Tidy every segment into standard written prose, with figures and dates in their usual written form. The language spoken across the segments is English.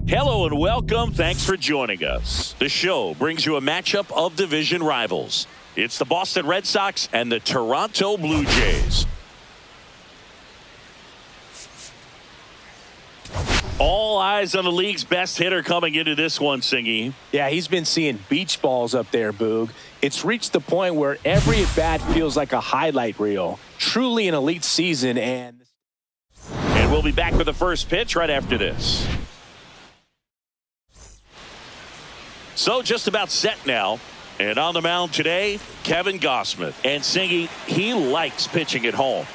Hello and welcome. Thanks for joining us. The show brings you a matchup of division rivals. It's the Boston Red Sox and the Toronto Blue Jays. All eyes on the league's best hitter coming into this one, Singy. Yeah, he's been seeing beach balls up there, Boog. It's reached the point where every at-bat feels like a highlight reel. Truly an elite season. And we'll be back with the first pitch right after this. So just about set now. And on the mound today, Kevin Gausman. And Singy, he likes pitching at home.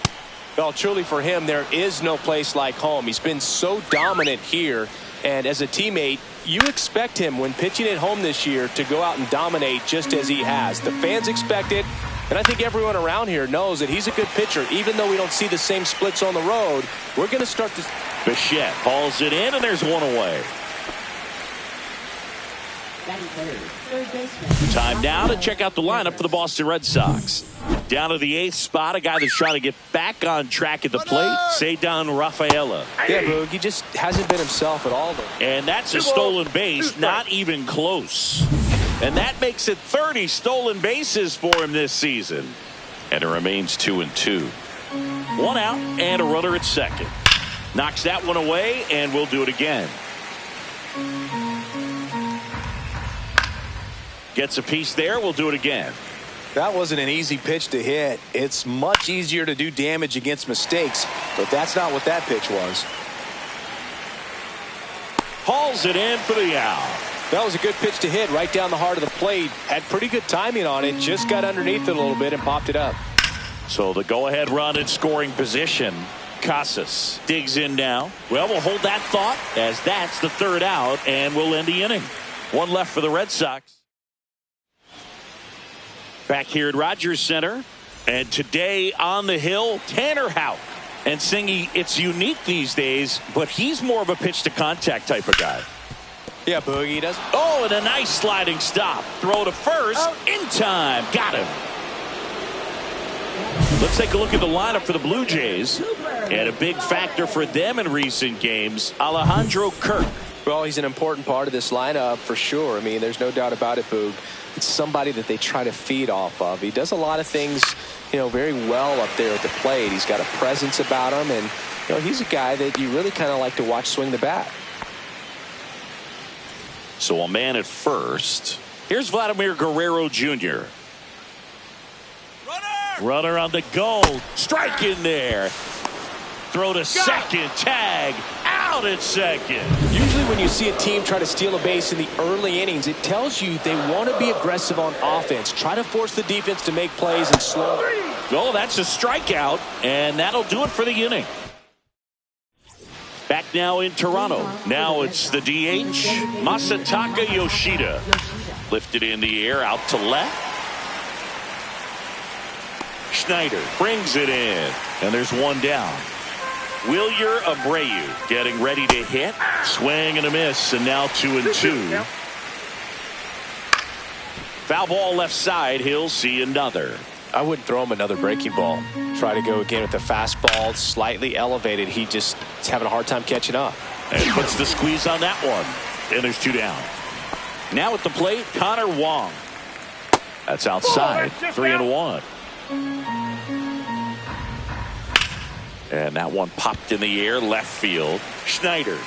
Well, truly for him, there is no place like home. He's been so dominant here. And as a teammate, you expect him when pitching at home this year to go out and dominate just as he has. The fans expect it. And I think everyone around here knows that he's a good pitcher. Even though we don't see the same splits on the road, we're going to start to... Bichette hauls it in, and there's one away. Time now to check out the lineup for the Boston Red Sox. Down to the 8th spot, a guy that's trying to get back on track at the plate, Cedar Rafaela. Yeah, Boog, he just hasn't been himself at all. And that's a stolen base, not even close. And that makes it 30 stolen bases for him this season. And it remains 2-2. One out and a runner at second. Knocks that one away, and we'll do it again. Gets a piece there. We'll do it again. That wasn't an easy pitch to hit. It's much easier to do damage against mistakes, but that's not what that pitch was. Hauls it in for the out. That was a good pitch to hit right down the heart of the plate. Had pretty good timing on it. Just got underneath it a little bit and popped it up. So the go-ahead run in scoring position. Casas digs in now. Well, we'll hold that thought as that's the third out, and we'll end the inning. One left for the Red Sox. Back here at Rogers Center, and today on the hill, Tanner Houck. And Singy, it's unique these days, but he's more of a pitch-to-contact type of guy. Yeah, Boogie does. Oh, and a nice sliding stop. Throw to first. In time. Got him. Let's take a look at the lineup for the Blue Jays. And a big factor for them in recent games, Alejandro Kirk. Well, he's an important part of this lineup for sure. I mean, there's no doubt about it, Boog. It's somebody that they try to feed off of. He does a lot of things, very well up there at the plate. He's got a presence about him, and, he's a guy that you really kind of like to watch swing the bat. So a man at first. Here's Vladimir Guerrero Jr. Runner on the goal. Strike in there. Throw to second. Tag. Out at second. Usually when you see a team try to steal a base in the early innings, it tells you they want to be aggressive on offense. Try to force the defense to make plays and slow. Oh, that's a strikeout, and that'll do it for the inning. Back now in Toronto. Now it's the DH, Masataka Yoshida. Lifted in the air, out to left. Schneider brings it in, and there's one down. Wilyer Abreu getting ready to hit. Swing and a miss, and now 2-2. Foul ball left side. He'll see another. I wouldn't throw him another breaking ball. Try to go again with the fastball, slightly elevated. He just is having a hard time catching up. And puts the squeeze on that one. And there's two down. Now at the plate, Connor Wong. That's outside. 3-1. And that one popped in the air, left field. Schneider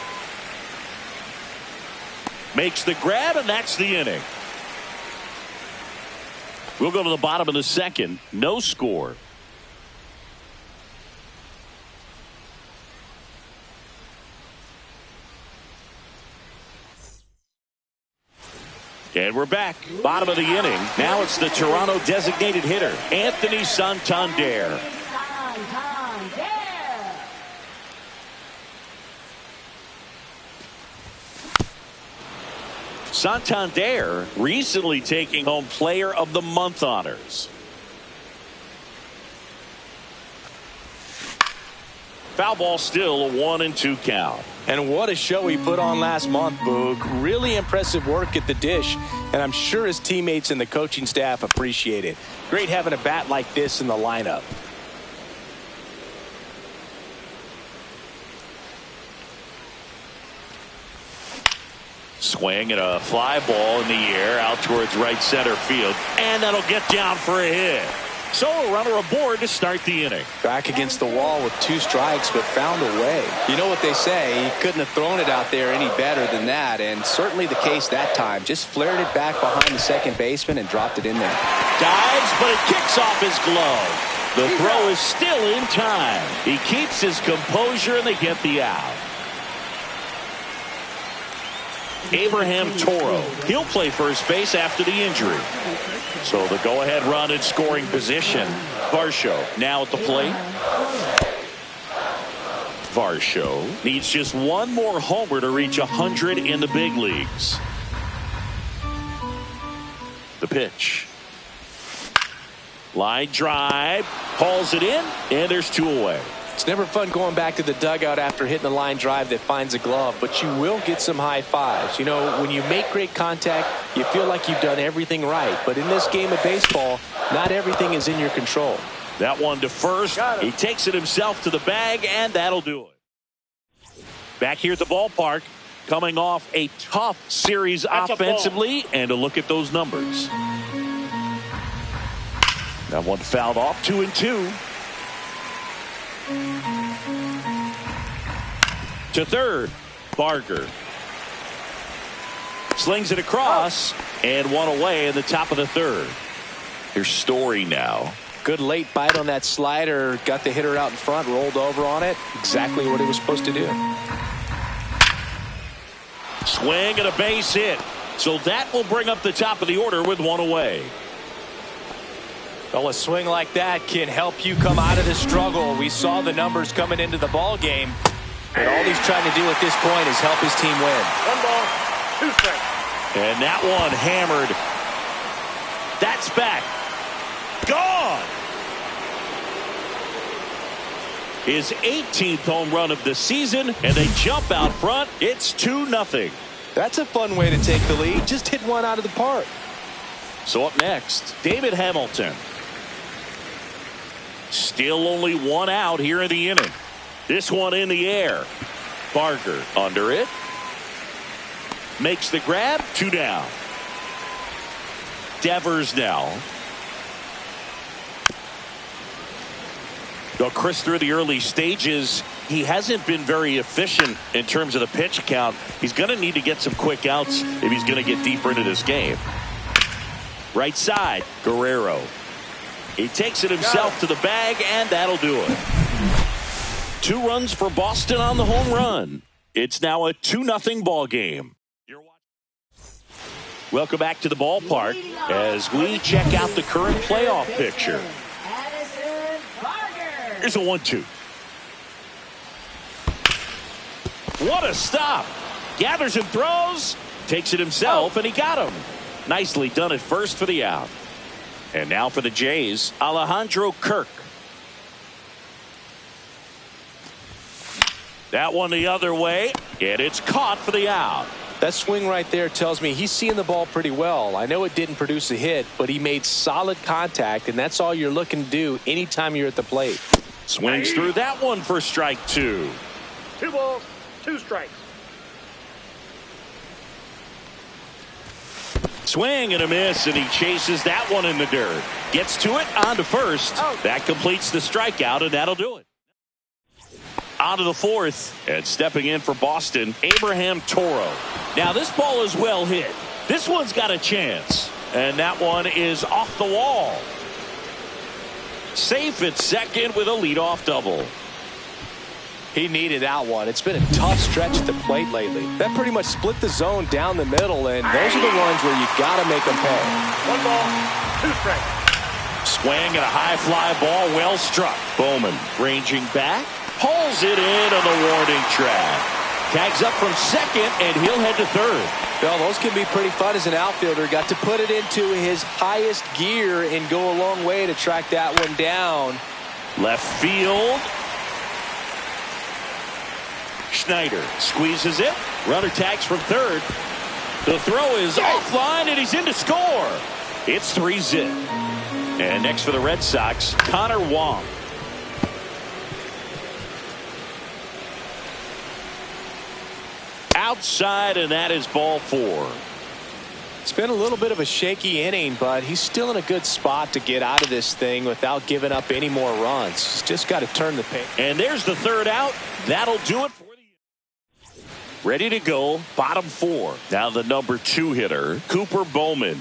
makes the grab, and that's the inning. We'll go to the bottom of the second. No score. And we're back. Bottom of the inning. Now it's the Toronto designated hitter, Anthony Santander. Santander recently taking home Player of the Month honors. Foul ball, still a 1-2 count. And what a show he put on last month, Boog. Really impressive work at the dish. And I'm sure his teammates and the coaching staff appreciate it. Great having a bat like this in the lineup. Swing and a fly ball in the air out towards right center field. And that'll get down for a hit. So a runner aboard to start the inning. Back against the wall with 2 strikes, but found a way. You know what they say, he couldn't have thrown it out there any better than that, and certainly the case that time. Just flared it back behind the second baseman and dropped it in there. Dives, but it kicks off his glove. The throw is still in time. He keeps his composure, and they get the out. Abraham Toro. He'll play first base after the injury. So the go-ahead run in scoring position. Varsho now at the plate. Varsho needs just one more homer to reach 100 in the big leagues. The pitch. Line drive. Hauls it in, and there's 2 away. It's never fun going back to the dugout after hitting a line drive that finds a glove, but you will get some high fives. You know, when you make great contact, you feel like you've done everything right. But in this game of baseball, not everything is in your control. That one to first. He takes it himself to the bag, and that'll do it. Back here at the ballpark, coming off a tough series offensively, and a look at those numbers. That one fouled off, 2-2. To third, Barger. Slings it across, and one away in the top of the third. Here's Story now. Good late bite on that slider. Got the hitter out in front, rolled over on it. Exactly what he was supposed to do. Swing and a base hit. So that will bring up the top of the order with one away. Well, a swing like that can help you come out of the struggle. We saw the numbers coming into the ball game. And all he's trying to do at this point is help his team win. 1 ball, 2 strikes. And that one hammered. That's back. Gone. His 18th home run of the season, and they jump out front. It's 2-0. That's a fun way to take the lead. Just hit one out of the park. So up next, David Hamilton. Still only 1 out here in the inning. This one in the air. Barger under it. Makes the grab. 2 down. Devers now. Though Chris, through the early stages, he hasn't been very efficient in terms of the pitch count. He's going to need to get some quick outs if he's going to get deeper into this game. Right side, Guerrero. He takes it himself to the bag, and that'll do it. 2 runs for Boston on the home run. It's now a 2-0 ball game. Welcome back to the ballpark as we check out the current playoff picture. Here's a 1-2. What a stop. Gathers and throws. Takes it himself, and he got him. Nicely done at first for the out. And now for the Jays, Alejandro Kirk. That one the other way, and it's caught for the out. That swing right there tells me he's seeing the ball pretty well. I know it didn't produce a hit, but he made solid contact, and that's all you're looking to do anytime you're at the plate. Swings through that one for strike 2. 2 balls, 2 strikes. Swing and a miss, and he chases that one in the dirt. Gets to it, on to first. That completes the strikeout, and that'll do it. On to the 4th, and stepping in for Boston, Abraham Toro. Now this ball is well hit. This one's got a chance, and that one is off the wall. Safe at second with a leadoff double. He needed that one. It's been a tough stretch at the plate lately. That pretty much split the zone down the middle, and those are the ones where you got to make them pay. 1 ball, 2 strikes. Swing and a high fly ball, well struck. Bowman ranging back, pulls it in on the warning track. Tags up from second, and he'll head to third. Well, those can be pretty fun as an outfielder. Got to put it into his highest gear and go a long way to track that one down. Left field. Schneider squeezes it. Runner tags from third. The throw is offline, and he's in to score. It's 3-0. And next for the Red Sox, Connor Wong. outside, and that is ball 4. It's been a little bit of a shaky inning, but he's still in a good spot to get out of this thing without giving up any more runs. He's just got to turn the page. And there's the third out. That'll do it for the ready to go. Bottom 4. Now the number 2 hitter, Cooper Bowman.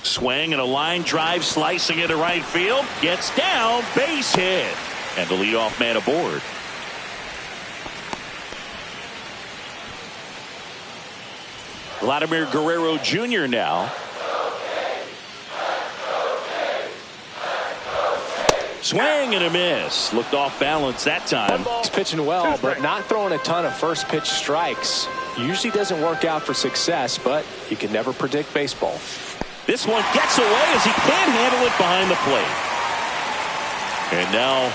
Swing and a line drive, slicing into right field. Gets down, base hit. And the leadoff man aboard. Vladimir Guerrero Jr. now. Swing and a miss. Looked off balance that time. He's pitching well, but not throwing a ton of first pitch strikes. Usually doesn't work out for success, but you can never predict baseball. This one gets away as he can't handle it behind the plate. And now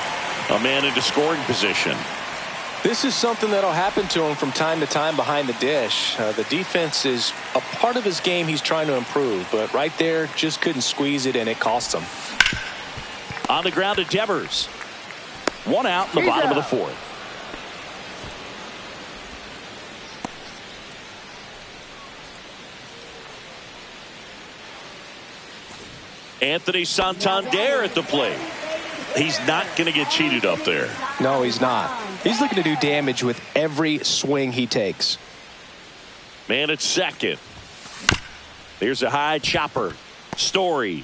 a man into scoring position. This is something that'll happen to him from time to time behind the dish. The defense is a part of his game he's trying to improve, but right there just couldn't squeeze it, and it cost him. On the ground to Devers. 1 out in the bottom of the 4th. Anthony Santander at the plate. He's not going to get cheated up there. No, he's not. He's looking to do damage with every swing he takes. Man at second. There's a high chopper. Story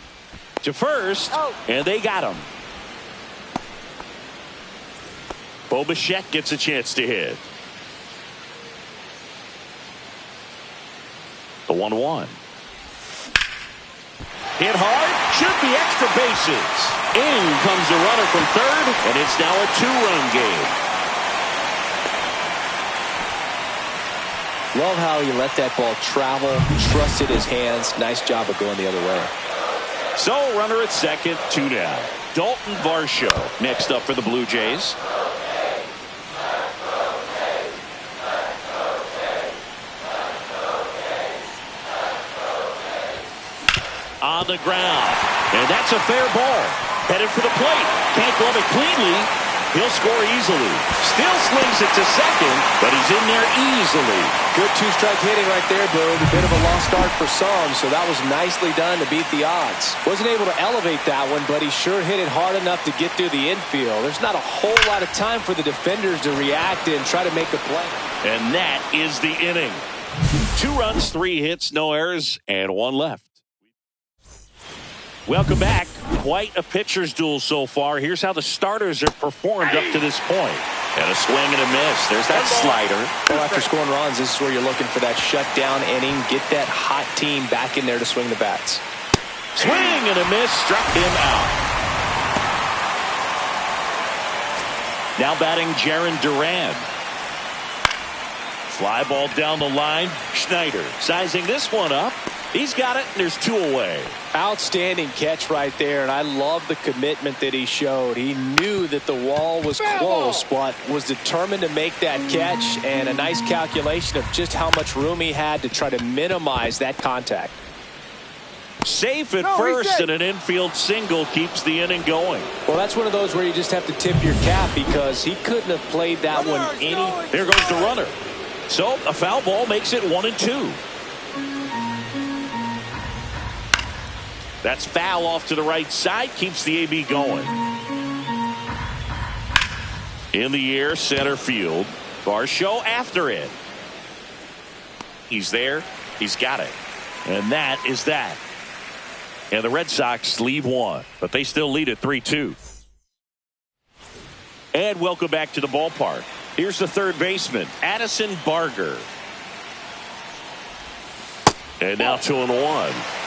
to first, and they got him. Bo Bichette gets a chance to hit. The 1-1. Hit hard, should be extra bases. In comes the runner from third, and it's now a 2-run game. Love how he let that ball travel, trusted his hands. Nice job of going the other way. So runner at second, 2 down. Dalton Varsho next up for the Blue Jays. On the ground, and that's a fair ball. Headed for the plate. Can't glove it cleanly. He'll score easily. Still slings it to second, but he's in there easily. Good 2-strike hitting right there, Boone. A bit of a lost start for some, so that was nicely done to beat the odds. Wasn't able to elevate that one, but he sure hit it hard enough to get through the infield. There's not a whole lot of time for the defenders to react and try to make a play. And that is the inning. 2 runs, 3 hits, no errors, and 1 left. Welcome back. Quite a pitcher's duel so far. Here's how the starters have performed up to this point. And a swing and a miss. There's that slider. Well, after scoring runs, this is where you're looking for that shutdown inning. Get that hot team back in there to swing the bats. Swing and a miss. Struck him out. Now batting Jarren Duran. Fly ball down the line. Schneider sizing this one up. He's got it, and there's 2 away. Outstanding catch right there, and I love the commitment that he showed. He knew that the wall was close, but was determined to make that catch, and a nice calculation of just how much room he had to try to minimize that contact. Safe at first, and an infield single keeps the inning going. Well, that's one of those where you just have to tip your cap because he couldn't have played that one any. There goes the runner. So a foul ball makes it 1-2. That's foul off to the right side. Keeps the AB going. In the air, center field. Varsho after it. He's there. He's got it. And that is that. And the Red Sox leave 1. But they still lead at 3-2. And welcome back to the ballpark. Here's the third baseman, Addison Barger. And now 2-1.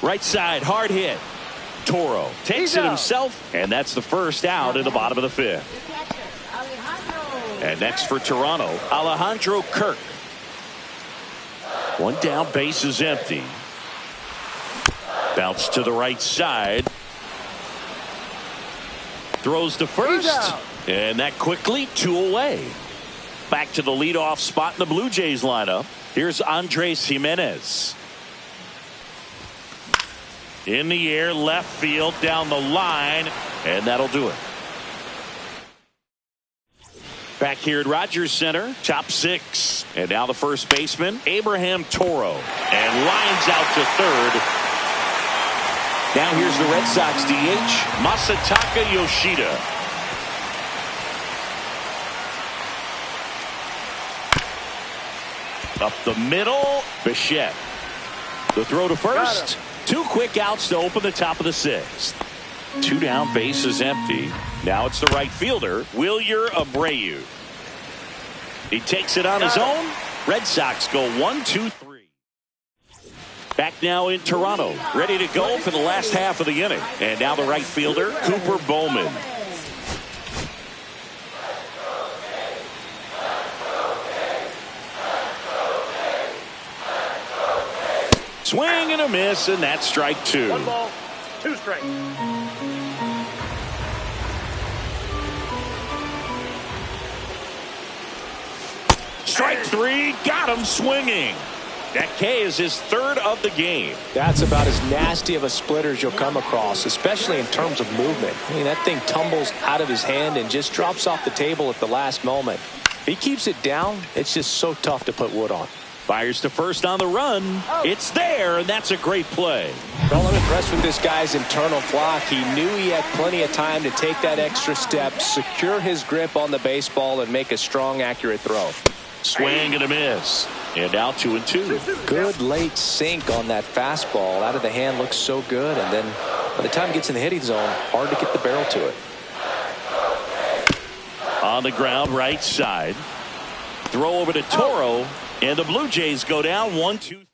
Right side, hard hit. Toro takes it himself, and that's the first out in the bottom of the 5th. And next for Toronto, Alejandro Kirk. 1 down, base is empty. Bounce to the right side. Throws to first, and that quickly 2 away. Back to the leadoff spot in the Blue Jays lineup. Here's Andres Gimenez. In the air, left field, down the line, and that'll do it. Back here at Rogers Center, top 6. And now the first baseman, Abraham Toro. And lines out to third. Now here's the Red Sox DH, Masataka Yoshida. Up the middle, Bichette. The throw to first. 2 quick outs to open the top of the 6th. 2 down, base is empty. Now it's the right fielder, Wilyer Abreu. He takes it on his own. Red Sox go 1-2-3. Back now in Toronto, ready to go for the last half of the inning. And now the right fielder, Cooper Bowman. Swing and a miss, and that's strike 2. 1 ball, 2 strikes. Strike 3, got him swinging. That K is his 3rd of the game. That's about as nasty of a splitter as you'll come across, especially in terms of movement. I mean, that thing tumbles out of his hand and just drops off the table at the last moment. If he keeps it down, it's just so tough to put wood on. Fires to first on the run. It's there, and that's a great play. Well, I'm impressed with this guy's internal clock. He knew he had plenty of time to take that extra step, secure his grip on the baseball, and make a strong, accurate throw. Swing and a miss. And now 2-2. Good late sink on that fastball. Out of the hand, looks so good. And then by the time it gets in the hitting zone, hard to get the barrel to it. On the ground, right side. Throw over to Toro. And the Blue Jays go down 1-2-3.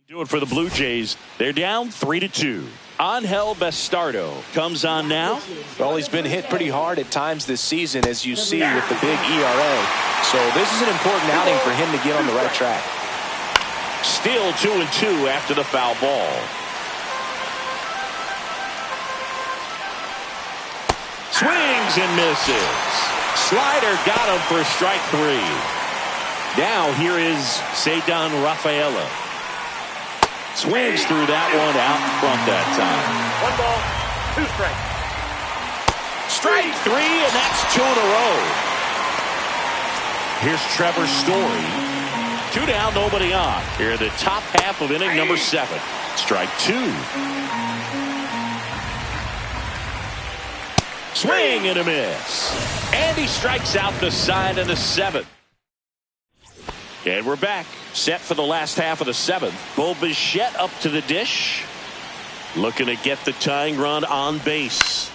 Do it for the Blue Jays. They're down 3-2. Angel Bastardo comes on now. Well, he's been hit pretty hard at times this season, as you see with the big ERA. So this is an important outing for him to get on the right track. Still 2-2 after the foul ball. Swings and misses. Slider got him for strike 3. Now here is Ceddanne Rafaela. Swings through that one out in front that time. 1 ball, 2 strikes. Strike 3, and that's 2 in a row. Here's Trevor Story. 2 down, nobody on. Here the top half of inning number 7. Strike 2. Swing and a miss. And he strikes out the side of the 7th. And we're back. Set for the last half of the 7th. Bo Bichette up to the dish. Looking to get the tying run on base.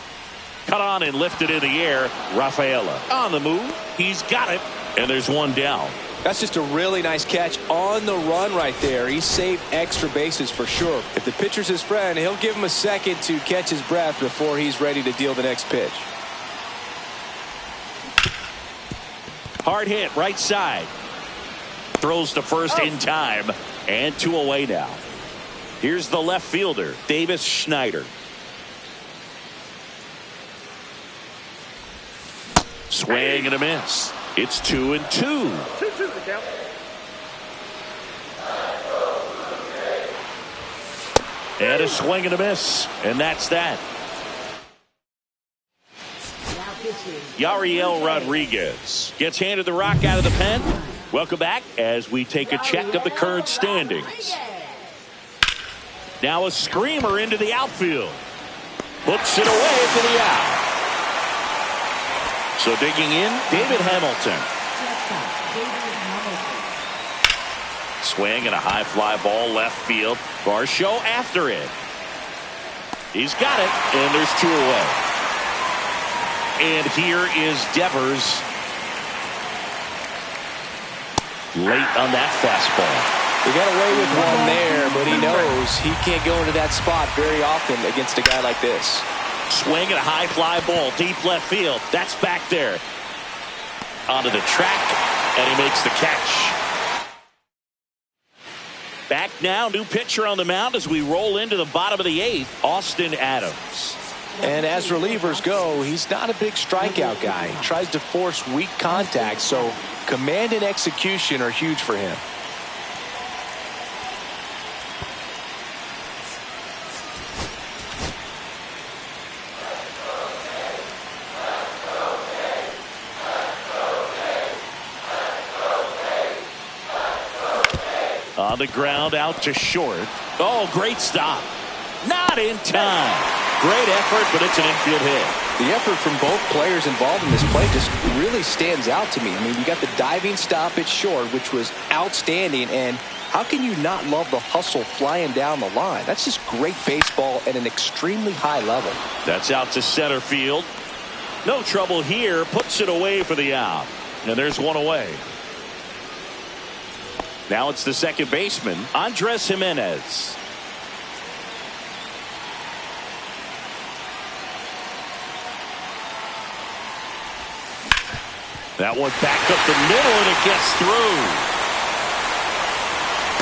Cut on and lifted in the air. Rafaela on the move. He's got it. And there's 1 down. That's just a really nice catch on the run right there. He saved extra bases for sure. If the pitcher's his friend, he'll give him a second to catch his breath before he's ready to deal the next pitch. Hard hit right side. Throws to first in time. And 2 away now. Here's the left fielder, Davis Schneider. Swing and a miss. It's 2-2. 2-2 the count. And a swing and a miss. And that's that. Yariel Rodriguez gets handed the rock out of the pen. Welcome back as we take a check of the current standings. Now a screamer into the outfield. Puts it away for the out. So digging in, David Hamilton. Swing and a high fly ball left field. Varsho after it. He's got it, and there's 2 away. And here is Devers. Late on that fastball. He got away with one there, but he knows he can't go into that spot very often against a guy like this. Swing and a high fly ball deep left field. That's back there. Onto the track, and he makes the catch. Back now, new pitcher on the mound as we roll into the bottom of the 8th, Austin Adams. And as relievers go, he's not a big strikeout guy. He tries to force weak contact, so command and execution are huge for him. On the ground out to short. Oh, great stop. Not in time. Great effort, but it's an infield hit. The effort from both players involved in this play just really stands out to me. I mean, you got the diving stop at short, which was outstanding, and how can you not love the hustle flying down the line? That's just great baseball at an extremely high level. That's out to center field. No trouble here. Puts it away for the out. And there's one away. Now it's the second baseman, Andres Jimenez. That one back up the middle, and it gets through.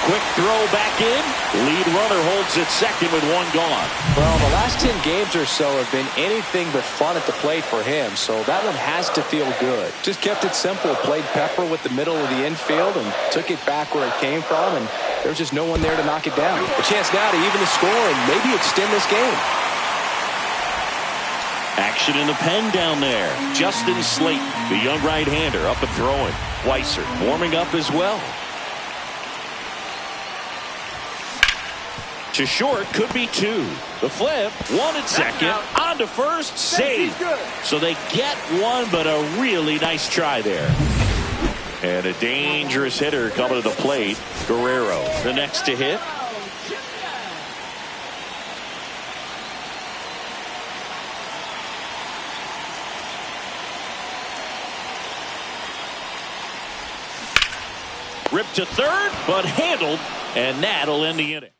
Quick throw back in. Lead runner holds at second with one gone. Well, the last 10 games or so have been anything but fun at the plate for him, so that one has to feel good. Just kept it simple, played pepper with the middle of the infield, and took it back where it came from, and there's just no one there to knock it down. A chance now to even the score and maybe extend this game. Action in the pen down there. Justin Slayton, the young right-hander, up and throwing. Weiser warming up as well. To short, could be two. The flip, one at second, on to first, save. So they get one, but a really nice try there. And a dangerous hitter coming to the plate. Guerrero, the next to hit. Ripped to third, but handled, and that'll end the inning.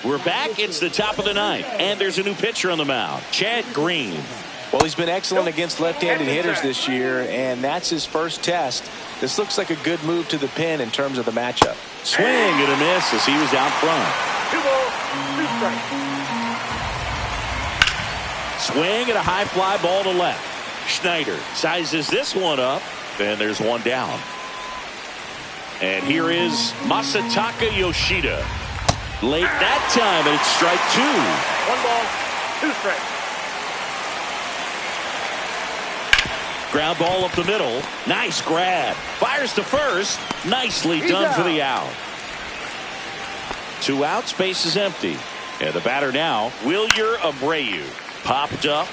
We're back. It's the top of the ninth, and there's a new pitcher on the mound, Chad Green. Well, he's been excellent against left-handed hitters this year, and that's his first test. This looks like a good move to the pin in terms of the matchup. Swing and a miss as he was out front. 2 balls, 2 strikes. Swing and a high fly ball to left. Schneider sizes this one up, and there's one down. And here is Masataka Yoshida. Late that time, and it's strike two. 1 ball, 2 strikes. Ground ball up the middle. Nice grab. Fires to first. Nicely done for the out. 2 outs, base is empty. And the batter now, Wilyer Abreu. Popped up.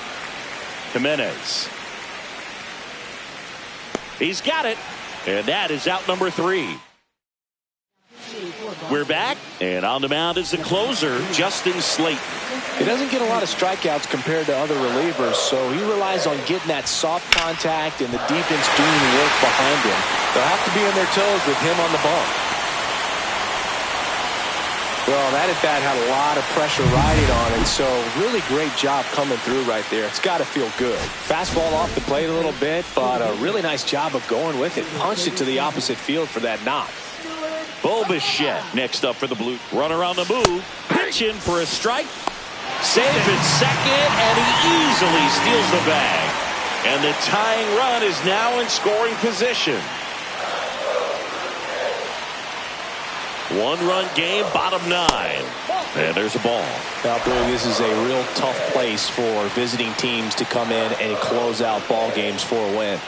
Jimenez. He's got it. And that is out number 3. We're back, and on the mound is the closer, Justin Slayton. He doesn't get a lot of strikeouts compared to other relievers, so he relies on getting that soft contact and the defense doing the work behind him. They'll have to be on their toes with him on the bump. Well, that at bat had a lot of pressure riding on it, so really great job coming through right there. It's got to feel good. Fastball off the plate a little bit, but a really nice job of going with it. Punched it to the opposite field for that knock. Bo Bichette next up for the Blue. Runner on the move. Pitching for a strike. Safe at second, and he easily steals the bag. And the tying run is now in scoring position. 1-run game, bottom 9. And there's a ball. Now, Billy, this is a real tough place for visiting teams to come in and close out ball games for a win.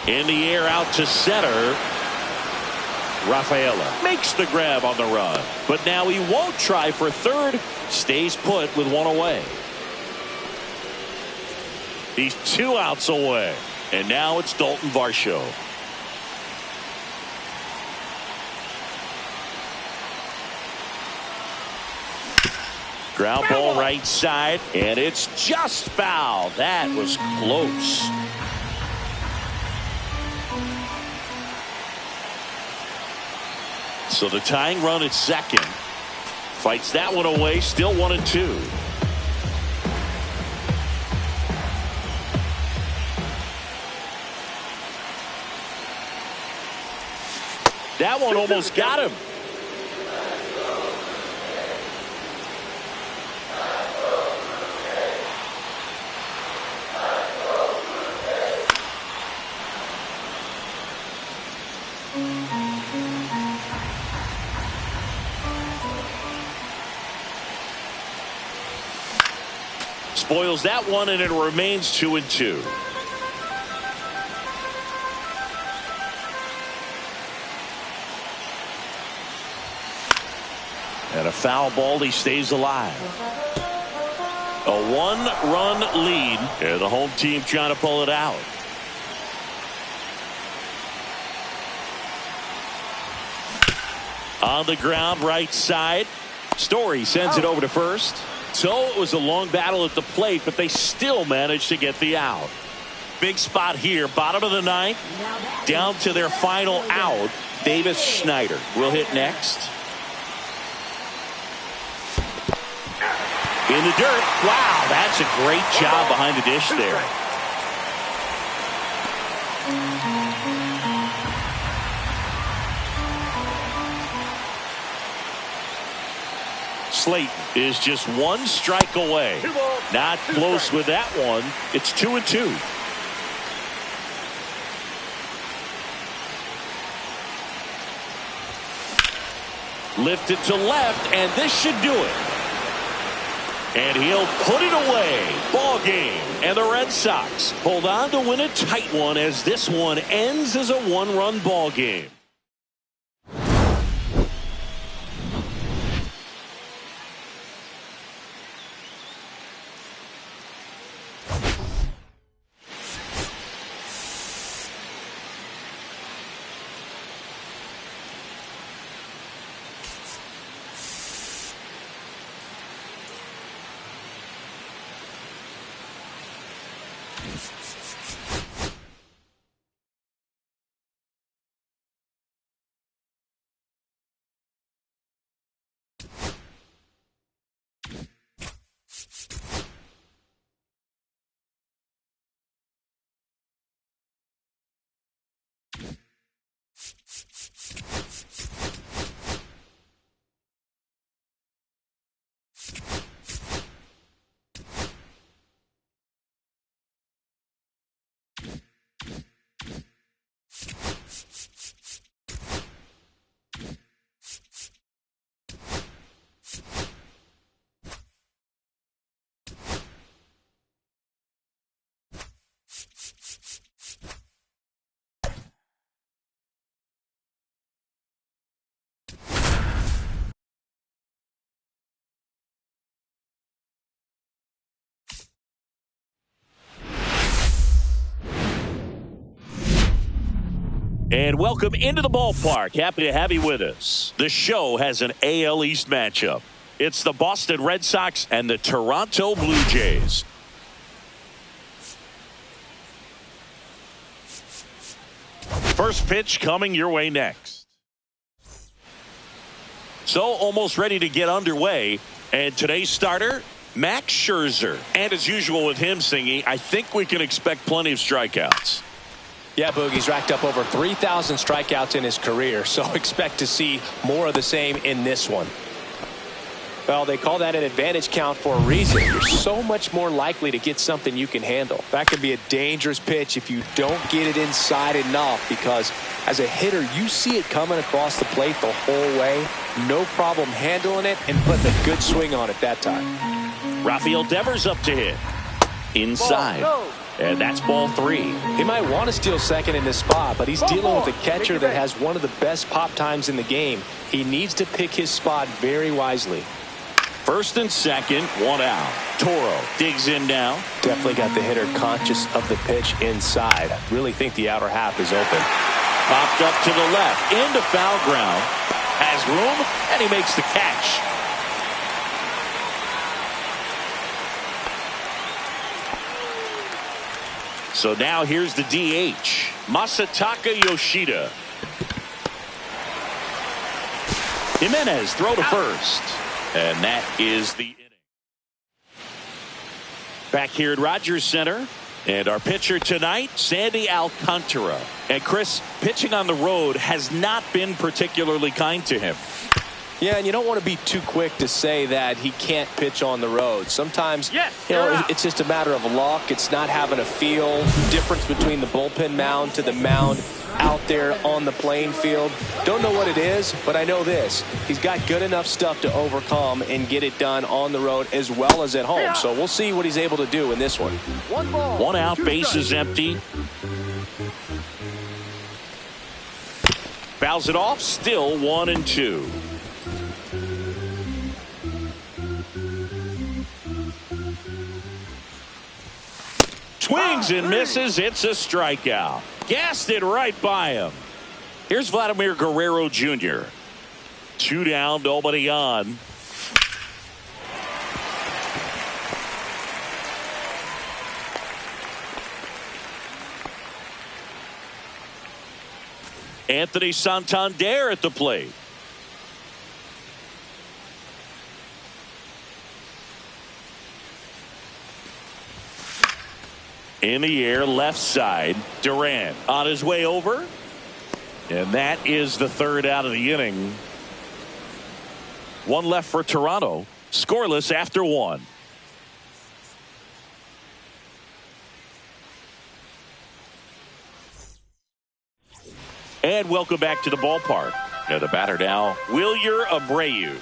In the air out to center. Rafaela makes the grab on the run. But now he won't try for third. Stays put with one away. He's 2 outs away. And now it's Dalton Varsho. Ground ball right side. And it's just foul. That was close. So the tying run at second. Fights that one away. Still 1-2. That one almost got him. Spoils that one, and it remains 2-2. And a foul ball, he stays alive. A one-run lead, and the home team trying to pull it out. On the ground, right side. Story sends it over to first. So it was a long battle at the plate, but they still managed to get the out. Big spot here, bottom of the ninth. Down to their final out. Davis Schneider will hit next. In the dirt. Wow, that's a great job behind the dish there. Slayton is just one strike away. Not close with that one. It's 2-2. Lifted to left, and this should do it. And he'll put it away. Ball game. And the Red Sox hold on to win a tight one as this one ends as a one-run ball game. And welcome into the ballpark. Happy to have you with us. The show has an AL East matchup. It's the Boston Red Sox and the Toronto Blue Jays. First pitch coming your way next. So almost ready to get underway. And today's starter, Max Scherzer. And as usual with him singing, I think we can expect plenty of strikeouts. Yeah, Boogie's racked up over 3,000 strikeouts in his career, so expect to see more of the same in this one. Well, they call that an advantage count for a reason. You're so much more likely to get something you can handle. That could be a dangerous pitch if you don't get it inside enough, because as a hitter, you see it coming across the plate the whole way. No problem handling it and putting a good swing on it that time. Rafael Devers up to hit. Inside. And that's ball 3. He might want to steal second in this spot, but he's dealing with a catcher that has one of the best pop times in the game. He needs to pick his spot very wisely. First and second, one out. Toro digs in now. Definitely got the hitter conscious of the pitch inside. Really think the outer half is open. Popped up to the left, into foul ground. Has room, and he makes the catch. So now here's the DH, Masataka Yoshida. Jimenez throw to first. And that is the inning. Back here at Rogers Center. And our pitcher tonight, Sandy Alcantara. And Chris, pitching on the road has not been particularly kind to him. Yeah, and you don't want to be too quick to say that he can't pitch on the road. Sometimes, it's just a matter of luck. It's not having a feel. Difference between the bullpen mound to the mound out there on the playing field. Don't know what it is, but I know this. He's got good enough stuff to overcome and get it done on the road as well as at home. So we'll see what he's able to do in this one. One out, base is empty. Fouls it off, still 1-2. Swings and misses. It's a strikeout. Gassed it right by him. Here's Vladimir Guerrero Jr. 2 down, nobody on. Anthony Santander at the plate. In the air, left side. Durant on his way over. And that is the third out of the inning. One left for Toronto. Scoreless after one. And welcome back to the ballpark. Now the batter now, Wilyer Abreu.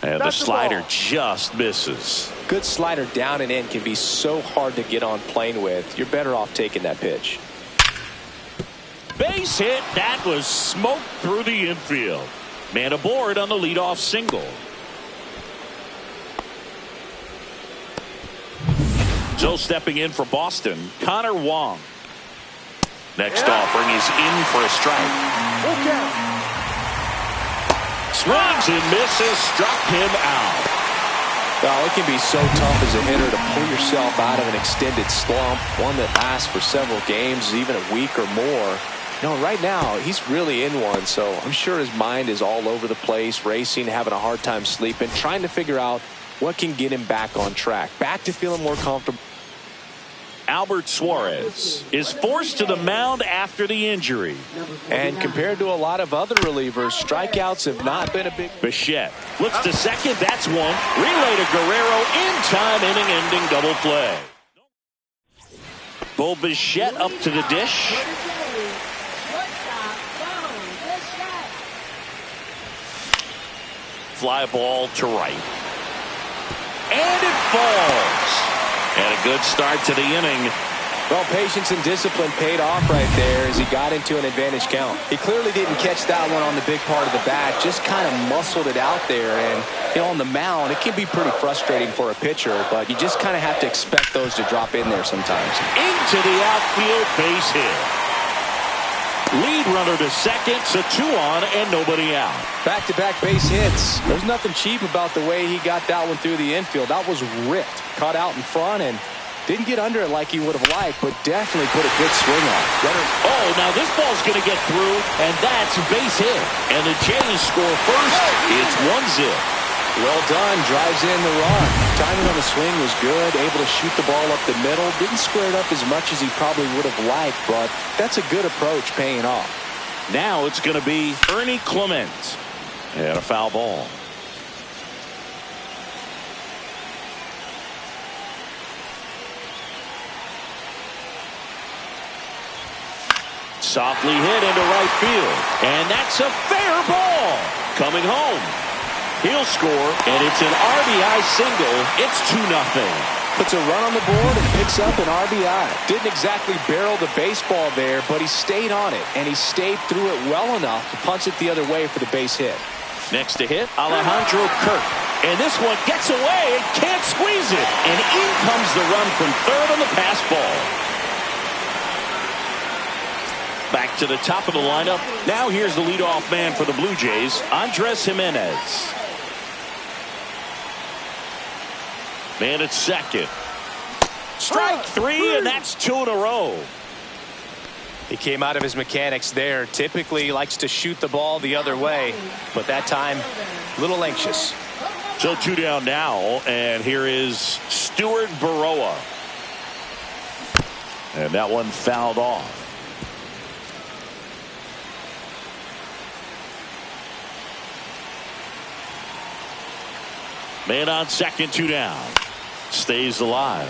And the slider just misses. Good slider down and in can be so hard to get on plane with. You're better off taking that pitch. Base hit. That was smoked through the infield. Man aboard on the leadoff single. So stepping in for Boston, Connor Wong. Next offering is in for a strike. Swings and misses, struck him out. Well, it can be so tough as a hitter to pull yourself out of an extended slump, one that lasts for several games, even a week or more. You know, right now, he's really in one, so I'm sure his mind is all over the place, racing, having a hard time sleeping, trying to figure out what can get him back on track, back to feeling more comfortable. Albert Suarez is forced to the mound after the injury. And compared to a lot of other relievers, strikeouts have not been a big... Bichette looks to second. That's one. Relay to Guerrero. In time, inning-ending double play. Bo Bichette up to the dish. Fly ball to right. And it falls. And a good start to the inning. Well, patience and discipline paid off right there as he got into an advantage count. He clearly didn't catch that one on the big part of the bat, just kind of muscled it out there. And, you know, on the mound, it can be pretty frustrating for a pitcher, but you just kind of have to expect those to drop in there sometimes. Into the outfield, base hit. Lead runner to second, so 2 on and nobody out. Back-to-back base hits. There's nothing cheap about the way he got that one through the infield. That was ripped. Caught out in front and didn't get under it like he would have liked, but definitely put a good swing on it. Oh, now this ball's going to get through, and that's a base hit. And the Jays score first. It's 1-0. Well done. Drives in the run. Timing on the swing was good. Able to shoot the ball up the middle. Didn't square it up as much as he probably would have liked, but that's a good approach paying off. Now it's going to be Ernie Clement. And a foul ball. Softly hit into right field. And that's a fair ball. Coming home. He'll score, and it's an RBI single. It's 2-0. Puts a run on the board and picks up an RBI. Didn't exactly barrel the baseball there, but he stayed on it, and he stayed through it well enough to punch it the other way for the base hit. Next to hit, Alejandro Kirk. And this one gets away and can't squeeze it. And in comes the run from third on the pass ball. Back to the top of the lineup. Now here's the leadoff man for the Blue Jays, Andres Jimenez. Man at second. Strike 3, and that's 2 in a row. He came out of his mechanics there. Typically likes to shoot the ball the other way, but that time a little anxious. So 2 down now, and here is Stuart Baroa. And that one fouled off. Man on second, 2 down. Stays alive.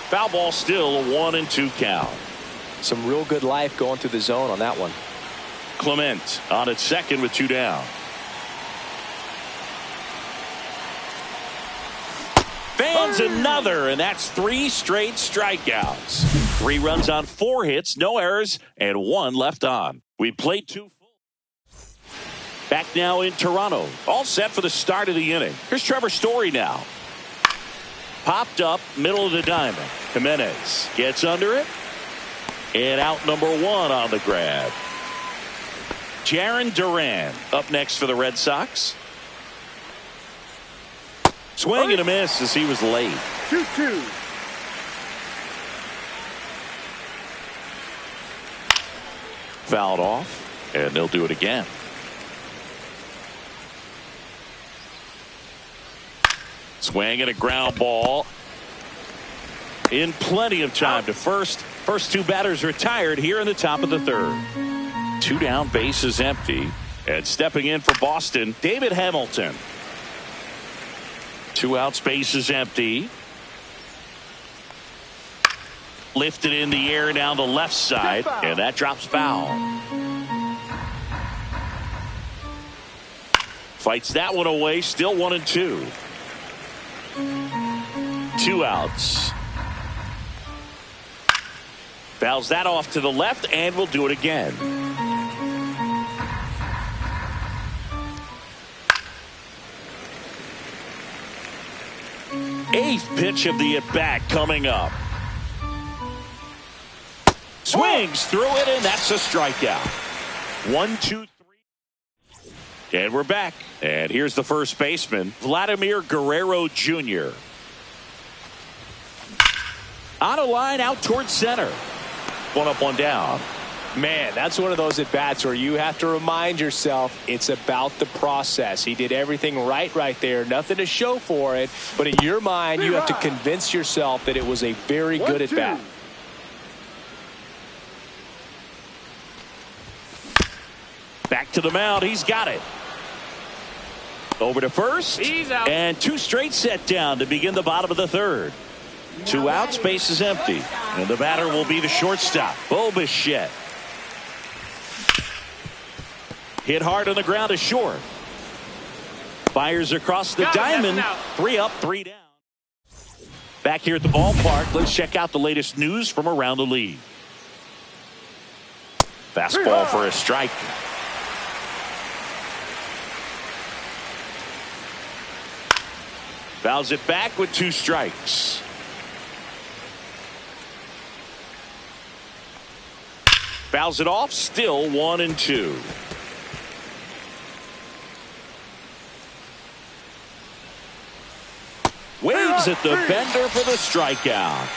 Foul ball, still a 1-2 count. Some real good life going through the zone on that one. Clement on at second with 2 down. Fans another, and that's 3 straight strikeouts. 3 runs on 4 hits, no errors, and 1 left on. We played 2 full. Back now in Toronto. All set for the start of the inning. Here's Trevor Story now. Popped up, middle of the diamond. Jimenez gets under it. And out number 1 on the grab. Jarren Duran up next for the Red Sox. Swing and a miss as he was late. 2-2. Fouled off, and they'll do it again. Swing and a ground ball. In plenty of time to first. First 2 batters retired here in the top of the 3rd. 2 down, bases empty. And stepping in for Boston, David Hamilton. 2 outs, bases empty. Lifted in the air down the left side, and that drops foul. Fights that one away, still 1-2. 2 outs. Fouls that off to the left, and we'll do it again. Eighth pitch of the at-bat coming up. Swings through it, and that's a strikeout. 1-2-3. And we're back. And here's the first baseman, Vladimir Guerrero Jr. On a line out towards center. 1 up, 1 down. Man, that's one of those at-bats where you have to remind yourself it's about the process. He did everything right there. Nothing to show for it. But in your mind, you have to convince yourself that it was a very good at-bat. Back to the mound. He's got it. Over to first. He's out. And 2 straight set down to begin the bottom of the 3rd. 2 outs, base is empty. And the batter will be the shortstop, Bo Bichette. Hit hard on the ground to short. Fires across the diamond. 3 up, 3 down. Back here at the ballpark, let's check out the latest news from around the league. Fastball for a strike. Fouls it back with 2 strikes. Fouls it off, still 1-2. Waves at the bender for the strikeout.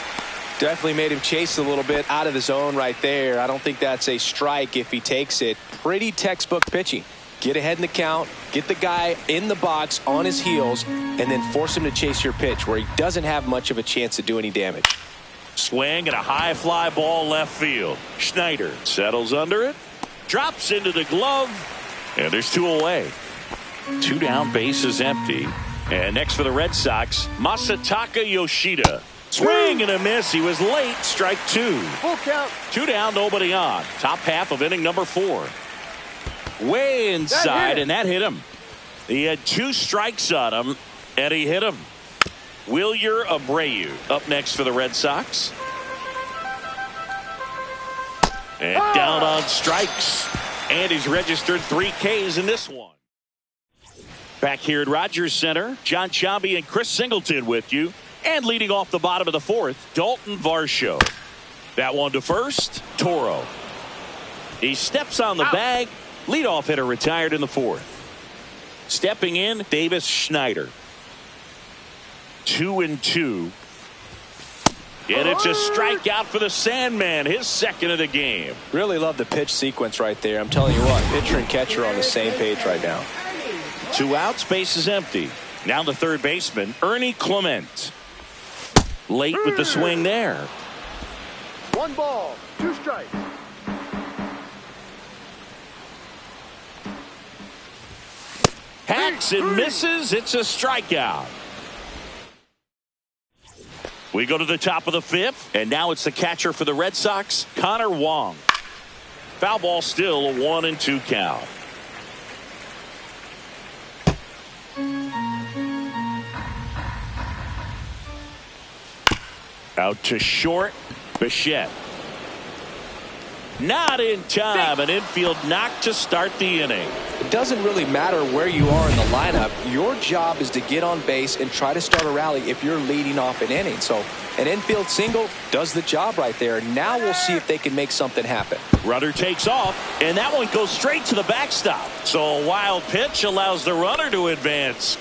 Definitely made him chase a little bit out of the zone right there. I don't think that's a strike if he takes it. Pretty textbook pitching. Get ahead in the count, get the guy in the box on his heels, and then force him to chase your pitch where he doesn't have much of a chance to do any damage. Swing and a high fly ball left field. Schneider settles under it, drops into the glove, and there's 2 away. 2 down, base is empty. And next for the Red Sox, Masataka Yoshida. Swing and a miss. He was late. Strike 2. Full count. 2 down, nobody on. Top half of inning number 4. Way inside, and that hit him. He had 2 strikes on him, and he hit him. Wilyer Abreu up next for the Red Sox. And down on strikes. And he's registered 3 Ks in this one. Back here at Rogers Center, John Chambi and Chris Singleton with you. And leading off the bottom of the 4th, Dalton Varsho. That one to first, Toro. He steps on the bag. Leadoff hitter retired in the 4th. Stepping in, Davis Schneider. 2-2. And it's a strikeout for the Sandman, his 2nd of the game. Really love the pitch sequence right there. I'm telling you what, pitcher and catcher are on the same page right now. 2 outs, base is empty. Now the 3rd baseman, Ernie Clement. Late with the swing there. 1 ball, 2 strikes. Hacks and misses. It's a strikeout. We go to the top of the 5th, and now it's the catcher for the Red Sox, Connor Wong. Foul ball, still a 1-2 count. Out to short. Bichette. Not in time. An infield knock to start the inning. It doesn't really matter where you are in the lineup. Your job is to get on base and try to start a rally if you're leading off an inning. So an infield single does the job right there. Now we'll see if they can make something happen. Runner takes off, and that one goes straight to the backstop. So a wild pitch allows the runner to advance.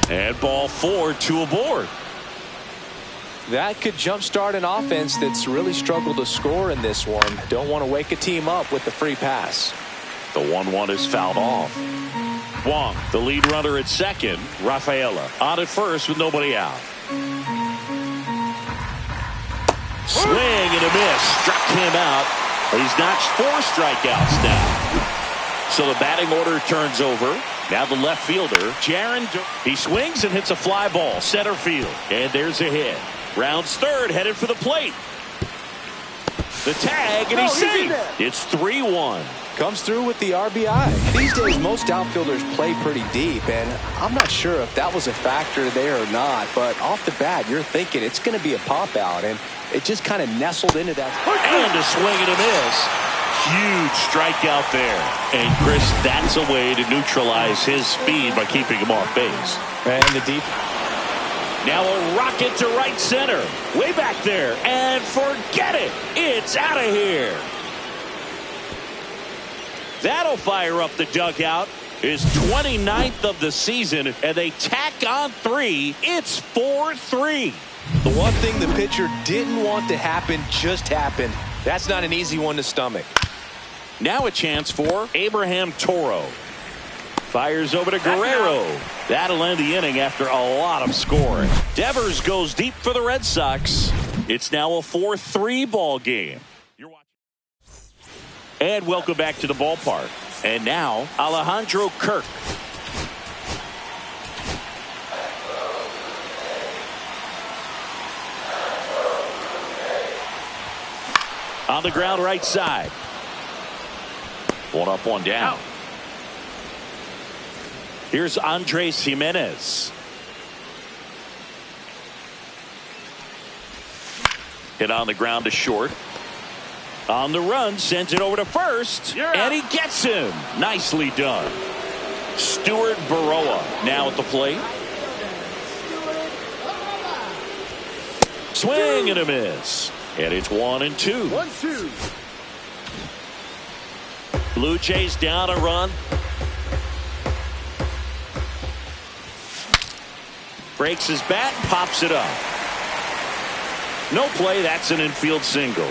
And ball 4, 2 aboard. That could jumpstart an offense that's really struggled to score in this one. Don't want to wake a team up with the free pass. The 1-1 is fouled off. Wong, the lead runner at second. Rafaela on at first with nobody out. Swing and a miss. Struck him out. He's notched 4 strikeouts now. So the batting order turns over. Now the left fielder, Jaron. He swings and hits a fly ball center field. And there's a hit. Rounds third, headed for the plate. The tag, and he's safe. It's 3-1. Comes through with the RBI. These days, most outfielders play pretty deep, and I'm not sure if that was a factor there or not, but off the bat, you're thinking it's going to be a pop-out, and it just kind of nestled into that. And a swing and a miss. Huge strikeout there. And, Chris, that's a way to neutralize his speed by keeping him off base. And the deep. Now a rocket to right center. Way back there. And forget it. It's out of here. That'll fire up the dugout. His 29th of the season. And they tack on 3. It's 4-3. The one thing the pitcher didn't want to happen just happened. That's not an easy one to stomach. Now a chance for Abraham Toro. Fires over to Guerrero. That'll end the inning after a lot of scoring. Devers goes deep for the Red Sox. It's now a 4-3 ball game. You're watching. And welcome back to the ballpark. And now Alejandro Kirk. On the ground right side. One up, one down. Here's Andres Jimenez. Hit on the ground to short. On the run, sends it over to first. And he gets him. Nicely done. Stuart Baroa now at the plate. Swing and a miss. And it's 1-2. 1-2. Blue Jays down a run. Breaks his bat, pops it up. No play, that's an infield single.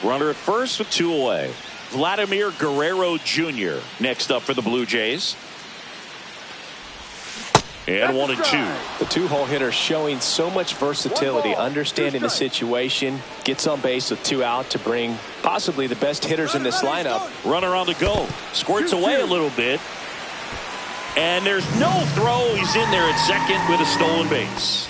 Runner at first with 2 away. Vladimir Guerrero Jr. next up for the Blue Jays. And 1-2. The 2-hole hitter showing so much versatility, understanding the situation, gets on base with 2 out to bring possibly the best hitters in this lineup. Runner on the go. Squirts away a little bit. And there's no throw. He's in there at second with a stolen base.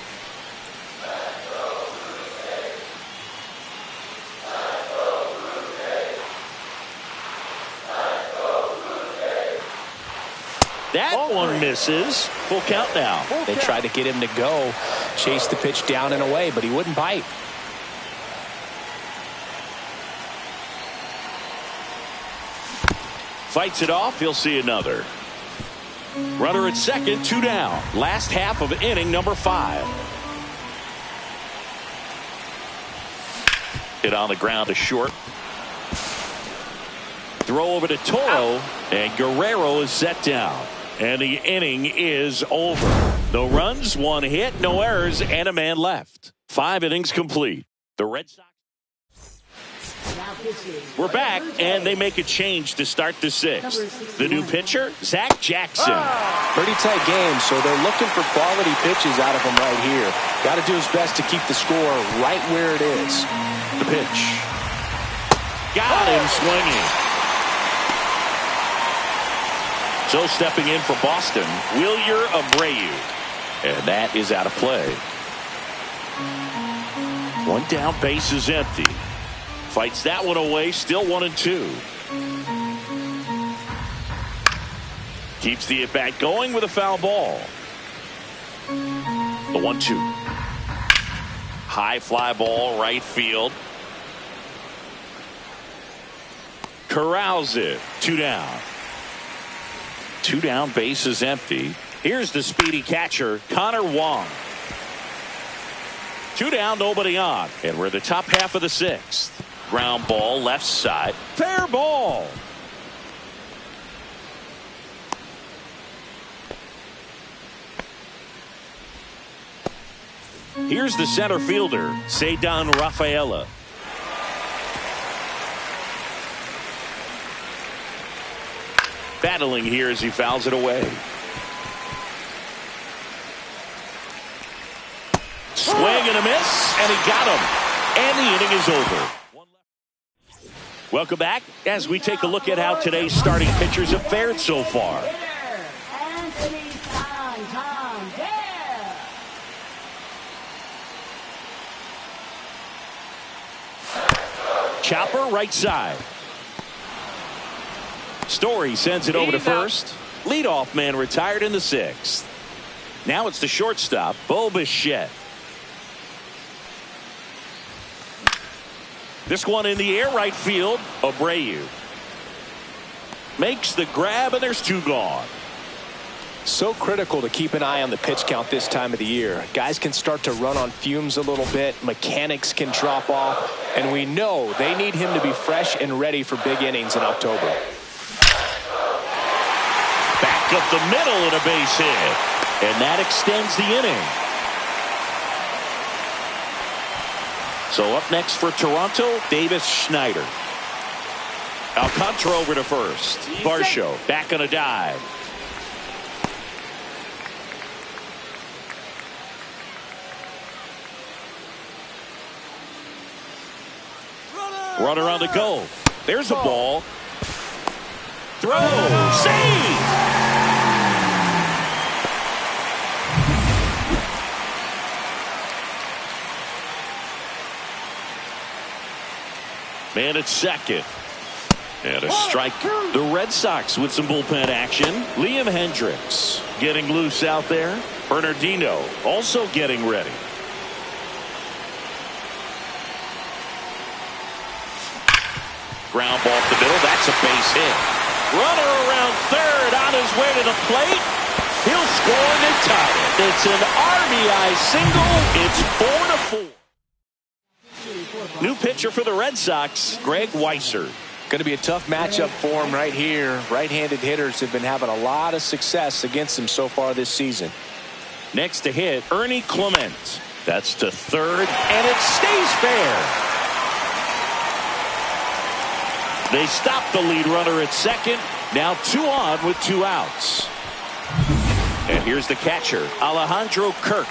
That one misses. Full count now. They tried to get him to go, chase the pitch down and away, but he wouldn't bite. Fights it off. He'll see another. Runner at second, 2 down. Last half of inning number 5. Hit on the ground to short. Throw over to Toro, and Guerrero is set down. And the inning is over. No runs, 1 hit, no errors, and a man left. 5 innings complete. The Red Sox. We're back, and they make a change to start the 6th. The new pitcher, Zach Jackson. Pretty tight game, so they're looking for quality pitches out of him right here. Got to do his best to keep the score right where it is. The pitch. Got him swinging. So stepping in for Boston, Wilyer Abreu. And that is out of play. 1 down, base is empty. Fights that one away, still 1-2. Keeps the at-bat going with a foul ball. The 1-2. High fly ball, right field. Corrals it. 2 down. 2 down, base is empty. Here's the speedy catcher, Connor Wong. 2 down, nobody on. And we're the top half of the 6th. Ground ball, left side. Fair ball. Here's the center fielder, Ceddanne Rafaela. Battling here as he fouls it away. Swing and a miss, and he got him. And the inning is over. Welcome back as we take a look at how today's starting pitchers have fared so far. Chopper right side. Story sends it over to first. Leadoff man retired in the 6th. Now it's the shortstop, Bo Bichette. This one in the air, right field. Abreu makes the grab, and there's 2 gone. So critical to keep an eye on the pitch count this time of the year. Guys can start to run on fumes a little bit. Mechanics can drop off. And we know they need him to be fresh and ready for big innings in October. Back up the middle and a base hit. And that extends the inning. So up next for Toronto, Davis Schneider. Alcantara over to first. Varsho back on a dive. Runner on the go. There's a ball. Throw. Save. Man at second. And a strike. The Red Sox with some bullpen action. Liam Hendricks getting loose out there. Bernardino also getting ready. Ground ball up the middle. That's a base hit. Runner around third on his way to the plate. He'll score and tie it. It's an RBI single. It's 4-4. New pitcher for the Red Sox, Greg Weisser. Going to be a tough matchup for him right here. Right-handed hitters have been having a lot of success against him so far this season. Next to hit, Ernie Clement. That's to third, and it stays fair. They stop the lead runner at second. Now 2 on with 2 outs. And here's the catcher, Alejandro Kirk.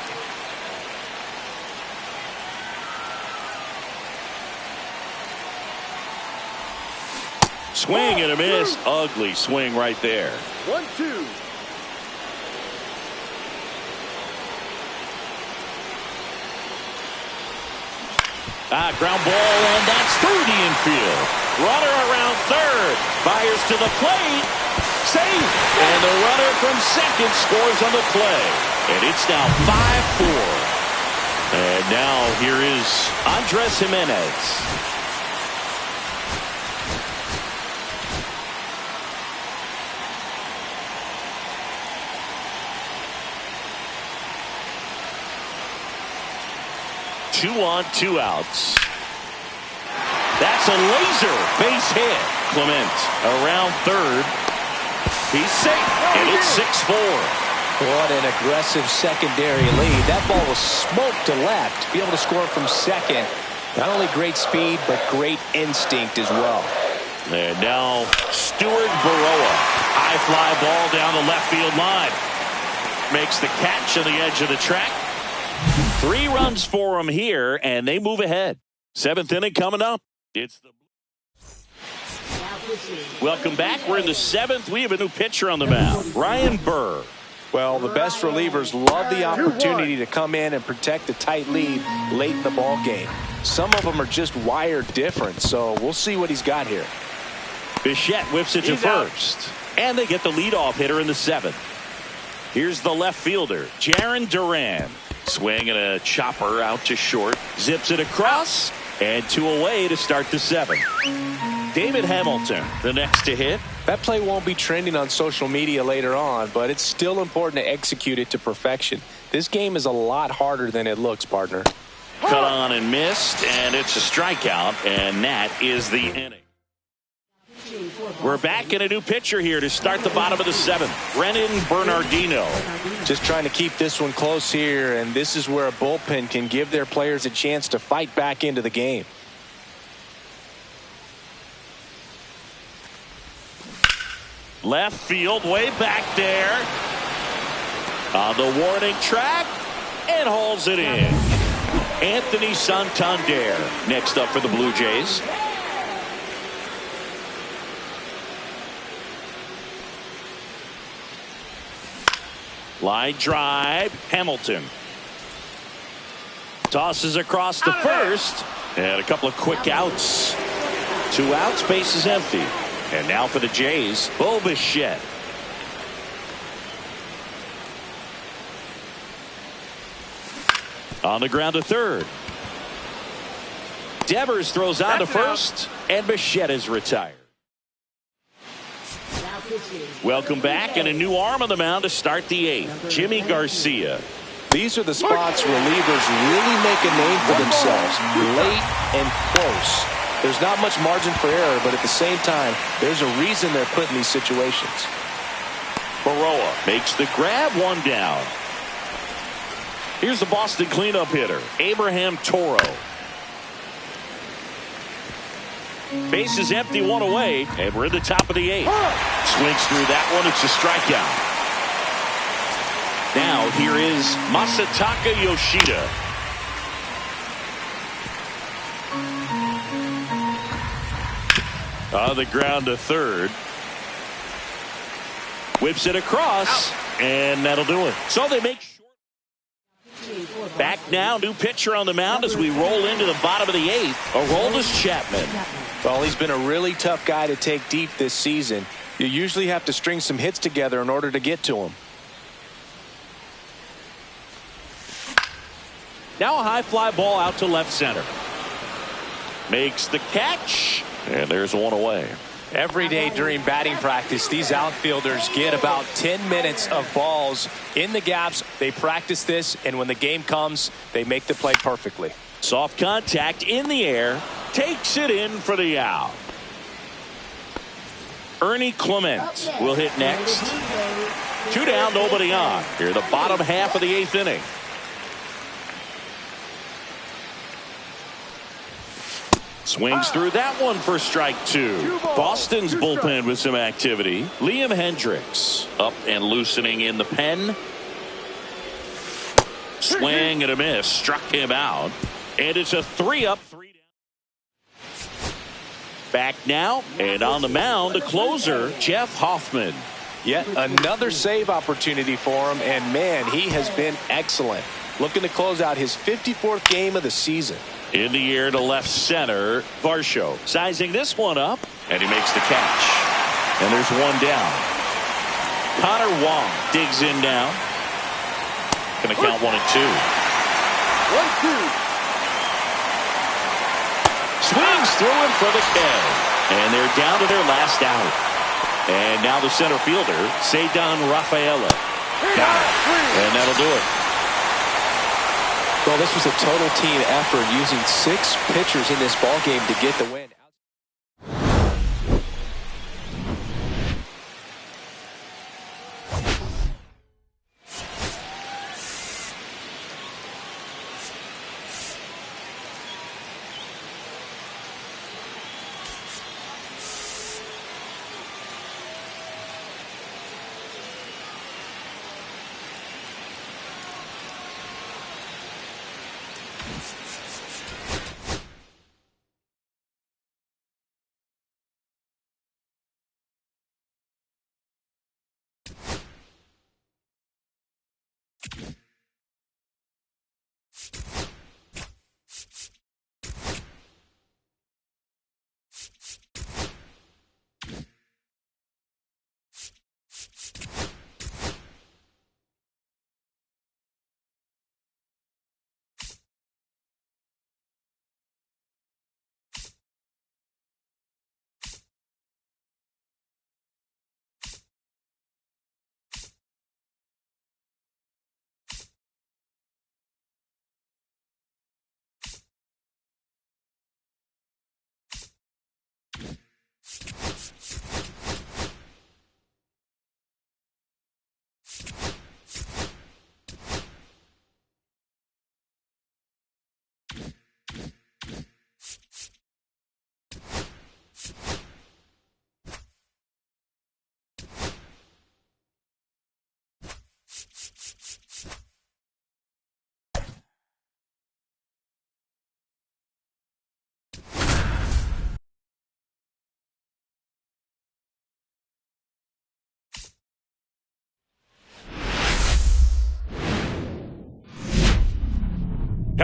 Swing and a miss. Ugly swing right there. 1-2. Ground ball, and that's through the infield. Runner around third. Fires to the plate. Safe. And the runner from second scores on the play. And it's now 5-4. And now here is Andres Jimenez. Two on, 2 outs. That's a laser base hit. Clement around third. He's safe, and it's 6-4. What an aggressive secondary lead. That ball was smoked to left. To be able to score from second. Not only great speed, but great instinct as well. And now Stuart Baroa. High fly ball down the left field line. Makes the catch on the edge of the track. 3 runs for him here, and they move ahead. 7th inning coming up. It's the Welcome back. We're in the 7th. We have a new pitcher on the mound, Ryan Burr. Well, the best relievers love the opportunity to come in and protect a tight lead late in the ball game. Some of them are just wired different, so we'll see what he's got here. Bichette whips it to first. And they get the leadoff hitter in the 7th. Here's the left fielder, Jarren Duran. Swing and a chopper out to short. Zips it across. And 2 away to start the 7th. David Hamilton, the next to hit. That play won't be trending on social media later on, but it's still important to execute it to perfection. This game is a lot harder than it looks, partner. Cut on and missed, and it's a strikeout, and that is the inning. We're back in a new pitcher here to start the bottom of the 7th. Brennan Bernardino. Just trying to keep this one close here, and this is where a bullpen can give their players a chance to fight back into the game. Left field, way back there. On the warning track, and hauls it in. Anthony Santander next up for the Blue Jays. Line drive, Hamilton. Tosses across the first, and a couple of quick outs. 2 outs, base is empty. And now for the Jays, Bo Bichette. On the ground to third. Devers throws on to first, and Bichette is retired. Welcome back, and a new arm on the mound to start the 8th, Jimmy Garcia. These are the spots relievers really make a name for themselves, late and close. There's not much margin for error, but at the same time, there's a reason they're put in these situations. Baroa makes the grab, 1 down. Here's the Boston cleanup hitter, Abraham Toro. Base is empty, 1 away, and we're in the top of the 8th. Swings through that one. It's a strikeout. Now here is Masataka Yoshida. On the ground to third. Whips it across, and that'll do it. So they make short. Back now, new pitcher on the mound as we roll into the bottom of the 8th. Aroldis Chapman. Well, he's been a really tough guy to take deep this season. You usually have to string some hits together in order to get to him. Now a high fly ball out to left center. Makes the catch, and there's 1 away. Every day during batting practice, these outfielders get about 10 minutes of balls in the gaps. They practice this, and when the game comes, they make the play perfectly. Soft contact in the air. Takes it in for the out. Ernie Clement will hit next. 2 down, nobody on. Here, the bottom half of the 8th inning. Swings through that one for strike 2. Boston's bullpen with some activity. Liam Hendricks up and loosening in the pen. Swing and a miss. Struck him out. And it's a 3-up, 3 down. Back now, and on the mound, the closer, Jeff Hoffman. Yet another save opportunity for him, and man, he has been excellent. Looking to close out his 54th game of the season. In the air to left center, Varsho sizing this one up, and he makes the catch. And there's 1 down. Connor Wong digs in now. Gonna count 1 and 2. 1-2. Swings through him for the K. And they're down to their last out. And now the center fielder, Ceddanne Rafaela. Got it. And that'll do it. Well, this was a total team effort using 6 pitchers in this ballgame to get the win.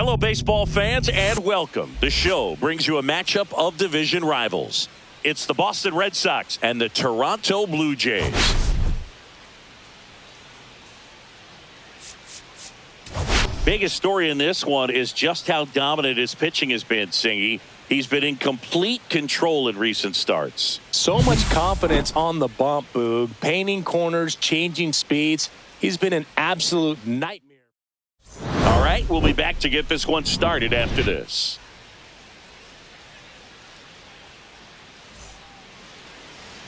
Hello, baseball fans, and welcome. The show brings you a matchup of division rivals. It's the Boston Red Sox and the Toronto Blue Jays. Biggest story in this one is just how dominant his pitching has been, Singy. He's been in complete control in recent starts. So much confidence on the bump, Boog. Painting corners, changing speeds. He's been an absolute nightmare. All right, we'll be back to get this one started after this.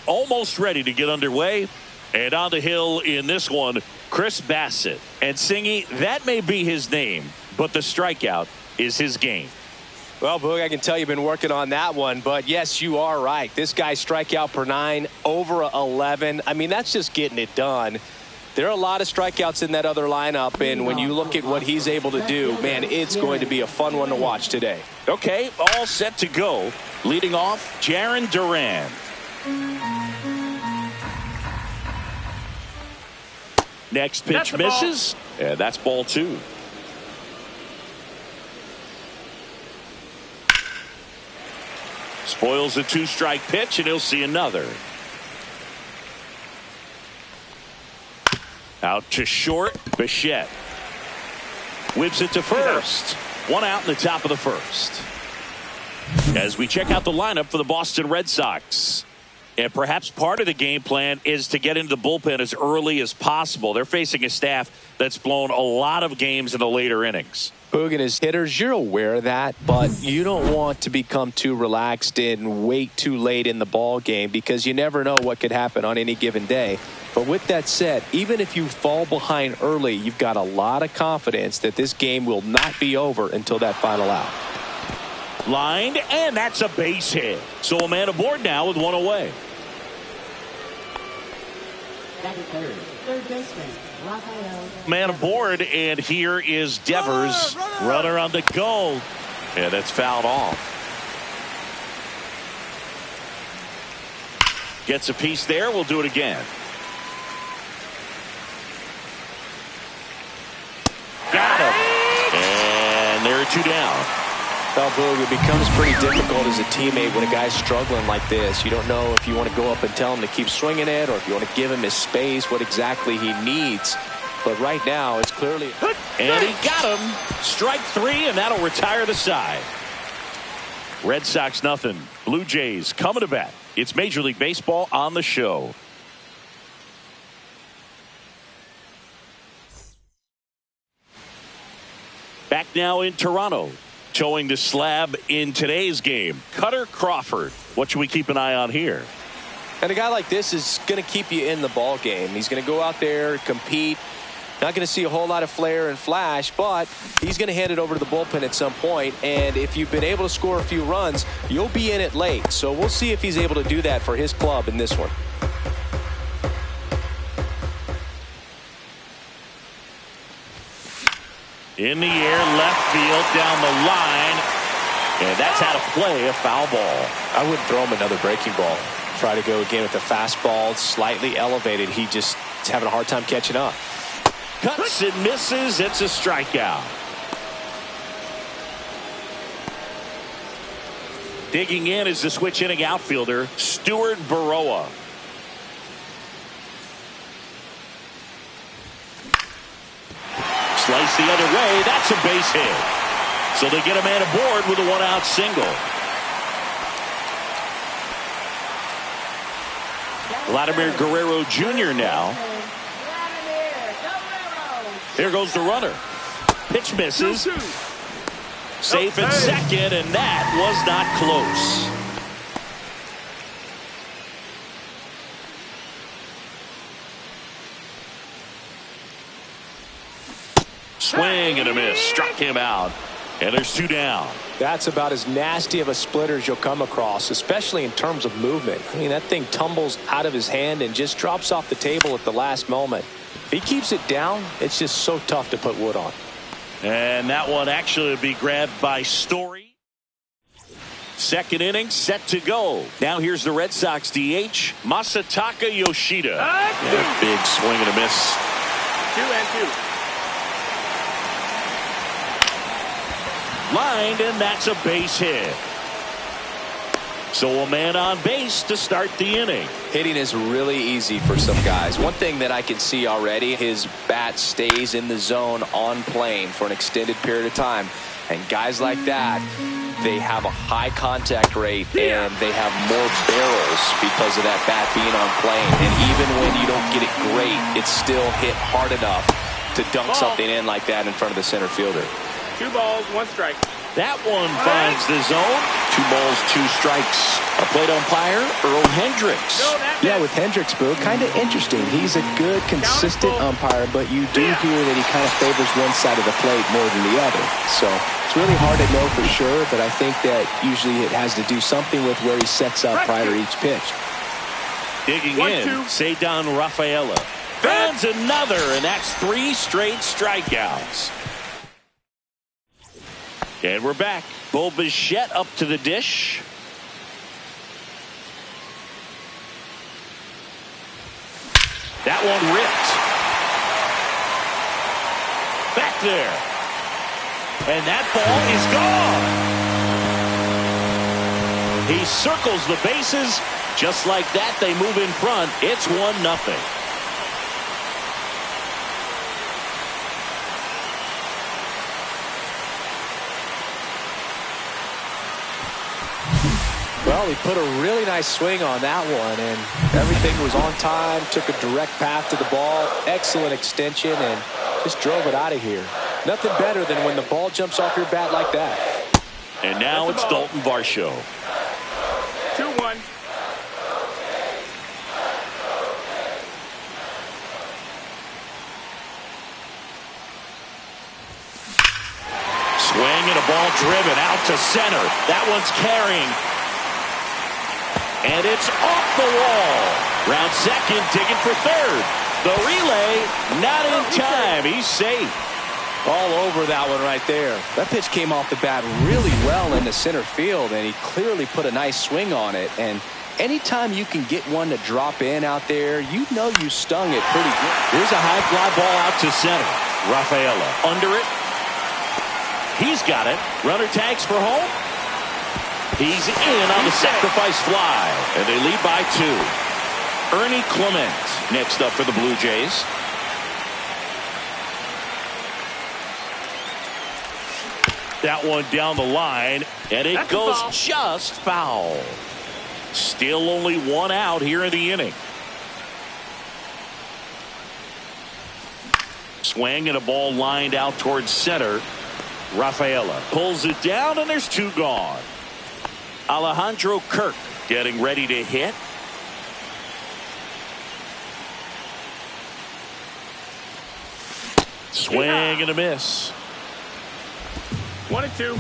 Almost ready to get underway. And on the hill in this one, Chris Bassett. And Singy, that may be his name, but the strikeout is his game. Well, Boog, I can tell you've been working on that one, but yes, you are right. This guy's strikeout per 9, over 11. I mean, that's just getting it done. There are a lot of strikeouts in that other lineup, and when you look at what he's able to do, man, it's going to be a fun one to watch today. Okay, all set to go. Leading off, Jarren Duran. Next pitch misses, and that's ball 2. Spoils a 2-strike pitch, and he'll see another. Out to short, Bichette. Whips it to first. 1 out in the top of the first. As we check out the lineup for the Boston Red Sox. And perhaps part of the game plan is to get into the bullpen as early as possible. They're facing a staff that's blown a lot of games in the later innings. Boog and his hitters, you're aware of that, but you don't want to become too relaxed and wait too late in the ball game because you never know what could happen on any given day. But with that said, even if you fall behind early, you've got a lot of confidence that this game will not be over until that final out. Lined, and that's a base hit. So a man aboard now with 1 away. Third baseman, Rafael. Man aboard, and here is Devers. Runner on the go. And that's fouled off. Gets a piece there. We'll do it again. Got him. And there are 2 down. Well, Boog, it becomes pretty difficult as a teammate when a guy's struggling like this. You don't know if you want to go up and tell him to keep swinging it or if you want to give him his space, what exactly he needs. But right now, it's clearly... And he got him. Strike 3, and that'll retire the side. Red Sox nothing. Blue Jays coming to bat. It's Major League Baseball on the show. Back now in Toronto. Towing the slab in today's game, Cutter Crawford. What should we keep an eye on here? And a guy like this is going to keep you in the ball game. He's going to go out there, compete. Not going to see a whole lot of flair and flash, but he's going to hand it over to the bullpen at some point. And if you've been able to score a few runs, you'll be in it late. So we'll see if he's able to do that for his club in this one. In the air, left field, down the line. And that's how to play a foul ball. I wouldn't throw him another breaking ball. Try to go again with the fastball, slightly elevated. He just is having a hard time catching up. Cuts and misses. It's a strikeout. Digging in is the switch inning outfielder, Stuart Baroa. Slice the other way. That's a base hit. So they get a man aboard with a 1-out single. Vladimir Guerrero Jr. now. Here goes the runner. Pitch misses. Safe at second, and that was not close. Swing and a miss. Struck him out. And there's 2 down. That's about as nasty of a splitter as you'll come across, especially in terms of movement. I mean, that thing tumbles out of his hand and just drops off the table at the last moment. If he keeps it down, it's just so tough to put wood on. And that one actually will be grabbed by Story. Second inning set to go. Now here's the Red Sox DH, Masataka Yoshida. Yeah, big swing and a miss. 2-2. Lined, and that's a base hit. So a man on base to start the inning. Hitting is really easy for some guys. One thing that I can see already, his bat stays in the zone on plane for an extended period of time. And guys like that, they have a high contact rate and they have more barrels because of that bat being on plane. And even when you don't get it great, it's still hit hard enough to dunk something in like that in front of the center fielder. 2 balls, 1 strike. That one finds the zone. 2 balls, 2 strikes. Our plate umpire, Earl Hendricks. Yeah, with Hendricks, Boo, kind of interesting. He's a good, consistent umpire, but you do hear that he kind of favors one side of the plate more than the other. So it's really hard to know for sure, but I think that usually it has to do something with where he sets up prior to each pitch. Digging in, Cedar Rafaela. Finds another, and that's 3 straight strikeouts. And we're back. Bo Bichette up to the dish. That one ripped. Back there. And that ball is gone. He circles the bases. Just like that, they move in front. It's 1-0. Well, he put a really nice swing on that one, and everything was on time, took a direct path to the ball, excellent extension, and just drove it out of here. Nothing better than when the ball jumps off your bat like that. And now it's Dalton Varsho. 2-1. Swing and a ball driven out to center. That one's carrying. And it's off the wall. Round second, digging for third. The relay, not in time. He's safe. All over that one right there. That pitch came off the bat really well into center field, and he clearly put a nice swing on it. And anytime you can get one to drop in out there, you know you stung it pretty good. Here's a high fly ball out to center. Rafaela under it. He's got it. Runner tags for home. He's in on the sacrifice fly, and they lead by 2. Ernie Clement next up for the Blue Jays. That one down the line, and it goes just foul. Still only 1 out here in the inning. Swing and a ball lined out towards center. Rafaela pulls it down, and there's 2 gone. Alejandro Kirk getting ready to hit. Swing and a miss. 1-2.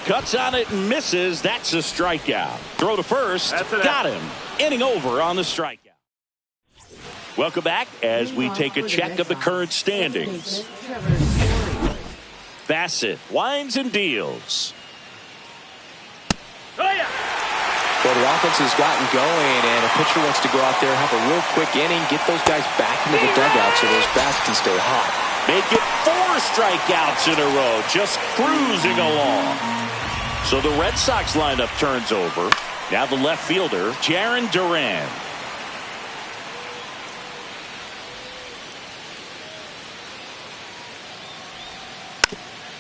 Cuts on it and misses. That's a strikeout. Throw to first. Got him. Inning over on the strikeout. Welcome back as we take a check of the current standings. Bassett winds and deals. Oh, yeah. Well, the offense has gotten going, and a pitcher wants to go out there, have a real quick inning, get those guys back into the dugout so those bats can stay hot. Make it 4 strikeouts in a row, just cruising along. So the Red Sox lineup turns over. Now the left fielder, Jarren Duran.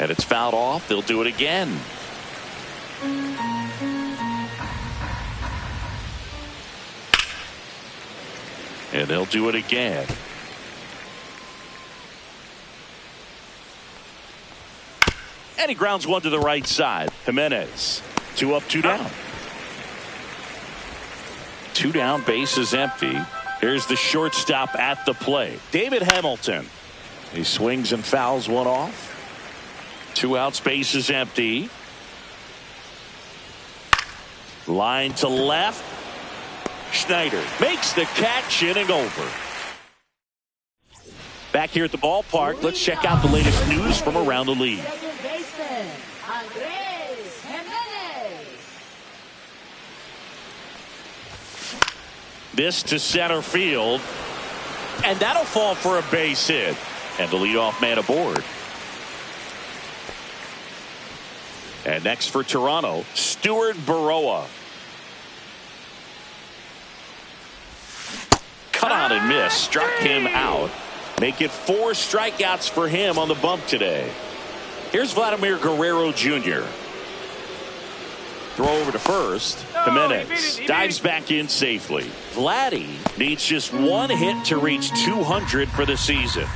And it's fouled off. They'll do it again. And they'll do it again. And he grounds one to the right side. Jimenez. 2 up, 2 down. 2 down, base is empty. Here's the shortstop at the plate, David Hamilton. He swings and fouls one off. 2 outs, base is empty. Line to left. Schneider makes the catch, inning over. Back here at the ballpark, let's check out the latest news from around the league. This to center field. And that'll fall for a base hit. And the leadoff man aboard. And next for Toronto, Stuart Baroa. Cut on and miss. Struck him out. Make it 4 strikeouts for him on the bump today. Here's Vladimir Guerrero Jr. Throw over to first. Jimenez dives back in safely. Vladdy needs just 1 hit to reach 200 for the season.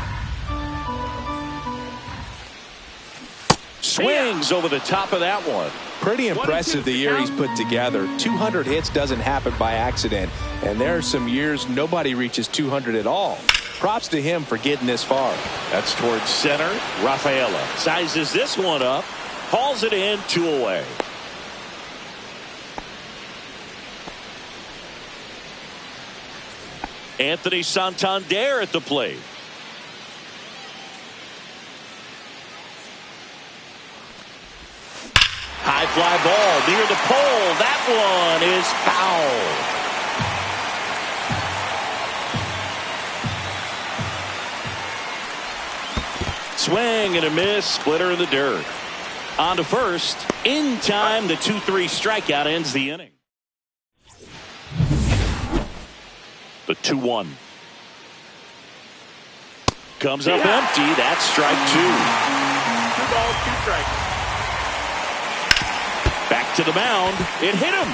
Swings over the top of that one. Pretty impressive the year he's put together. 200 hits doesn't happen by accident. And there are some years nobody reaches 200 at all. Props to him for getting this far. That's towards center. Rafaela sizes this one up. Hauls it in, 2 away. Anthony Santander at the plate. High fly ball near the pole. That one is foul. Swing and a miss. Splitter in the dirt. On to first. In time, the 2-3 strikeout ends the inning. The 2-1. Comes up empty. That's strike 2. 2 balls, 2 strikes. Back to the mound. It hit him.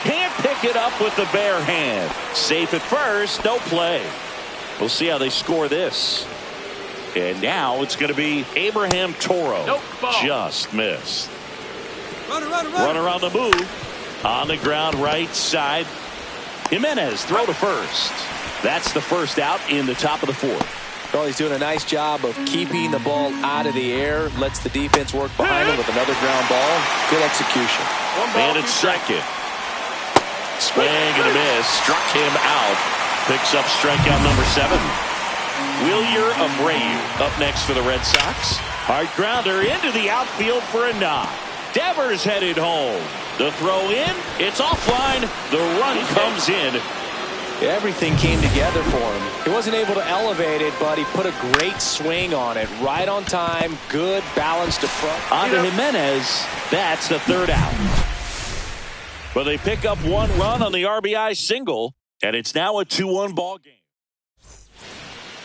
Can't pick it up with the bare hand. Safe at first. No play. We'll see how they score this. And now it's going to be Abraham Toro. Nope, ball. Just missed. Runner on the move. On the ground right side. Jimenez throw to first. That's the first out in the top of the 4th. Well, he's doing a nice job of keeping the ball out of the air. Lets the defense work behind him with another ground ball. Good execution. 1 ball, And it's second. Swing and a miss. Struck him out. Picks up strikeout number 7. Wilyer Abreu up next for the Red Sox. Hard grounder into the outfield for a knock. Devers headed home. The throw in. It's offline. The run comes in. Everything came together for him. He wasn't able to elevate it, but he put a great swing on it. Right on time. Good balanced approach. On to Jimenez. That's the 3rd out. But they pick up 1 run on the RBI single, and it's now a 2-1 ball game.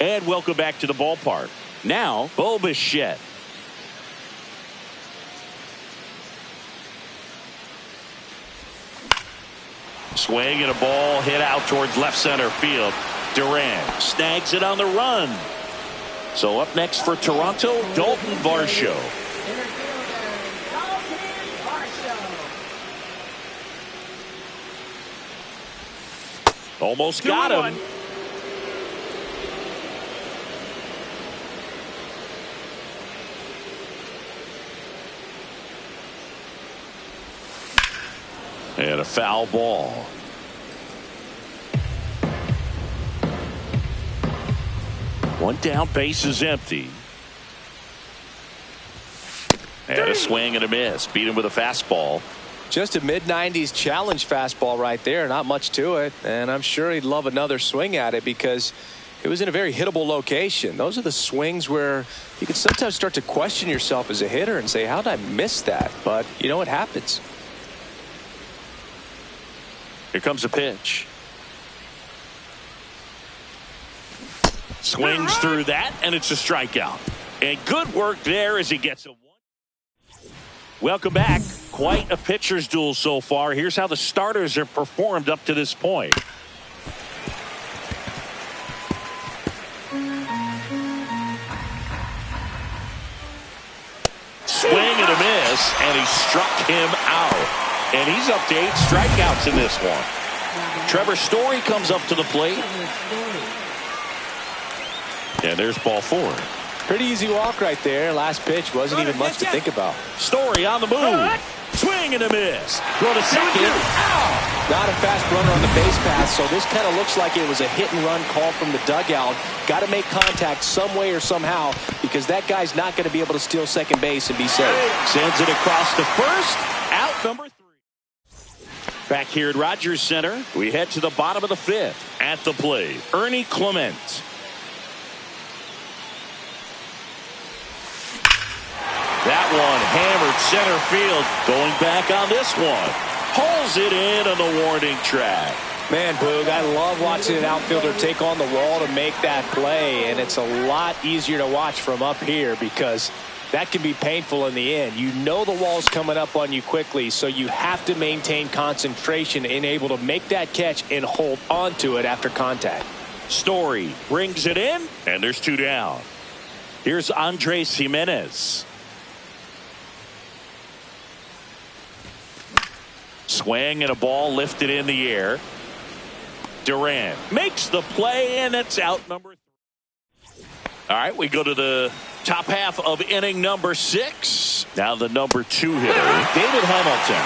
And welcome back to the ballpark. Now, Bo Bichette. Swing and a ball hit out towards left center field. Duran snags it on the run. So up next for Toronto, Dalton Varsho. Almost got him. And a foul ball. One down, base is empty. And a swing and a miss. Beat him with a fastball. Just a mid-90s challenge fastball right there. Not much to it. And I'm sure he'd love another swing at it because it was in a very hittable location. Those are the swings where you can sometimes start to question yourself as a hitter and say, how did I miss that? But you know what happens. Here comes a pitch. Swings through that, and it's a strikeout. And good work there as he gets a 1. Welcome back. Quite a pitcher's duel so far. Here's how the starters have performed up to this point. Swing and a miss, and he struck him out. And he's up to 8 strikeouts in this one. Trevor Story comes up to the plate. And there's ball 4. Pretty easy walk right there. Last pitch wasn't even much to think about. Story on the move. Swing and a miss. Throw to second. Not a fast runner on the base pass, so this kind of looks like it was a hit and run call from the dugout. Got to make contact some way or somehow because that guy's not going to be able to steal second base and be safe. Sends it across to first. Out number 3. Back here at Rogers Center, we head to the bottom of the fifth. At the plate, Ernie Clement. That one hammered center field. Going back on this one. Pulls it in on the warning track. Man, Boog, I love watching an outfielder take on the wall to make that play, and it's a lot easier to watch from up here because that can be painful in the end. You know the wall's coming up on you quickly, so you have to maintain concentration and able to make that catch and hold on to it after contact. Story brings it in, and there's 2 down. Here's Andres Jimenez. Swing and a ball lifted in the air. Durant makes the play, and it's out number 3. All right, we go to the top half of inning number 6. Now the number 2 hitter, David Hamilton.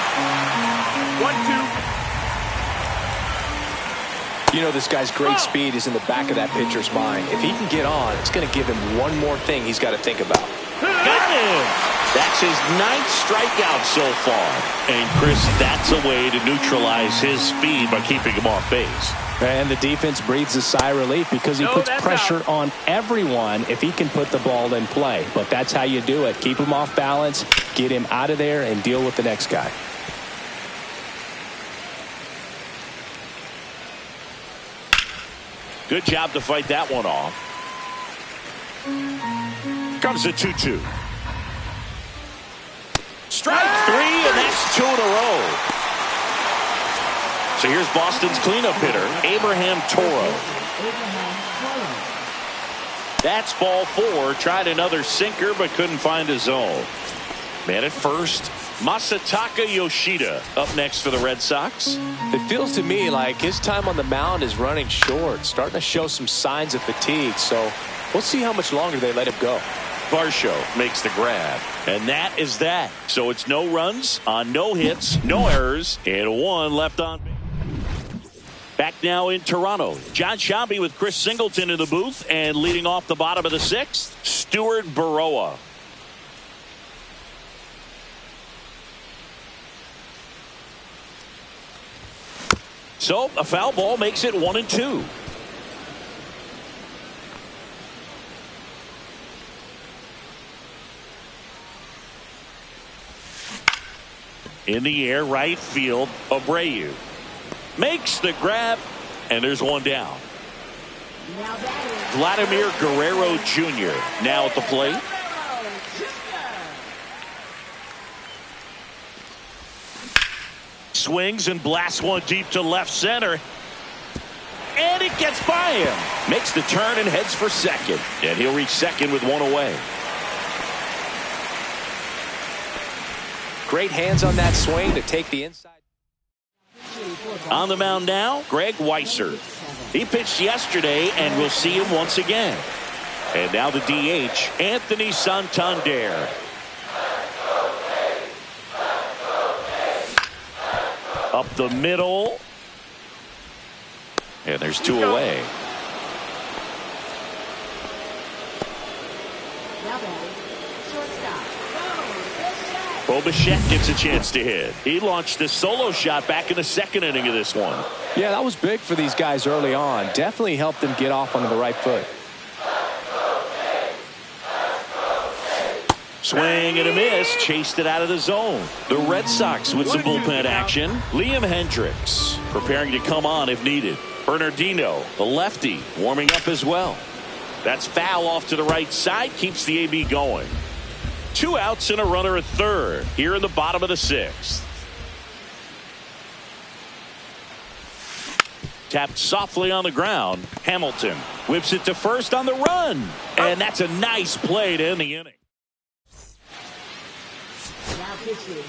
1-2. You know this guy's great speed is in the back of that pitcher's mind. If he can get on, it's going to give him one more thing he's got to think about. Got him! That's his 9th strikeout so far. And, Chris, that's a way to neutralize his speed by keeping him off base. And the defense breathes a sigh of relief because he puts pressure on everyone if he can put the ball in play. But that's how you do it. Keep him off balance, get him out of there, and deal with the next guy. Good job to fight that one off. Comes the 2-2. Strike 3, and that's 2 in a row. So here's Boston's cleanup hitter, Abraham Toro. That's ball 4. Tried another sinker, but couldn't find a zone. Man at first, Masataka Yoshida up next for the Red Sox. It feels to me like his time on the mound is running short, starting to show some signs of fatigue. So we'll see how much longer they let him go. Varsho makes the grab, and that is that. So it's no runs on no hits, no errors, and 1 left on base. Back now in Toronto, John Shambi with Chris Singleton in the booth, and leading off the bottom of the 6th, Stuart Baroa. So a foul ball makes it 1-2. In the air, right field, Abreu makes the grab, and there's 1 down. Vladimir Guerrero Jr. now at the plate. Swings and blasts one deep to left center. And it gets by him. Makes the turn and heads for second. And he'll reach second with 1 away. Great hands on that swing to take the inside. On the mound now, Greg Weisser. He pitched yesterday, and we'll see him once again. And now the DH, Anthony Santander. Up the middle. And there's 2 away. Bo Bichette gets a chance to hit. He launched a solo shot back in the 2nd inning of this one. Yeah, that was big for these guys early on. Definitely helped them get off onto the right foot. Swing and a miss. Chased it out of the zone. The Red Sox with some bullpen action. Liam Hendricks preparing to come on if needed. Bernardino, the lefty, warming up as well. That's foul off to the right side. Keeps the AB going. 2 outs and a runner at third here in the bottom of the 6th. Tapped softly on the ground. Hamilton whips it to first on the run. And that's a nice play to end the inning.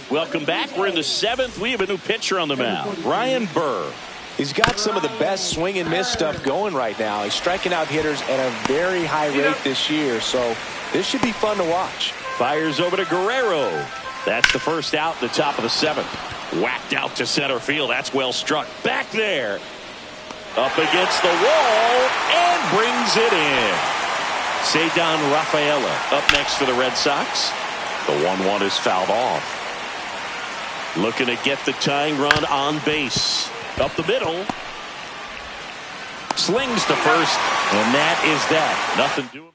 Welcome back. We're in the 7th. We have a new pitcher on the mound, Ryan Burr. He's got some of the best swing and miss stuff going right now. He's striking out hitters at a very high rate this year, so this should be fun to watch. Fires over to Guerrero. That's the first out, the top of the 7th. Whacked out to center field. That's well struck. Back there. Up against the wall and brings it in. Ceddanne Rafaela up next for the Red Sox. The 1-1 is fouled off. Looking to get the tying run on base. Up the middle. Slings to first. And that is that. Nothing doing.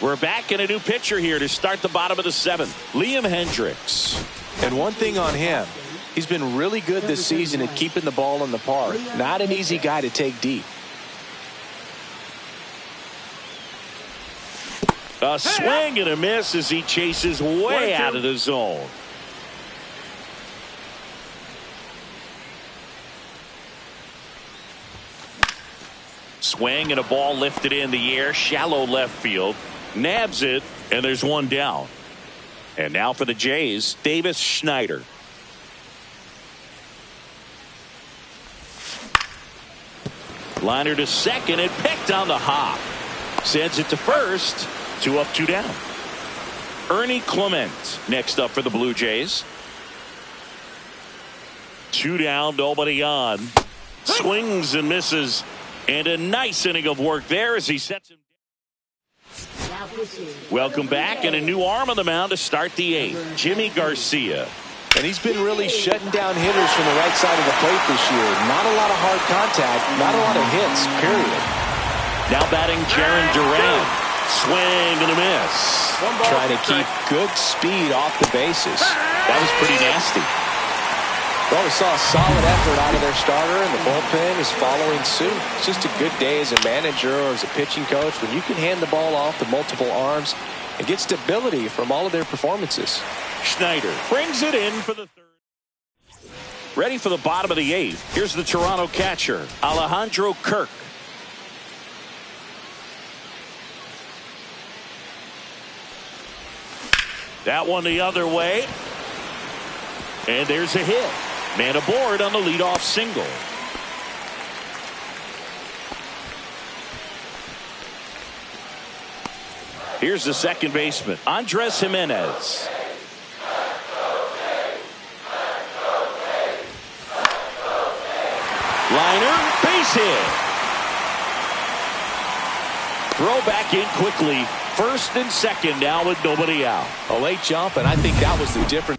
We're back in a new pitcher here to start the bottom of the seventh. Liam Hendricks. And one thing on him, he's been really good this season at keeping the ball in the park. Not an easy guy to take deep. A swing and a miss as he chases way out of the zone. Swing and a ball lifted in the air, shallow left field. Nabs it, and there's one down. And now for the Jays, Davis Schneider. Liner to second and picked on the hop. Sends it to first. 2 up, 2 down. Ernie Clement next up for the Blue Jays. 2 down, nobody on. Swings and misses. And a nice inning of work there as he sets him. Welcome back, and a new arm on the mound to start the 8th. Jimmy Garcia. And he's been really shutting down hitters from the right side of the plate this year. Not a lot of hard contact, not a lot of hits, period. Now batting Jaron Duran. Swing and a miss. Trying to keep good speed off the bases. That was pretty nasty. Well, we saw a solid effort out of their starter, and the bullpen is following suit. It's just a good day as a manager or as a pitching coach when you can hand the ball off to multiple arms and get stability from all of their performances. Schneider brings it in for the 3rd. Ready for the bottom of the 8th. Here's the Toronto catcher, Alejandro Kirk. That one the other way. And there's a hit. Man aboard on the leadoff single. Here's the second baseman, Andres Jimenez. Liner, base hit. Throw back in quickly. First and second now with nobody out. A late jump, and I think that was the difference.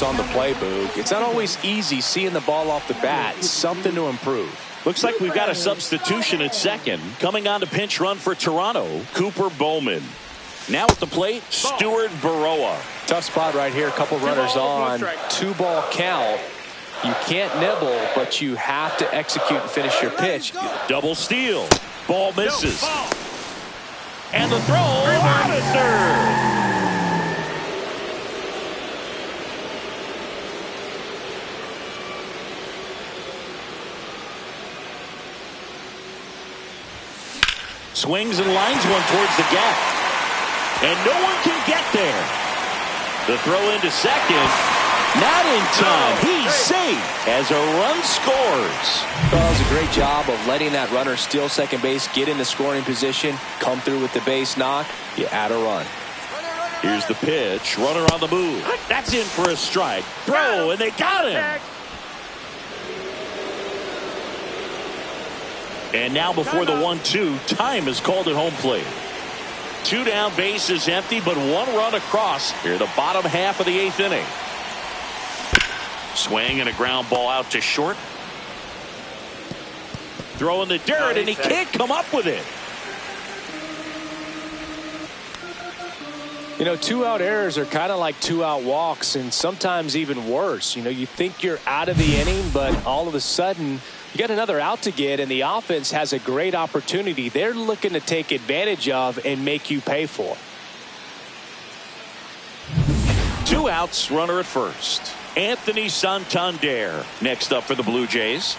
On the play, Boog. It's not always easy seeing the ball off the bat. Something to improve. Looks like we've got a substitution at second. Coming on to pinch run for Toronto, Cooper Bowman. Now at the plate, Stuart Baroa. Tough spot right here. A couple runners on. 2-ball count. You can't nibble, but you have to execute and finish your pitch. Double steal. Ball misses. And the throw out of third. Swings and lines one towards the gap. And no one can get there. The throw into second. Not in time. He's safe as a run scores. Well, that was a great job of letting that runner steal second base, get in the scoring position, come through with the base knock. You add a run. Here's the pitch. Runner on the move. That's in for a strike. Throw, and they got him. And now before the 1-2, time is called at home plate. 2 down, base is empty, but 1 run across here the bottom half of the 8th inning. Swing and a ground ball out to short. Throw in the dirt, and he can't come up with it. You know, 2-out errors are kind of like 2-out walks, and sometimes even worse. You know, you think you're out of the inning, but all of a sudden you got another out to get, and the offense has a great opportunity they're looking to take advantage of and make you pay for. 2 outs, runner at first. Anthony Santander next up for the Blue Jays.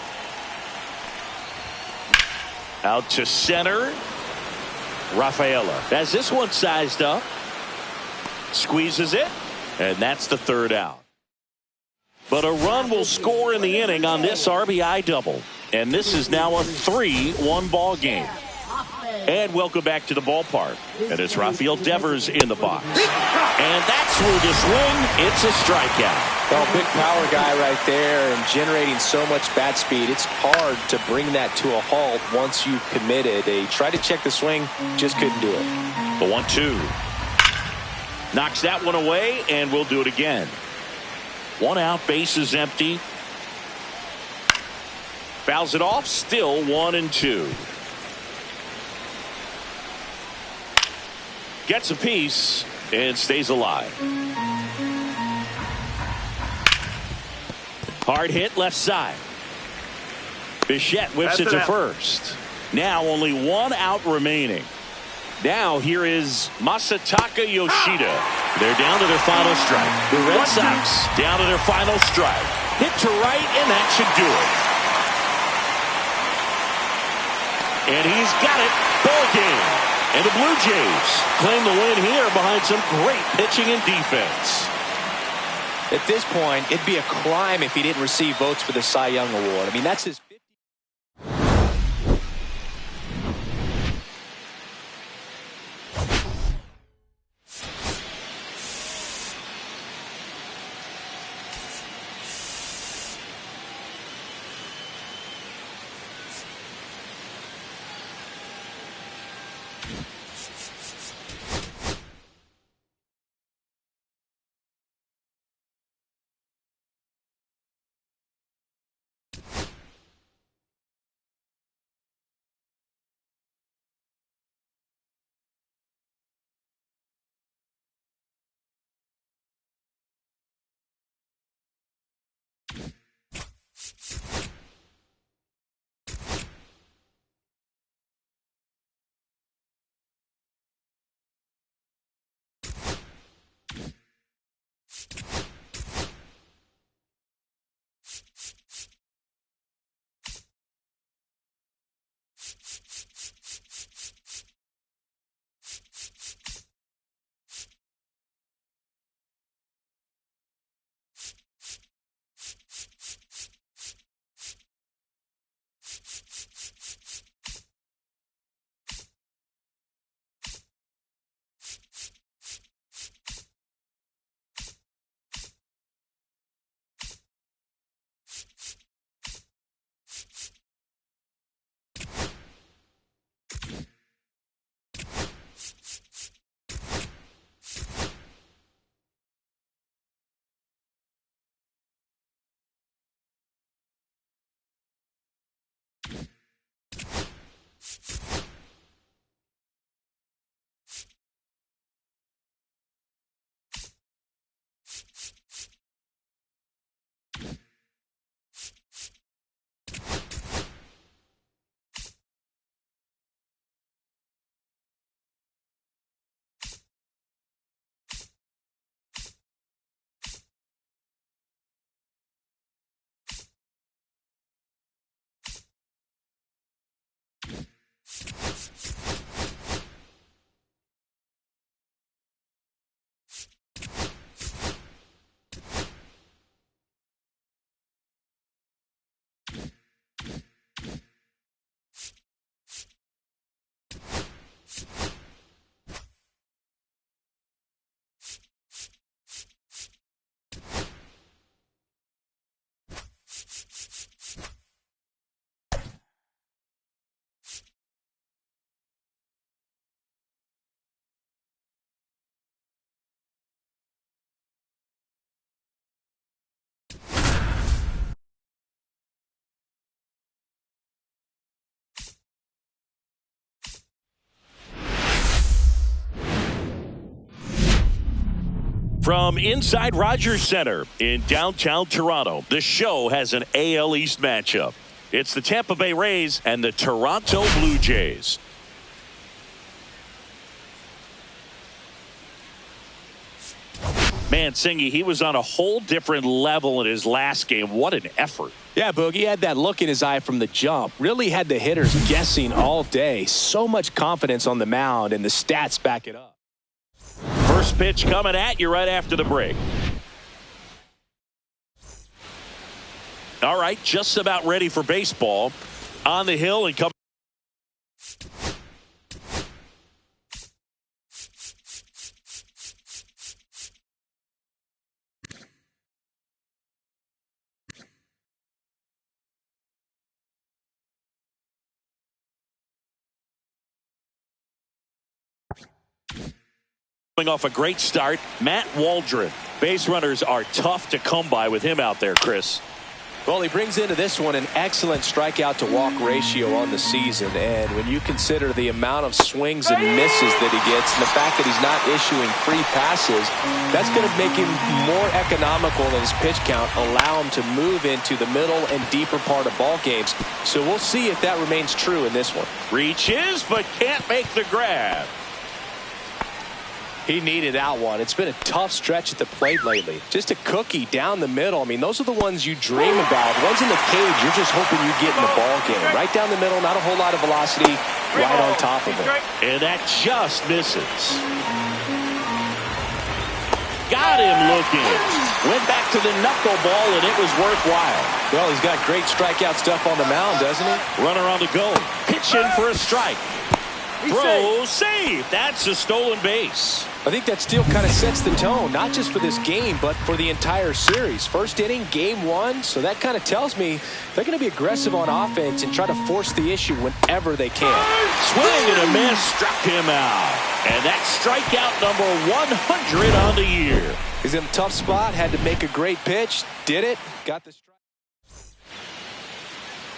Out to center. Rafaela has this one sized up. Squeezes it, and that's the 3rd out. But a run will score in the inning on this RBI double. And this is now a 3-1 ball game. And welcome back to the ballpark. And it's Rafael Devers in the box. And that's through the swing. It's a strikeout. Well, big power guy right there and generating so much bat speed. It's hard to bring that to a halt once you've committed. They tried to check the swing, just couldn't do it. The 1-2. Knocks that one away, and we'll do it again. 1 out, base is empty. Fouls it off, still 1-2. Gets a piece and stays alive. Hard hit left side. Bichette whips it to first. Now only 1 out remaining. Now here is Masataka Yoshida. They're down to their final strike. The Red Sox down to their final strike. Hit to right, and that should do it. And he's got it. Ball game. And the Blue Jays claim the win here behind some great pitching and defense. At this point, it'd be a crime if he didn't receive votes for the Cy Young Award. I mean, that's his From inside Rogers Center in downtown Toronto, the show has an AL East matchup. It's the Tampa Bay Rays and the Toronto Blue Jays. Man, Singy, he was on a whole different level in his last game. What an effort. Yeah, Boogie had that look in his eye from the jump. Really had the hitters guessing all day. So much confidence on the mound, and the stats back it up. First pitch coming at you right after the break. All right, just about ready for baseball. On the hill and coming. Coming off a great start, Matt Waldron. Base runners are tough to come by with him out there, Chris. Well, he brings into this one an excellent strikeout to walk ratio on the season. And when you consider the amount of swings and misses that he gets and the fact that he's not issuing free passes, that's going to make him more economical in his pitch count, allow him to move into the middle and deeper part of ball games. So we'll see if that remains true in this one. Reaches, but can't make the grab. He needed that one. It's been a tough stretch at the plate lately. Just a cookie down the middle. I mean, those are the ones you dream about. Ones in the cage, you're just hoping you get in the ball game. Right down the middle, not a whole lot of velocity, right on top of it. And that just misses. Got him looking. Went back to the knuckleball, and it was worthwhile. Well, he's got great strikeout stuff on the mound, doesn't he? Runner on the go. Pitch in for a strike. Throw, save. That's a stolen base. I think that still kind of sets the tone, not just for this game, but for the entire series. First inning, game one, so that kind of tells me they're going to be aggressive on offense and try to force the issue whenever they can. Swing and a miss, struck him out. And that's strikeout number 100 on the year. He's in a tough spot, had to make a great pitch, did it, got the strike.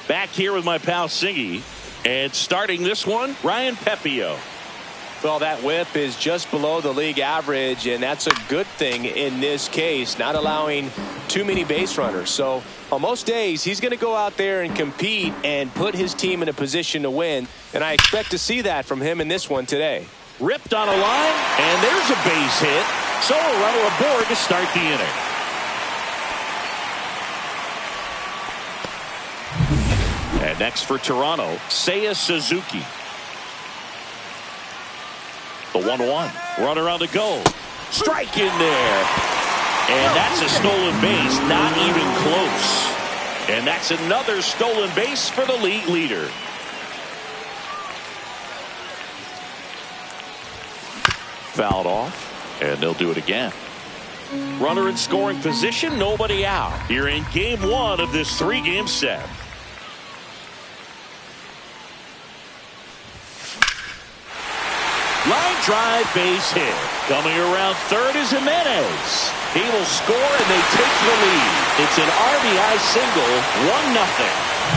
Back here with my pal Singy. And starting this one, Ryan Pepio. Well, that whip is just below the league average, and that's a good thing in this case, not allowing too many base runners. So on most days, he's going to go out there and compete and put his team in a position to win, and I expect to see that from him in this one today. Ripped on a line, and there's a base hit. So a runner aboard to start the inning. And next for Toronto, Seiya Suzuki. The 1-1. Runner on the go. Strike in there. And that's a stolen base. Not even close. And that's another stolen base for the league leader. Fouled off. And they'll do it again. Runner in scoring position. Nobody out. Here in game one of this 3-game set. Line drive, base hit. Coming around third is Jimenez. He will score and they take the lead. It's an RBI single, 1-0.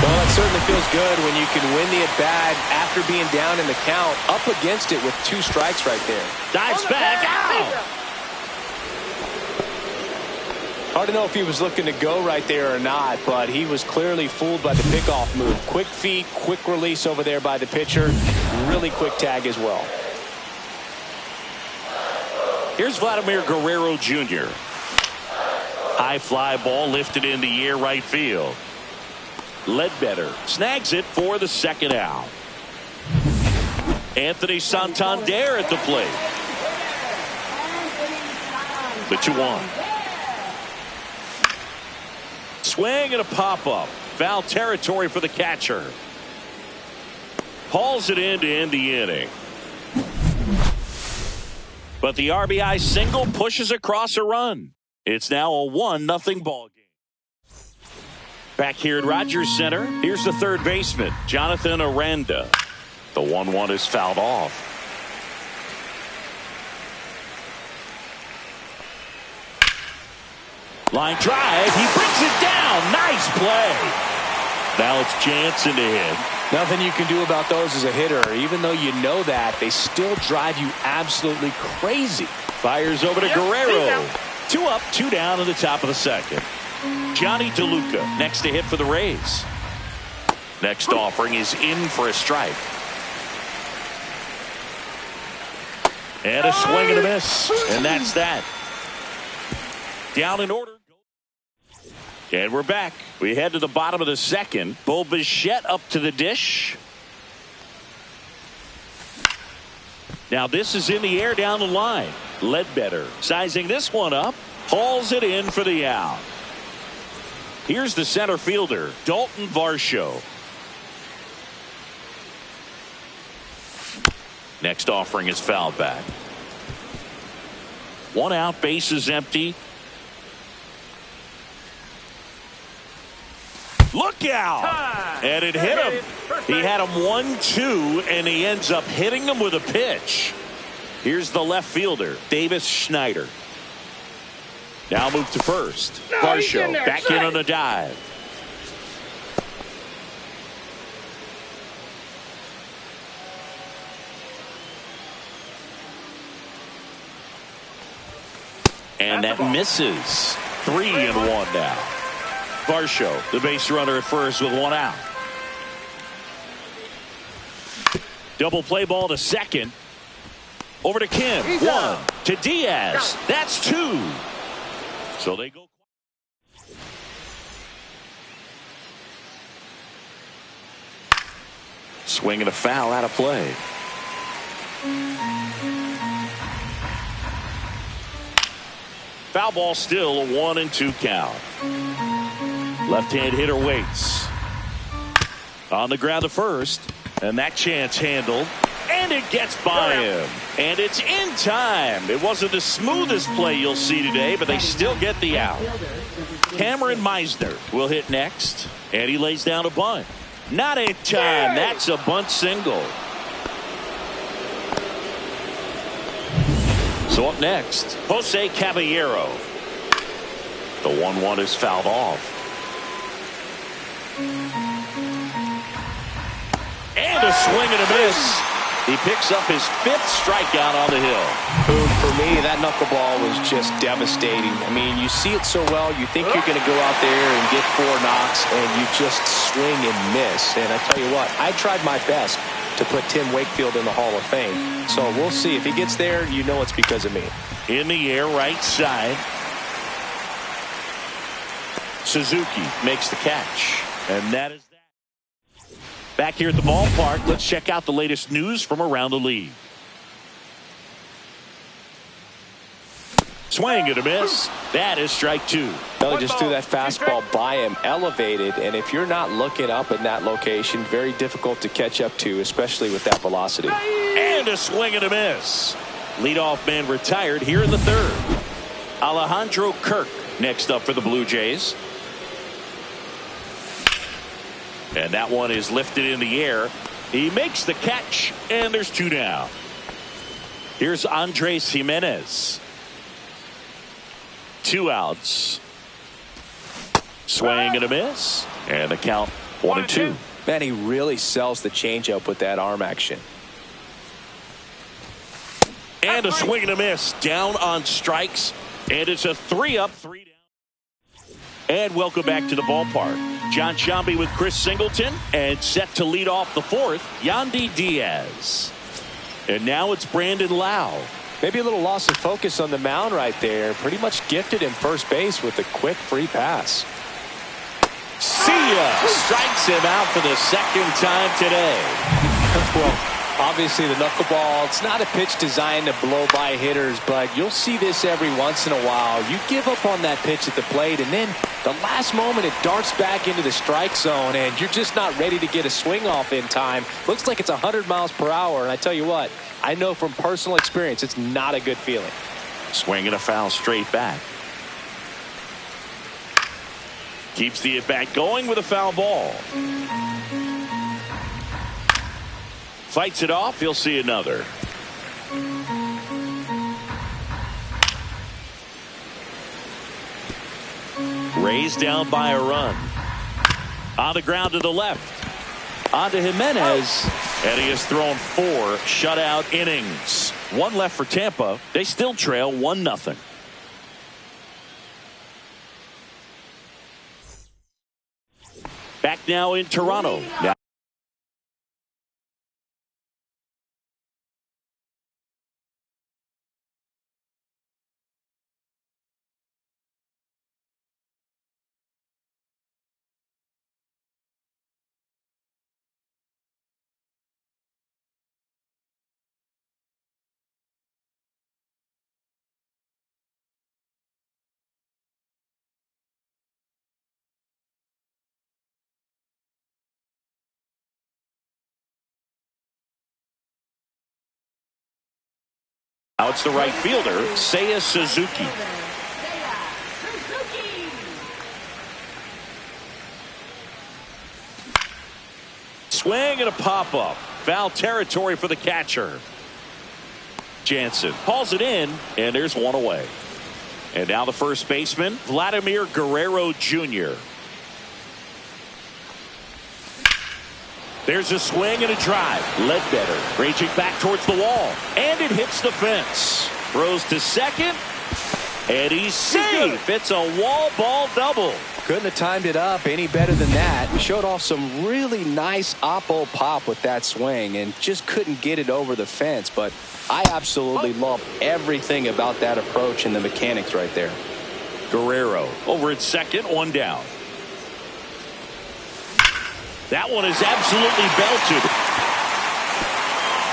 Well, it certainly feels good when you can win the at-bat after being down in the count, up against it with 2 strikes right there. Dives back, out. Hard to know if he was looking to go right there or not, but he was clearly fooled by the pickoff move. Quick feet, quick release over there by the pitcher. Really quick tag as well. Here's Vladimir Guerrero Jr. High fly ball lifted in the air right field. Ledbetter snags it for the second out. Anthony Santander at the plate. The 2-1. Swing and a pop-up. Foul territory for the catcher. Hauls it in to end the inning. But the RBI single pushes across a run. It's now a 1-0 ball game. Back here at Rogers Center, here's the third baseman, Jonathan Aranda. The 1-1 is fouled off. Line drive, he brings it down. Nice play. Now it's Jansen to hit. Nothing you can do about those as a hitter. Even though you know that, they still drive you absolutely crazy. Fires over to Guerrero. 2 up, 2 down in the top of the second. Johnny DeLuca next to hit for the Rays. Next offering is in for a strike. And a swing and a miss. And that's that. Down in order. And we're back. We head to the bottom of the second. Bo Bichette up to the dish. Now this is in the air down the line. Ledbetter sizing this one up. Hauls it in for the out. Here's the center fielder, Dalton Varsho. Next offering is fouled back. 1 out, base is empty. Look out! And it hit him. He had him 1-2, and he ends up hitting him with a pitch. Here's the left fielder, Davis Schneider. Now move to first. Varsho back in on a dive. And that misses. 3-1 now. Varsho, the base runner at first with 1 out. Double play ball to second. Over to Kim. 1 to Diaz. That's 2. So they go. Swing and a foul out of play. Foul ball still, a 1-2 count. Left-hand hitter waits. On the ground to first. And that chance handled. And it gets by him. And it's in time. It wasn't the smoothest play you'll see today, but they still get the out. Cameron Meisner will hit next. And he lays down a bunt. Not in time. That's a bunt single. So up next, Jose Caballero. The 1-1 is fouled off. And a swing and a miss. He picks up his 5th strikeout on the hill. For me, that knuckleball was just devastating. I mean, you see it so well, you think you're going to go out there and get 4 knocks, and you just swing and miss. And I tell you what, I tried my best to put Tim Wakefield in the Hall of Fame. So we'll see. If he gets there, you know it's because of me. In the air, right side. Suzuki makes the catch. And that is that. Back here at the ballpark, let's check out the latest news from around the league. Swing and a miss. That is strike 2. Belly just threw that fastball by him, elevated, and if you're not looking up in that location, very difficult to catch up to, especially with that velocity. And a swing and a miss. Leadoff man retired here in the 3rd. Alejandro Kirk next up for the Blue Jays. And that one is lifted in the air. He makes the catch, and there's 2 down. Here's Andres Jimenez. 2 outs. Swing and a miss. And the count 1-2. Man, he really sells the changeup with that arm action. And a swing and a miss. Down on strikes. And it's a 3-up, 3 down. And welcome back to the ballpark. John Sciambi with Chris Singleton. And set to lead off the 4th, Yandy Diaz. And now it's Brandon Lau. Maybe a little loss of focus on the mound right there. Pretty much gifted him first base with a quick free pass. See ya! Strikes him out for the 2nd time today. Well, obviously the knuckleball, it's not a pitch designed to blow by hitters, but you'll see this every once in a while. You give up on that pitch at the plate, and then the last moment it darts back into the strike zone, and you're just not ready to get a swing off in time. Looks like it's 100 miles per hour, and I tell you what, I know from personal experience it's not a good feeling. Swing and a foul straight back. Keeps the at-bat going with a foul ball. Fights it off. He'll see another. Raised down by a run. On the ground to the left. On to Jimenez. And he has thrown 4 shutout innings. 1 left for Tampa. They still trail 1-0. Back now in Toronto. Now it's the right fielder, Seiya Suzuki. Swing and a pop-up. Foul territory for the catcher. Jansen hauls it in, and there's one away. And now the first baseman, Vladimir Guerrero Jr. There's a swing and a drive. Ledbetter raging back towards the wall, and it hits the fence. Throws to second, and he's safe. It's a wall ball double. Couldn't have timed it up any better than that. He showed off some really nice oppo pop with that swing and just couldn't get it over the fence. But I absolutely love everything about that approach and the mechanics right there. Guerrero over at second, one down. That one is absolutely belted.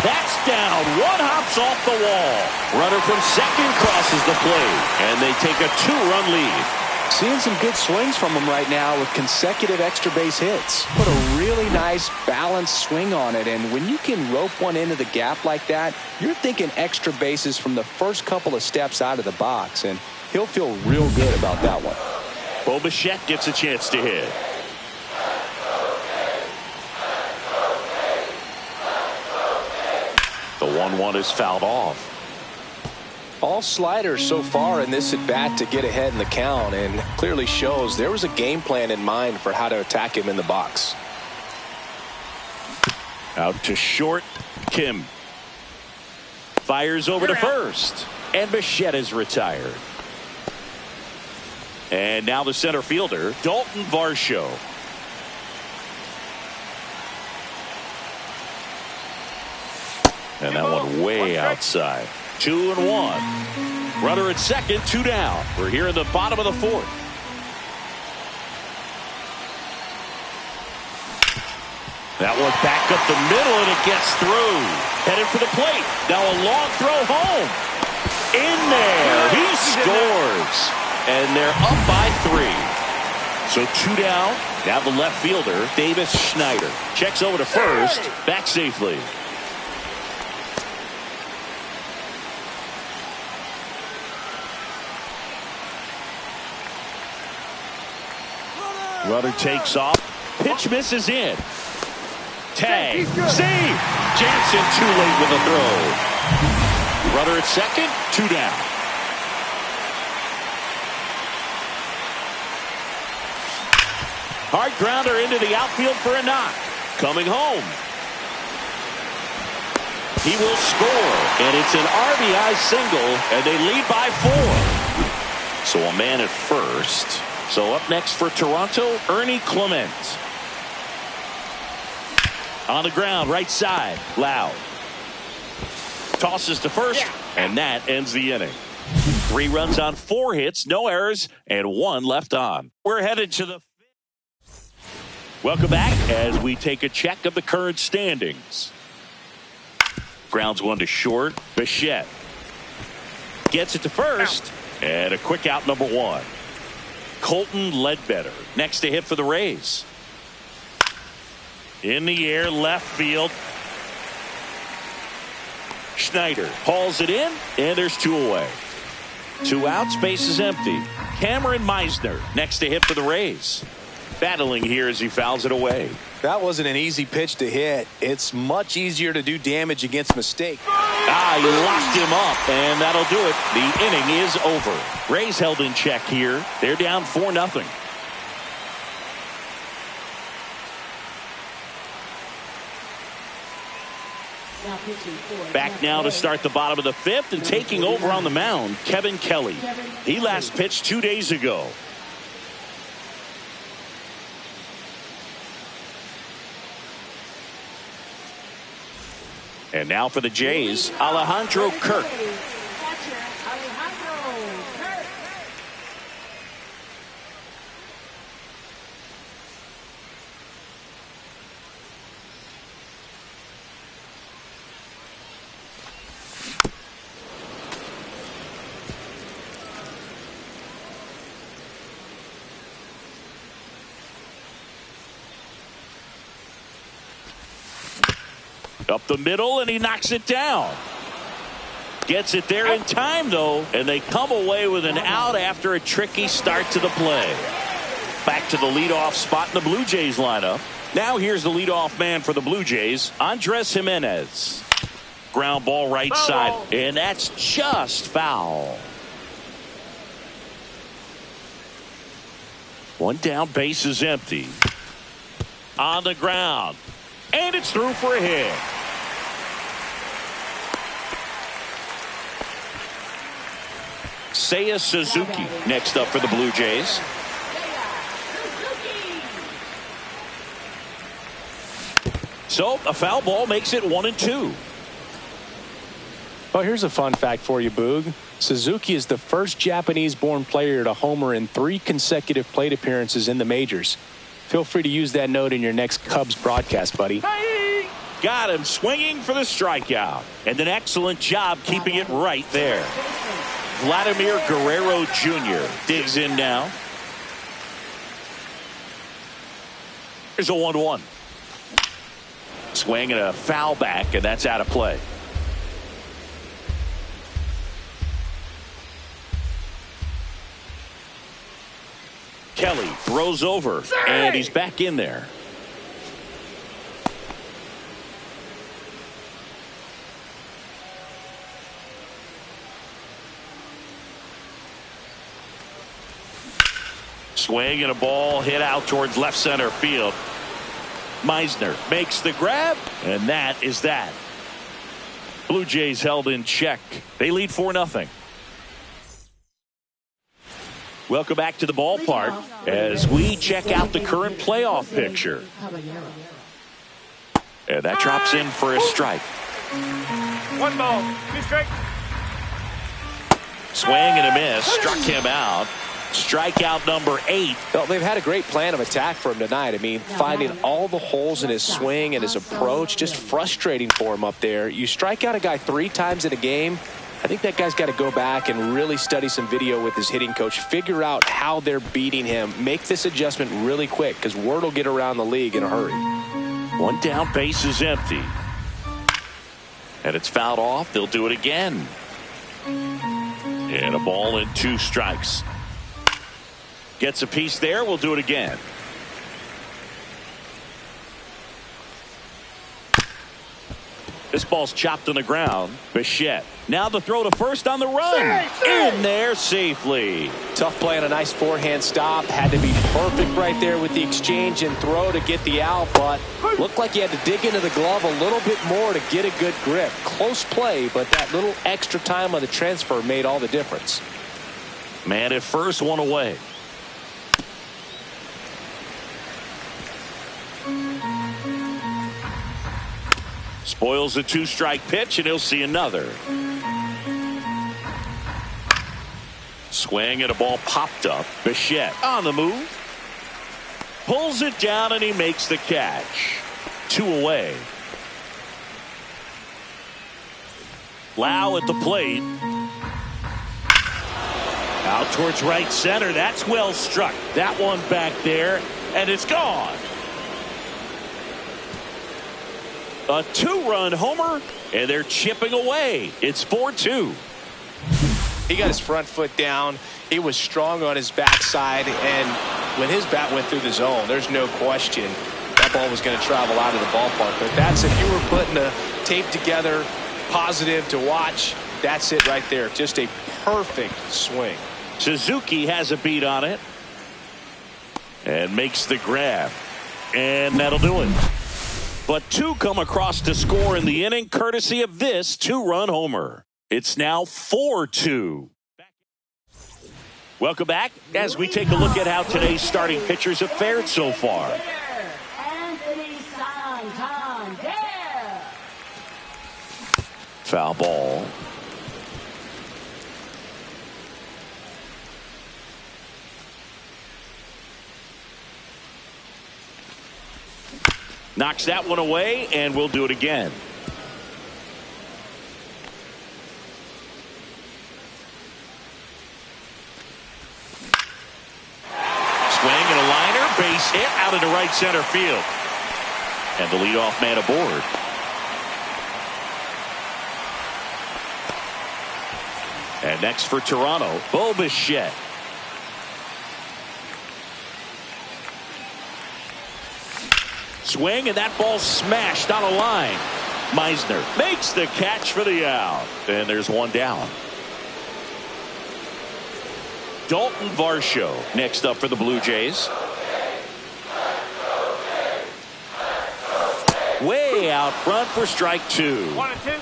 That's down. One hops off the wall. Runner from second crosses the plate, and they take a 2-run lead. Seeing some good swings from him right now with consecutive extra base hits. Put a really nice balanced swing on it, and when you can rope one into the gap like that, you're thinking extra bases from the first couple of steps out of the box, and he'll feel real good about that one. Bo Bichette gets a chance to hit. The 1-1 is fouled off. All sliders so far in this at bat to get ahead in the count, and clearly shows there was a game plan in mind for how to attack him in the box. Out to short. Kim fires over to first, and Bichette is retired. And now the center fielder, Dalton Varsho. And that one way outside. 2-1. Runner at second, 2 down. We're here in the bottom of the fourth. That one back up the middle, and it gets through. Headed for the plate. Now a long throw home. In there. He scores. And they're up by 3. So 2 down. Now the left fielder, Davis Schneider. Checks over to first. Back safely. Runner takes off. Pitch misses in. Tag. Save. Jansen too late with a throw. Runner at second. 2 down. Hard grounder into the outfield for a knock. Coming home. He will score. And it's an RBI single. And they lead by 4. So a man at first. So up next for Toronto, Ernie Clement. On the ground, right side, Loud. Tosses to first, and that ends the inning. 3 runs on 4 hits, no errors, and 1 left on. We're headed to the fifth. Welcome back as we take a check of the current standings. Grounds one to short. Bichette gets it to first, and a quick out, number 1. Colton Ledbetter next to hit for the Rays. In the air, left field. Schneider hauls it in, and there's 2 away. 2 outs, base is empty. Cameron Meisner next to hit for the Rays. Battling here as he fouls it away. That wasn't an easy pitch to hit. It's much easier to do damage against mistake. He locked him up, and that'll do it. The inning is over. Rays held in check here. They're down 4-0. Back now to start the bottom of the 5th, and taking over on the mound, Kevin Kelly. He last pitched 2 days ago. And now for the Jays, Alejandro Kirk. Up the middle, and he knocks it down. Gets it there in time, though, and they come away with an out after a tricky start to the play. Back to the leadoff spot in the Blue Jays lineup. Now here's the leadoff man for the Blue Jays, Andres Jimenez. Ground ball right Foul side. ball. And that's just foul. One down, base is empty. On the ground. And it's through for a hit. Seiya Suzuki next up for the Blue Jays. So a foul ball makes it 1-2. Well, here's a fun fact for you, Boog. Suzuki is the first Japanese-born player to homer in 3 consecutive plate appearances in the majors. Feel free to use that note in your next Cubs broadcast, buddy. Hey! Got him swinging for the strikeout. And an excellent job keeping it right there. Vladimir Guerrero Jr. digs in now. Here's a 1-1. Swing and a foul back, and that's out of play. Kelly throws over, and he's back in there. Swing and a ball hit out towards left center field. Meisner makes the grab, and that is that. Blue Jays held in check. They lead 4-0. Welcome back to the ballpark as we check out the current playoff picture. And that drops in for a strike. 1 ball, 2 strikes. Swing and a miss. Struck him out. Strikeout number 8. Well, they've had a great plan of attack for him tonight. I mean, finding all the holes in his swing and his approach, just frustrating for him up there. You strike out a guy 3 times in a game, I think that guy's got to go back and really study some video with his hitting coach, figure out how they're beating him, make this adjustment really quick because word will get around the league in a hurry. One down, base is empty. And it's fouled off. They'll do it again. And a ball and 2 strikes. Gets a piece there. We'll do it again. This ball's chopped on the ground. Bichette. Now the throw to first on the run. In there safely. Tough play on a nice forehand stop. Had to be perfect right there with the exchange and throw to get the out, but looked like he had to dig into the glove a little bit more to get a good grip. Close play, but that little extra time on the transfer made all the difference. Man at first, one away. Spoils a 2-strike pitch, and he'll see another. Swing and a ball popped up. Bichette on the move. Pulls it down, and he makes the catch. 2 away. Lau at the plate. Out towards right center. That's well struck. That one back there, and it's gone. A 2-run homer, and they're chipping away. It's 4-2. He got his front foot down. He was strong on his backside, and when his bat went through the zone, there's no question that ball was going to travel out of the ballpark. But that's, if you were putting a tape together, positive to watch, that's it right there. Just a perfect swing. Suzuki has a beat on it and makes the grab, and that'll do it. But 2 come across to score in the inning, courtesy of this 2-run homer. It's now 4-2. Welcome back as we take a look at how today's starting pitchers have fared so far. Foul ball. Knocks that one away, and we'll do it again. Swing and a liner, base hit out into right center field. And the leadoff man aboard. And next for Toronto, Bo Bichette. Swing, and that ball smashed on a line. Meisner makes the catch for the out. And there's one down. Dalton Varsho next up for the Blue Jays. Way out front for strike 2. 1-2.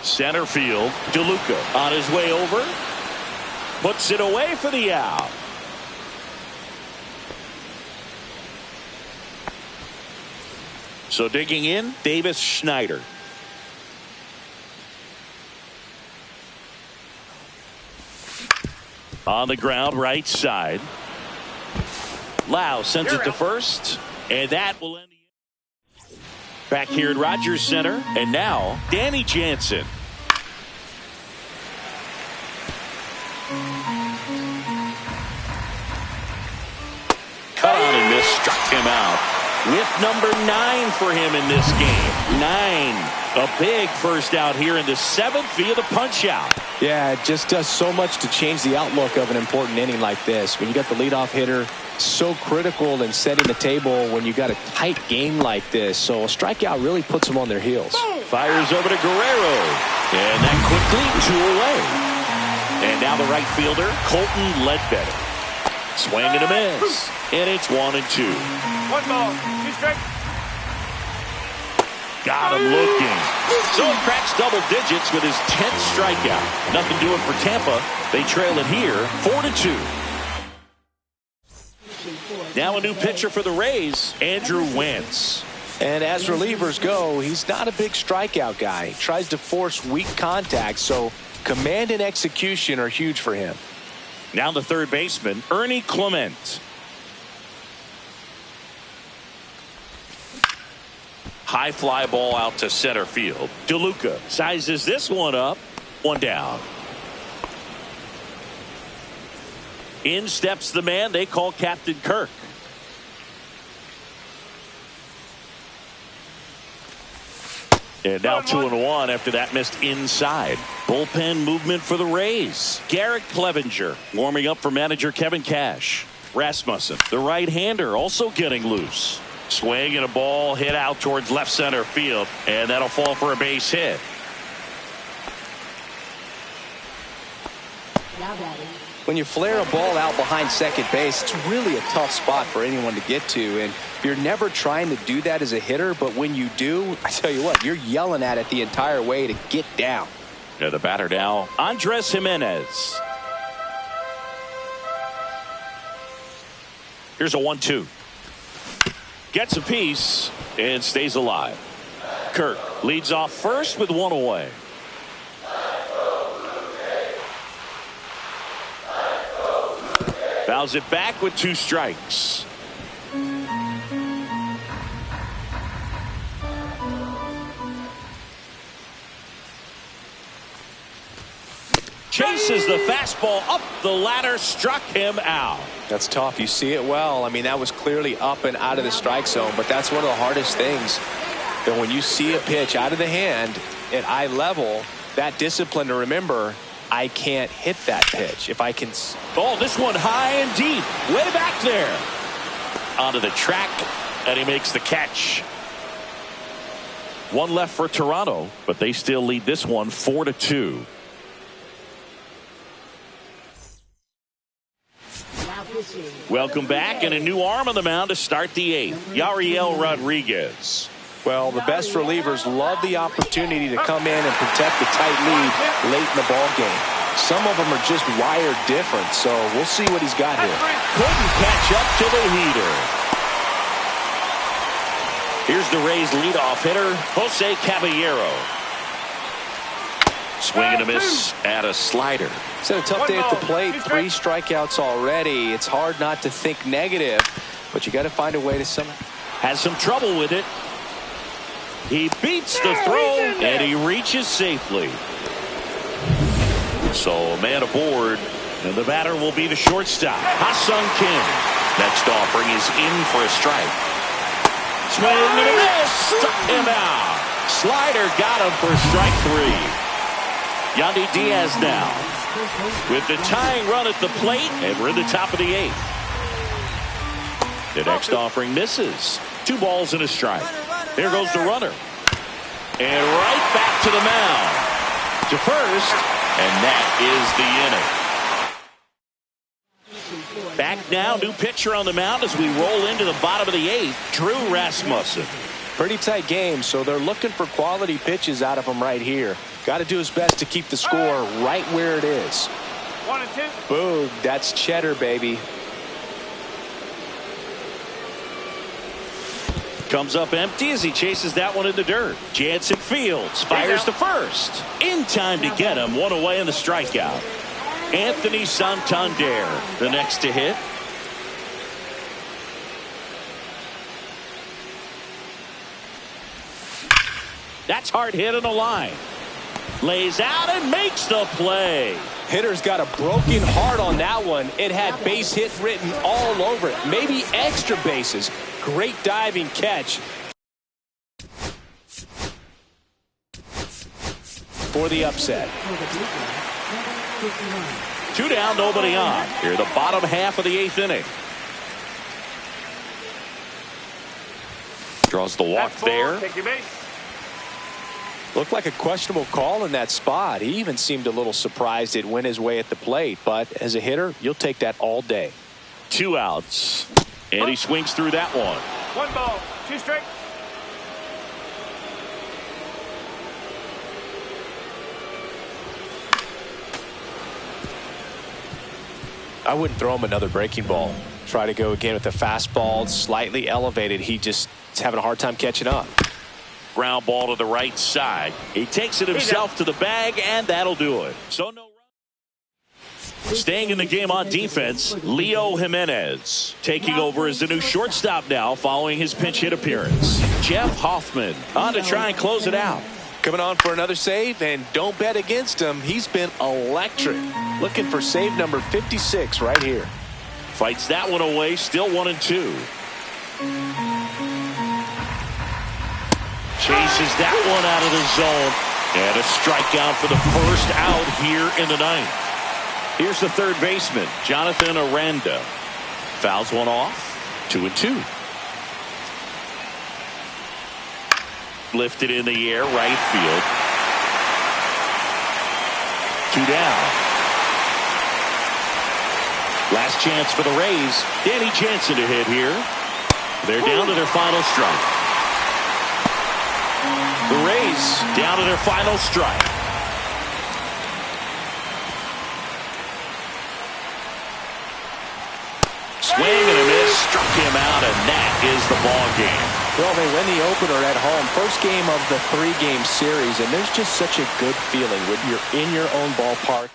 Center field, DeLuca on his way over. Puts it away for the out. So digging in, Davis Schneider. On the ground, right side. Lau sends it to first, and that will end the inning. Back here at Rogers Center, and now Danny Jansen. Cut on and missed, struck him out. With number 9 for him in this game. 9. A big first out here in the 7th via the punch out. Yeah, it just does so much to change the outlook of an important inning like this. When you got the leadoff hitter, so critical in setting the table when you got a tight game like this. So a strikeout really puts them on their heels. Fires over to Guerrero. And that quickly 2 away. And now the right fielder, Colton Ledbetter. Swing and a miss. And it's 1-2. 1 ball, 2 strikes. Got him looking. So he cracks double digits with his 10th strikeout. Nothing doing for Tampa. They trail it here 4-2. Now a new pitcher for the Rays, Andrew Wentz. And as relievers go, he's not a big strikeout guy. He tries to force weak contact, so command and execution are huge for him. Now the third baseman, Ernie Clement. High fly ball out to center field. DeLuca sizes this one up. 1 down. In steps the man they call Captain Kirk. And now 2-1 after that missed inside. Bullpen movement for the Rays. Garrett Clevenger warming up for manager Kevin Cash. Rasmussen, the right-hander, also getting loose. Swing and a ball hit out towards left center field, and that'll fall for a base hit. When you flare a ball out behind second base, it's really a tough spot for anyone to get to, and you're never trying to do that as a hitter, but when you do, I tell you what, you're yelling at it the entire way to get down. Yeah, the batter now, Andres Jimenez. Here's a 1-2. Gets a piece and stays alive. Kirk leads off first with 1 away. Fouls it back with 2 strikes. Chases the fastball up the ladder, struck him out. That's tough. You see it well. I mean, that was clearly up and out of the strike zone, but that's one of the hardest things. That when you see a pitch out of the hand at eye level, that discipline to remember, I can't hit that pitch. If I can. Oh, this one high and deep, way back there. Onto the track, and he makes the catch. 1 left for Toronto, but they still lead this one 4-2. Welcome back, and a new arm on the mound to start the 8th. Yariel Rodriguez. Well, the best relievers love the opportunity to come in and protect the tight lead late in the ball game. Some of them are just wired different, so we'll see what he's got here. Couldn't catch up to the heater. Here's the Rays leadoff hitter, Jose Caballero. Swing and a miss at a slider. It's a tough day at the plate. 3 strikeouts already. It's hard not to think negative, but you got to find a way to Has some trouble with it. He beats the throw, and he reaches safely. So a man aboard, and the batter will be the shortstop, Ha-Sung Kim. Next offering is in for a strike. Swing and a miss. Struck him out. Slider got him for strike 3. Yandy Diaz now with the tying run at the plate, and we're in the top of the 8th. The next offering misses. 2 balls and a strike. There goes the runner. And right back to the mound. To first, and that is the inning. Back now, new pitcher on the mound as we roll into the bottom of the 8th, Drew Rasmussen. Pretty tight game, so they're looking for quality pitches out of him right here. Got to do his best to keep the score right where it is. 1 and 2. Boog, that's cheddar, baby. Comes up empty as he chases that one in the dirt. Jansen fields, fires to first. In time to get him. 1 away in the strikeout. Anthony Santander, the next to hit. That's hard hit on the line. Lays out and makes the play. Hitter's got a broken heart on that one. It had base hit written all over it. Maybe extra bases. Great diving catch for the upset. 2 down, nobody on. Here, the bottom half of the 8th inning. Draws the walk there. Take your base. Looked like a questionable call in that spot. He even seemed a little surprised it went his way at the plate. But as a hitter, you'll take that all day. 2 outs. And he swings through that one. 1 ball, 2 strikes. I wouldn't throw him another breaking ball. Try to go again with the fastball, slightly elevated. He just is having a hard time catching up. Ground ball to the right side. He takes it himself to the bag, and that'll do it. So no run. Staying in the game on defense, Leo Jimenez taking over as the new shortstop now following his pinch hit appearance. Jeff Hoffman on to try and close it out. Coming on for another save, and don't bet against him. He's been electric. Looking for save number 56 right here. Fights that one away, still 1 and 2. Chases that one out of the zone. And a strikeout for the first out here in the 9th. Here's the third baseman, Jonathan Aranda. Fouls one off. 2 and 2. Lifted in the air, right field. 2 down. Last chance for the Rays. Danny Jansen to hit here. They're down to their final strike. The Rays down to their final strike. Swing and a miss, struck him out, and that is the ball game. Well, they win the opener at home. First game of the 3-game series, and there's just such a good feeling when you're in your own ballpark.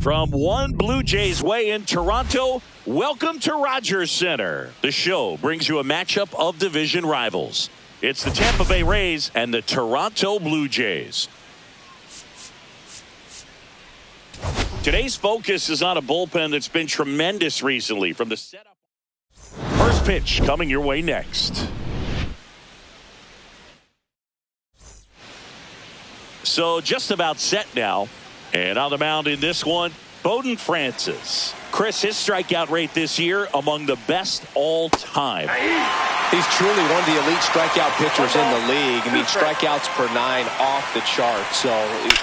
From one Blue Jays way in Toronto, welcome to Rogers Center. The show brings you a matchup of division rivals. It's the Tampa Bay Rays and the Toronto Blue Jays. Today's focus is on a bullpen that's been tremendous recently from the setup. First pitch coming your way next. So just about set now. And on the mound in this one, Bowden Francis. Chris, his strikeout rate this year among the best all time. He's truly one of the elite strikeout pitchers in the league. I mean, strikeouts per 9 off the chart. So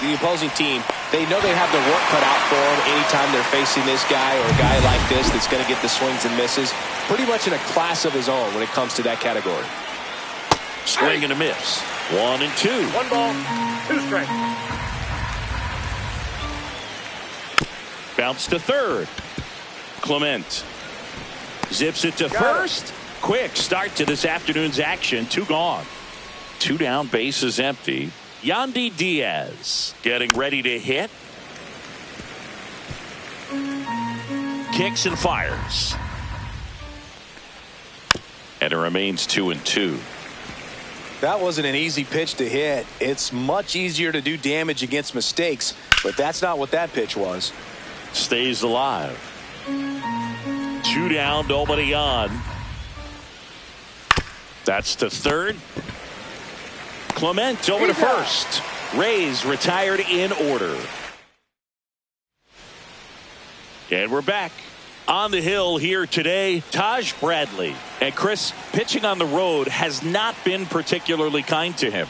the opposing team, they know they have their work cut out for them anytime they're facing this guy or a guy like this that's going to get the swings and misses. Pretty much in a class of his own when it comes to that category. Swing and a miss. 1 and 2. 1 ball, 2 strikes. Bounce to third. Clement zips it to first. Quick start to this afternoon's action. 2 gone. 2 down, bases empty. Yandy Diaz getting ready to hit. Kicks and fires. And it remains 2 and 2. That wasn't an easy pitch to hit. It's much easier to do damage against mistakes, but that's not what that pitch was. Stays alive. 2 down, nobody on. That's to third. Clement over to first. Rays retired in order. And we're back. On the hill here today, Taj Bradley. And Chris, pitching on the road has not been particularly kind to him.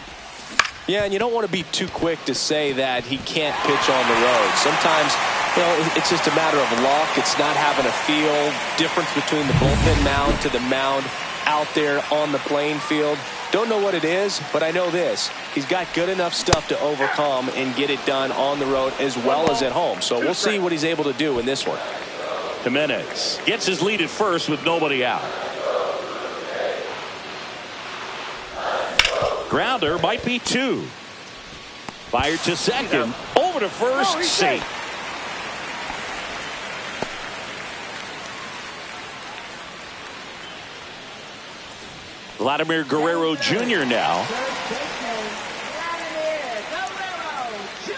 Yeah, and you don't want to be too quick to say that he can't pitch on the road. Sometimes, it's just a matter of luck. It's not having a feel. Difference between the bullpen mound to the mound out there on the playing field. Don't know what it is, but I know this. He's got good enough stuff to overcome and get it done on the road as well as at home. So we'll see what he's able to do in this one. Jimenez gets his lead at first with nobody out. Grounder might be 2. Fired to second. Over to first. Safe. Vladimir Guerrero Jr. now.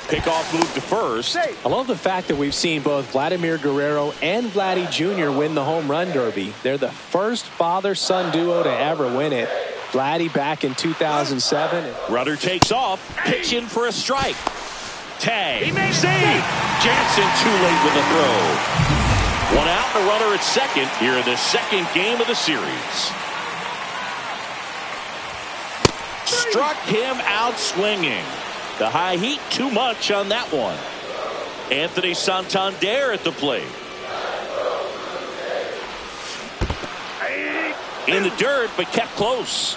Pickoff move to first. I love the fact that we've seen both Vladimir Guerrero and Vladdy Jr. win the home run derby. They're the first father-son duo to ever win it. Vladdy back in 2007. Rudder takes off. Pitch in for a strike. Tag. Save. Jansen too late with the throw. 1 out and a runner at second here in the second game of the series. Struck him out swinging. The high heat too much on that one. Anthony Santander at the plate. In the dirt, but kept close.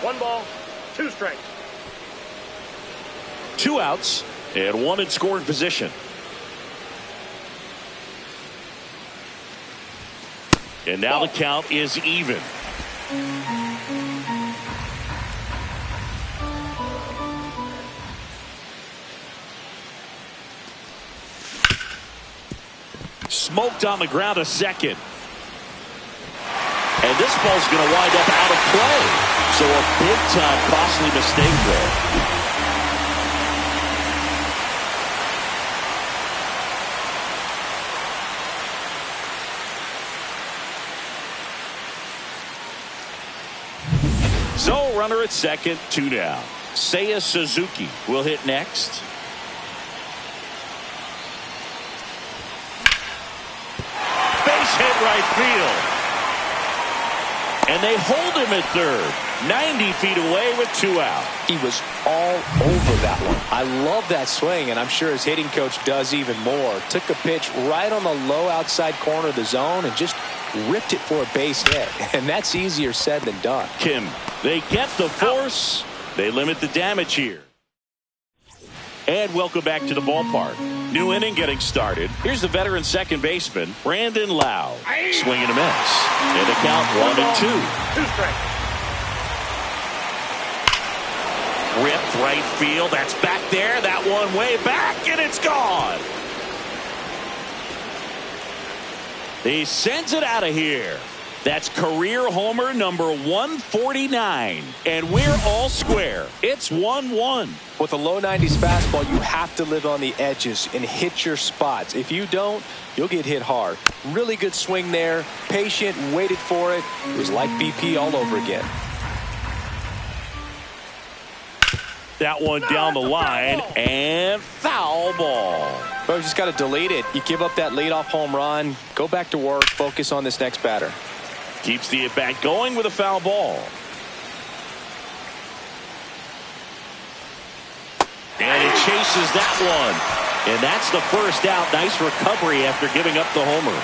1 ball, 2 strikes. 2 outs and 1 in scoring position. And now the count is even. Smoked on the ground a second. And this ball's going to wind up out of play. So a big-time costly mistake there. So runner at second, 2 down. Seiya Suzuki will hit next. Base hit right field. And they hold him at third. 90 feet away with 2 out. He was all over that one. I love that swing, and I'm sure his hitting coach does even more. Took a pitch right on the low outside corner of the zone and just ripped it for a base hit. And that's easier said than done. Kim, they get the force. They limit the damage here. And welcome back to the ballpark. New inning getting started. Here's the veteran second baseman, Brandon Lau. Swing and a miss. And the count 1 and 2. 2 strikes. Ripped right field. That's back there. That one way back, and it's gone. He sends it out of here. That's career homer number 149. And we're all square. It's 1-1. With a low 90s fastball, you have to live on the edges and hit your spots. If you don't, you'll get hit hard. Really good swing there. Patient, waited for it. It was like BP all over again. That one down the line and foul ball. Well, you just got to delete it. You give up that leadoff home run. Go back to work. Focus on this next batter. Keeps the at-bat going with a foul ball. And he chases that one. And that's the first out. Nice recovery after giving up the homer.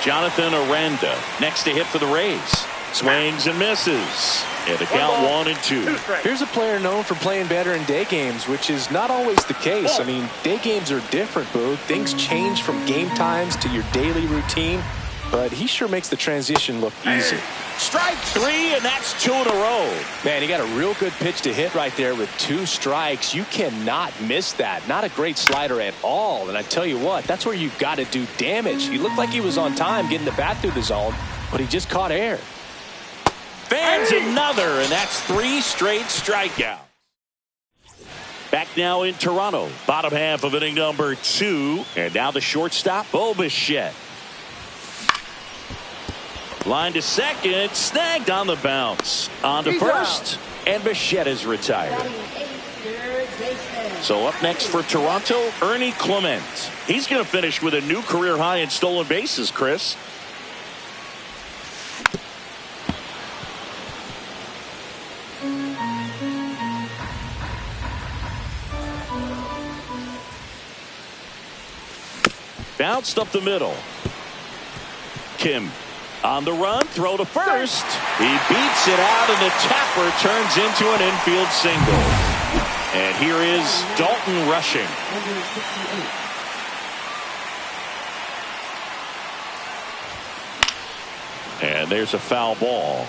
Jonathan Aranda next to hit for the Rays. Swings and misses. And the count 1-2. Here's a player known for playing better in day games, which is not always the case. I mean, day games are different, Boog. Things change from game times to your daily routine. But he sure makes the transition look easy. Strike 3, and that's 2 in a row. Man, he got a real good pitch to hit right there with 2 strikes. You cannot miss that. Not a great slider at all. And I tell you what, that's where you've got to do damage. He looked like he was on time getting the bat through the zone, but he just caught air. Fans another, and that's 3 straight strikeouts. Back now in Toronto. Bottom half of inning number 2. And now the shortstop, Bichette. Line to second, snagged on the bounce. On to first, and Bichette is retired. So up next for Toronto, Ernie Clement. He's going to finish with a new career high in stolen bases, Chris. Bounced up the middle. Kim on the run, throw to first. He beats it out, and the tapper turns into an infield single. And here is Dalton rushing. And there's a foul ball.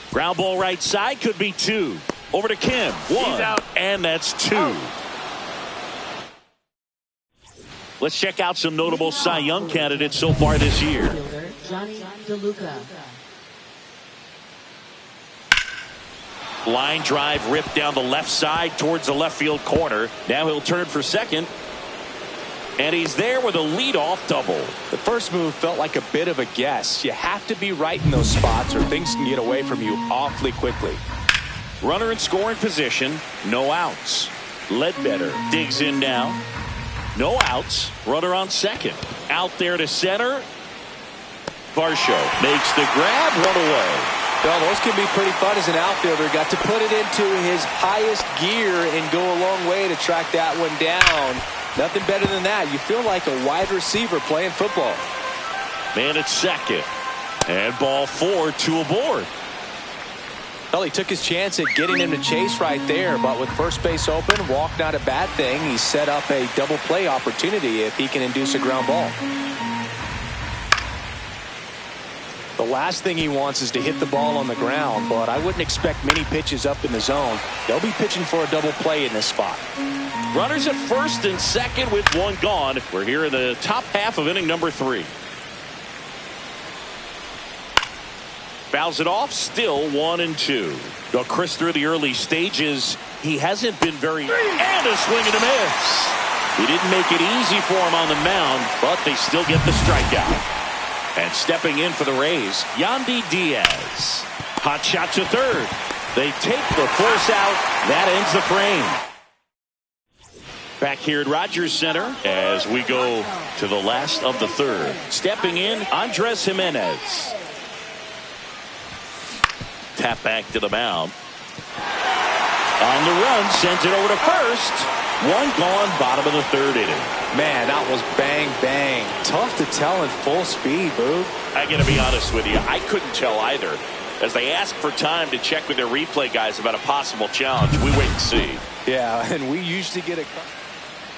Ground ball right side, could be 2. Over to Kim. 1, and that's 2. Let's check out some notable Cy Young candidates so far this year. Line drive ripped down the left side towards the left field corner. Now he'll turn for second. And he's there with a leadoff double. The first move felt like a bit of a guess. You have to be right in those spots or things can get away from you awfully quickly. Runner in scoring position. No outs. Ledbetter digs in now. No outs. Runner on second. Out there to center. Varsho makes the grab. 1 away. Well, those can be pretty fun as an outfielder. Got to put it into his highest gear and go a long way to track that one down. Nothing better than that. You feel like a wide receiver playing football. Man at second. And ball 4, 2 aboard. Well, he took his chance at getting him to chase right there, but with first base open, walk not a bad thing. He set up a double play opportunity if he can induce a ground ball. The last thing he wants is to hit the ball on the ground, but I wouldn't expect many pitches up in the zone. They'll be pitching for a double play in this spot. Runners at first and second with 1 gone. We're here in the top half of inning number 3. Fouls it off, still 1-2. Now Chris, through the early stages, he hasn't been very... And a swing and a miss. He didn't make it easy for him on the mound, but they still get the strikeout. And stepping in for the Rays, Yandy Diaz. Hot shot to third. They take the force out. That ends the frame. Back here at Rogers Center as we go to the last of the third. Stepping in, Andres Jimenez. Tap back to the mound. On the run, sends it over to first. 1 gone, bottom of the 3rd inning. Man, that was bang, bang. Tough to tell in full speed, Boog. I got to be honest with you, I couldn't tell either. As they ask for time to check with their replay guys about a possible challenge, we wait and see. Yeah, and we usually get a...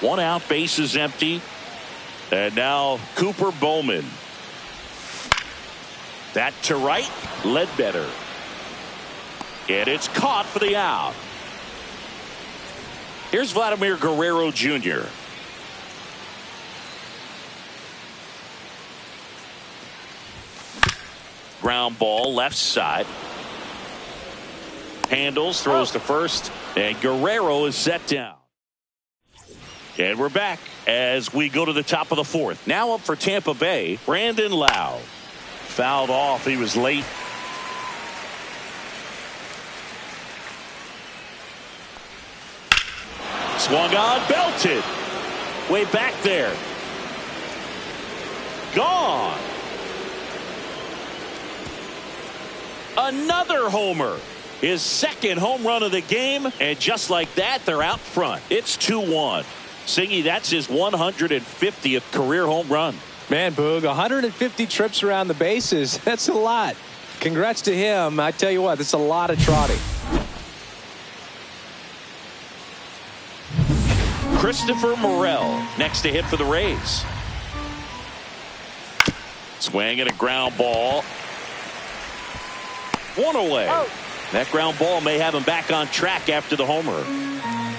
1 out, bases empty. And now Cooper Bowman. That to right, Ledbetter. And it's caught for the out. Here's Vladimir Guerrero Jr. Ground ball left side. Handles, throws to first, and Guerrero is set down. And we're back as we go to the top of the fourth. Now up for Tampa Bay, Brandon Lau. Fouled off. He was late. Swung on, belted. Way back there. Gone. Another homer. His second home run of the game. And just like that, they're out front. It's 2-1. Singy, that's his 150th career home run. Man, Boog, 150 trips around the bases. That's a lot. Congrats to him. I tell you what, that's a lot of trotting. Christopher Morel next to hit for the Rays. Swing and a ground ball. One away. That ground ball may have him back on track after the homer.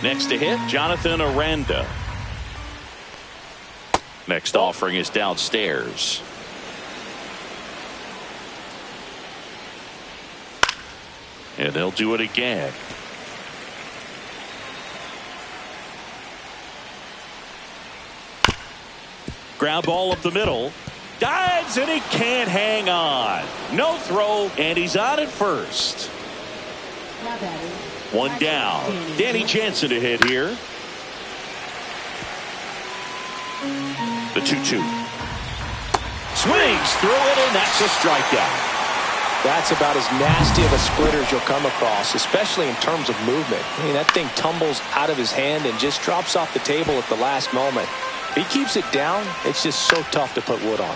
Next to hit, Jonathan Aranda. Next offering is downstairs. And they'll do it again. Ground ball up the middle. Dives and he can't hang on. No throw, and he's on at first. One down. Danny Jansen to hit here. The 2-2. Swings through it, and that's a strikeout. That's about as nasty of a splitter as you'll come across, especially in terms of movement. I mean, that thing tumbles out of his hand and just drops off the table at the last moment. If he keeps it down, it's just so tough to put wood on.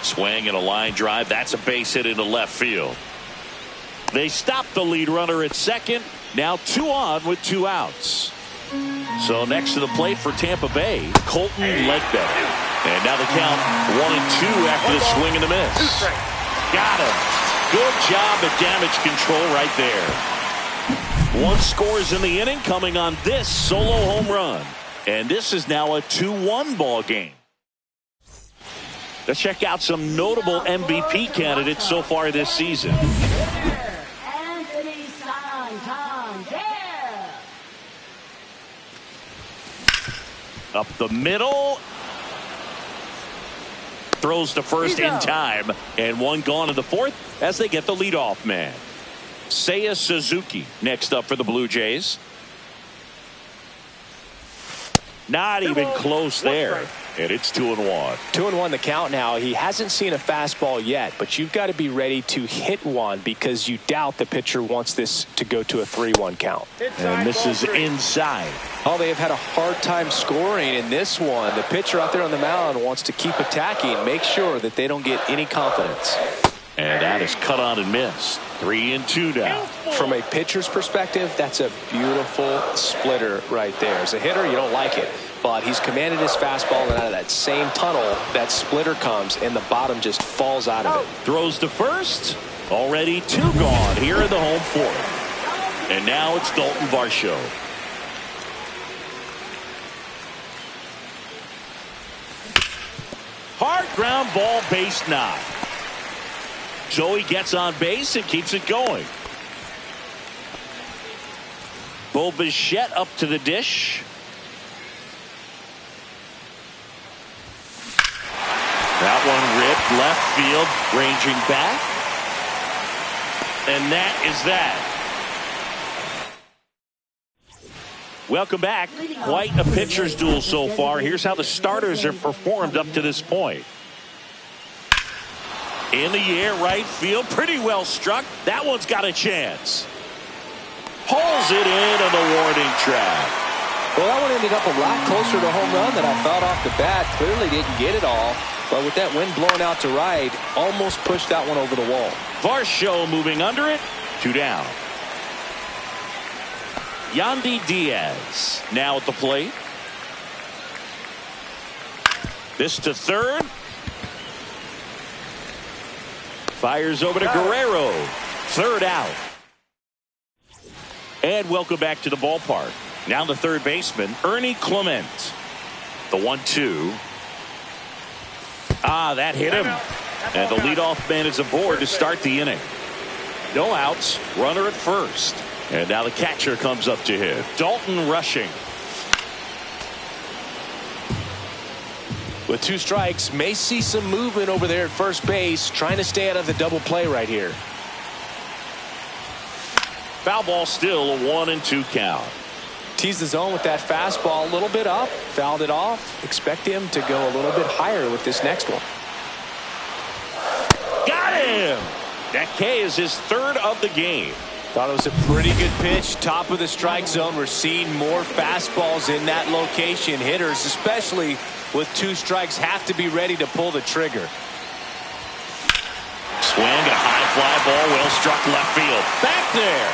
Swing and a line drive. That's a base hit into left field. They stop the lead runner at second. Now 2 on with 2 outs. So next to the plate for Tampa Bay, Colton Ledbetter. And now the count 1-2 after the swing and the miss. Got him. Good job at damage control right there. 1 scores in the inning coming on this solo home run. And this is now a 2-1 ball game. Let's check out some notable MVP candidates so far this season. Up the middle. Throws to first in time. And 1 gone in the fourth as they get the leadoff man. Seiya Suzuki next up for the Blue Jays. Not even close there. And it's 2-1. 2-1 the count now. He hasn't seen a fastball yet, but you've got to be ready to hit one because you doubt the pitcher wants this to go to a 3-1 count. And this is inside. Oh, they have had a hard time scoring in this one. The pitcher out there on the mound wants to keep attacking, make sure that they don't get any confidence. And that is cut on and missed. 3-2 now. From a pitcher's perspective, that's a beautiful splitter right there. As a hitter, you don't like it. But he's commanded his fastball, and out of that same tunnel, that splitter comes, and the bottom just falls out of it. Throws to first. Already 2 gone here in the home fourth. And now it's Dalton Varsho. Hard ground ball, base knock. So he gets on base and keeps it going. Bo Bichette up to the dish. That one ripped left field, ranging back. And that is that. Welcome back. Quite a pitcher's duel so far. Here's how the starters have performed up to this point. In the air, right field, pretty well struck. That one's got a chance. Pulls it in on the warning track. Well, that one ended up a lot closer to home run than I thought off the bat. Clearly didn't get it all. But with that wind blowing out to right, almost pushed that one over the wall. Varsho moving under it. 2 down. Yandy Diaz now at the plate. This to third. Fires over to Guerrero. 3rd out. And welcome back to the ballpark. Now the third baseman, Ernie Clement. The 1-2. That hit him. And the leadoff man is aboard to start the inning. No outs, runner at first. And now the catcher comes up to hit. Dalton rushing. With 2 strikes, may see some movement over there at first base, trying to stay out of the double play right here. Foul ball, still a 1-2 count. Teased the zone with that fastball, a little bit up, fouled it off. Expect him to go a little bit higher with this next one. Got him! That K is his 3rd of the game. Thought it was a pretty good pitch, top of the strike zone. We're seeing more fastballs in that location. Hitters, especially with 2 strikes, have to be ready to pull the trigger. Swing, a high fly ball, well struck left field. Back there.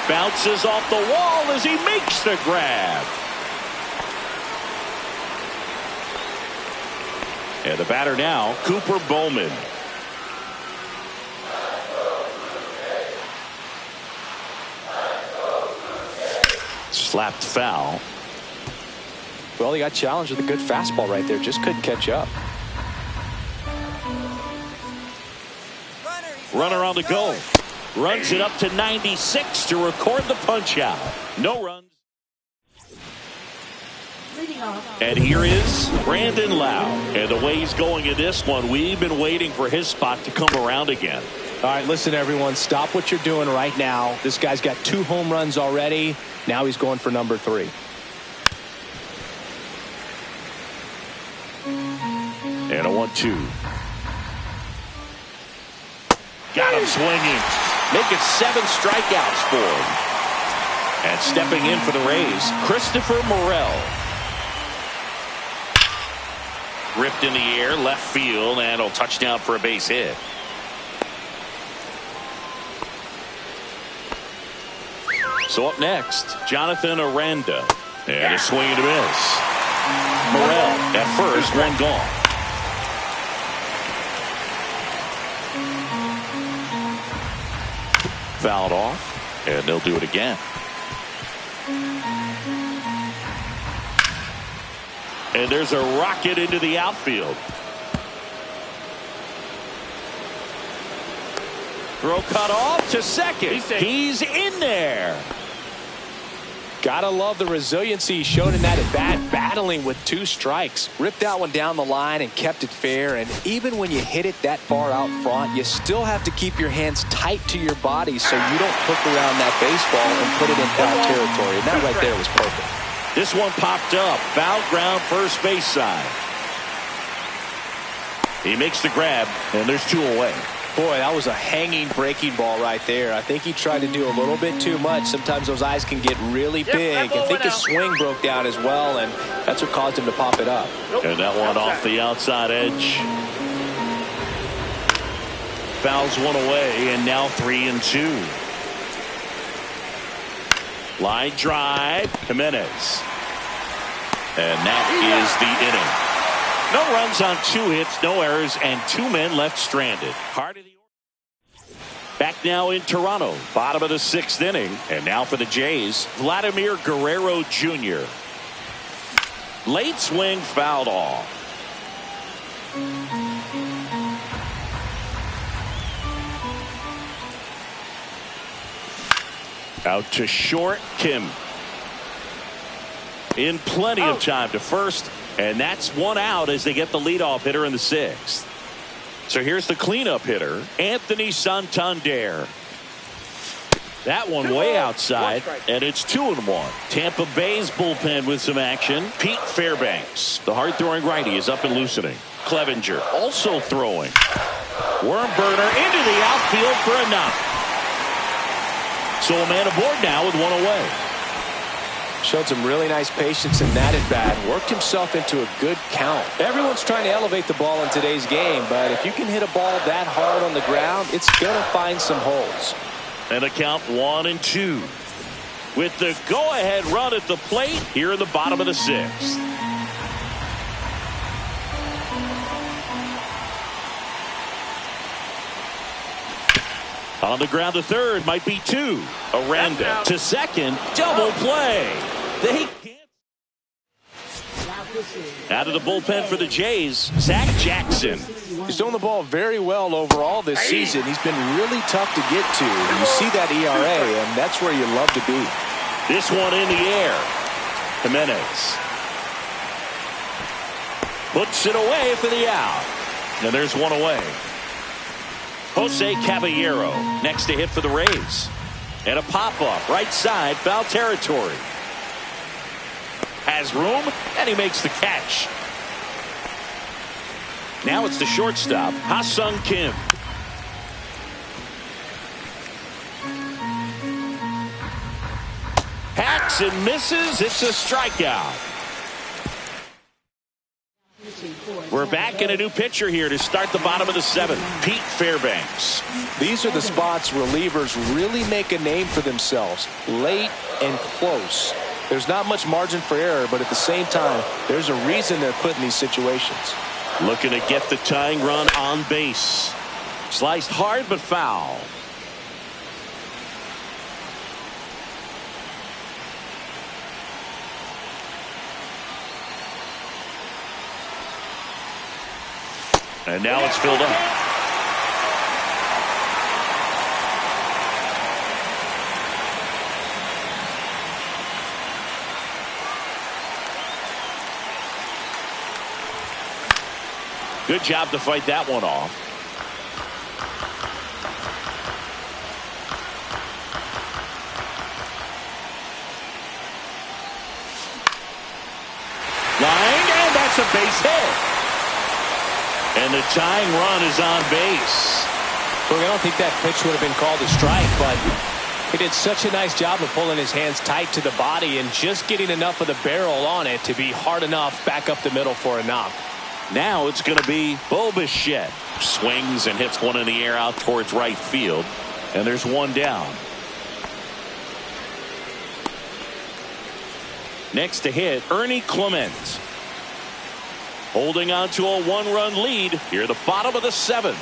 Bounces off the wall as he makes the grab. And the batter now, Cooper Bowman. Slapped foul. Well, he got challenged with a good fastball right there. Just couldn't catch up. Runner on the go. Runs it up to 96 to record the punch out. No runs. And here is Brandon Lau. And the way he's going in this one, we've been waiting for his spot to come around again. All right, listen, everyone. Stop what you're doing right now. This guy's got 2 home runs already. Now he's going for number 3. And a 1-2. Got him swinging. Making 7 strikeouts for him. And stepping in for the Rays, Christopher Morel. Ripped in the air, left field, and a touchdown for a base hit. So up next, Jonathan Aranda. And a swing and a miss. Morel at first, 1 gone. Fouled off, and they'll do it again. And there's a rocket into the outfield. Throw cut off to second. He's in there. Gotta love the resiliency shown in that at bat, battling with 2 strikes. Ripped that one down the line and kept it fair. And even when you hit it that far out front, you still have to keep your hands tight to your body so you don't hook around that baseball and put it in foul territory. And that right there was perfect. This one popped up. Foul ground, first base side. He makes the grab, and there's 2 away. Boy, that was a hanging breaking ball right there. I think he tried to do a little bit too much. Sometimes those eyes can get really big. I think his swing broke down as well, and that's what caused him to pop it up. And that one off the outside edge. Fouls 1 away, and now 3-2. Line drive, Jimenez. And that is the inning. No runs on 2 hits, no errors, and 2 men left stranded. Heart of the order. Back now in Toronto, bottom of the 6th inning. And now for the Jays, Vladimir Guerrero Jr. Late swing, fouled off. Out to short, Kim. In plenty of time to first. And that's 1 out as they get the leadoff hitter in the 6th. So here's the cleanup hitter, Anthony Santander. That one way outside, and it's 2-1. Tampa Bay's bullpen with some action. Pete Fairbanks, the hard-throwing righty, is up and loosening. Clevenger also throwing. Worm burner into the outfield for a knock. So a man aboard now with 1 away. Showed some really nice patience in that at bat. Worked himself into a good count. Everyone's trying to elevate the ball in today's game, but if you can hit a ball that hard on the ground, it's going to find some holes. And a count 1-2. With the go-ahead run at the plate here in the bottom of the 6th. On the ground to third, might be two. Aranda to second, double play. They can't. Out of the bullpen for the Jays, Zach Jackson. He's doing the ball very well overall this season. He's been really tough to get to. You see that ERA, and that's where you love to be. This one in the air. Jimenez puts it away for the out. And there's one away. Jose Caballero next to hit for the Rays. And a pop-up right side, foul territory. Has room, and he makes the catch. Now it's the shortstop, Ha-Sung Kim. Hacks and misses. It's a strikeout. We're back in a new pitcher here to start the bottom of the seventh. Pete Fairbanks. These are the spots relievers really make a name for themselves. Late and close. There's not much margin for error, but at the same time, there's a reason they're put in these situations. Looking to get the tying run on base. Sliced hard but foul. And now it's filled up. Good job to fight that one off. Line, and that's a base hit. And the tying run is on base. Look, I don't think that pitch would have been called a strike, but he did such a nice job of pulling his hands tight to the body and just getting enough of the barrel on it to be hard enough back up the middle for a knock. Now it's going to be Bobichette. Swings and hits one in the air out towards right field. And there's one down. Next to hit, Ernie Clement. Holding on to a one-run lead here at the bottom of the seventh.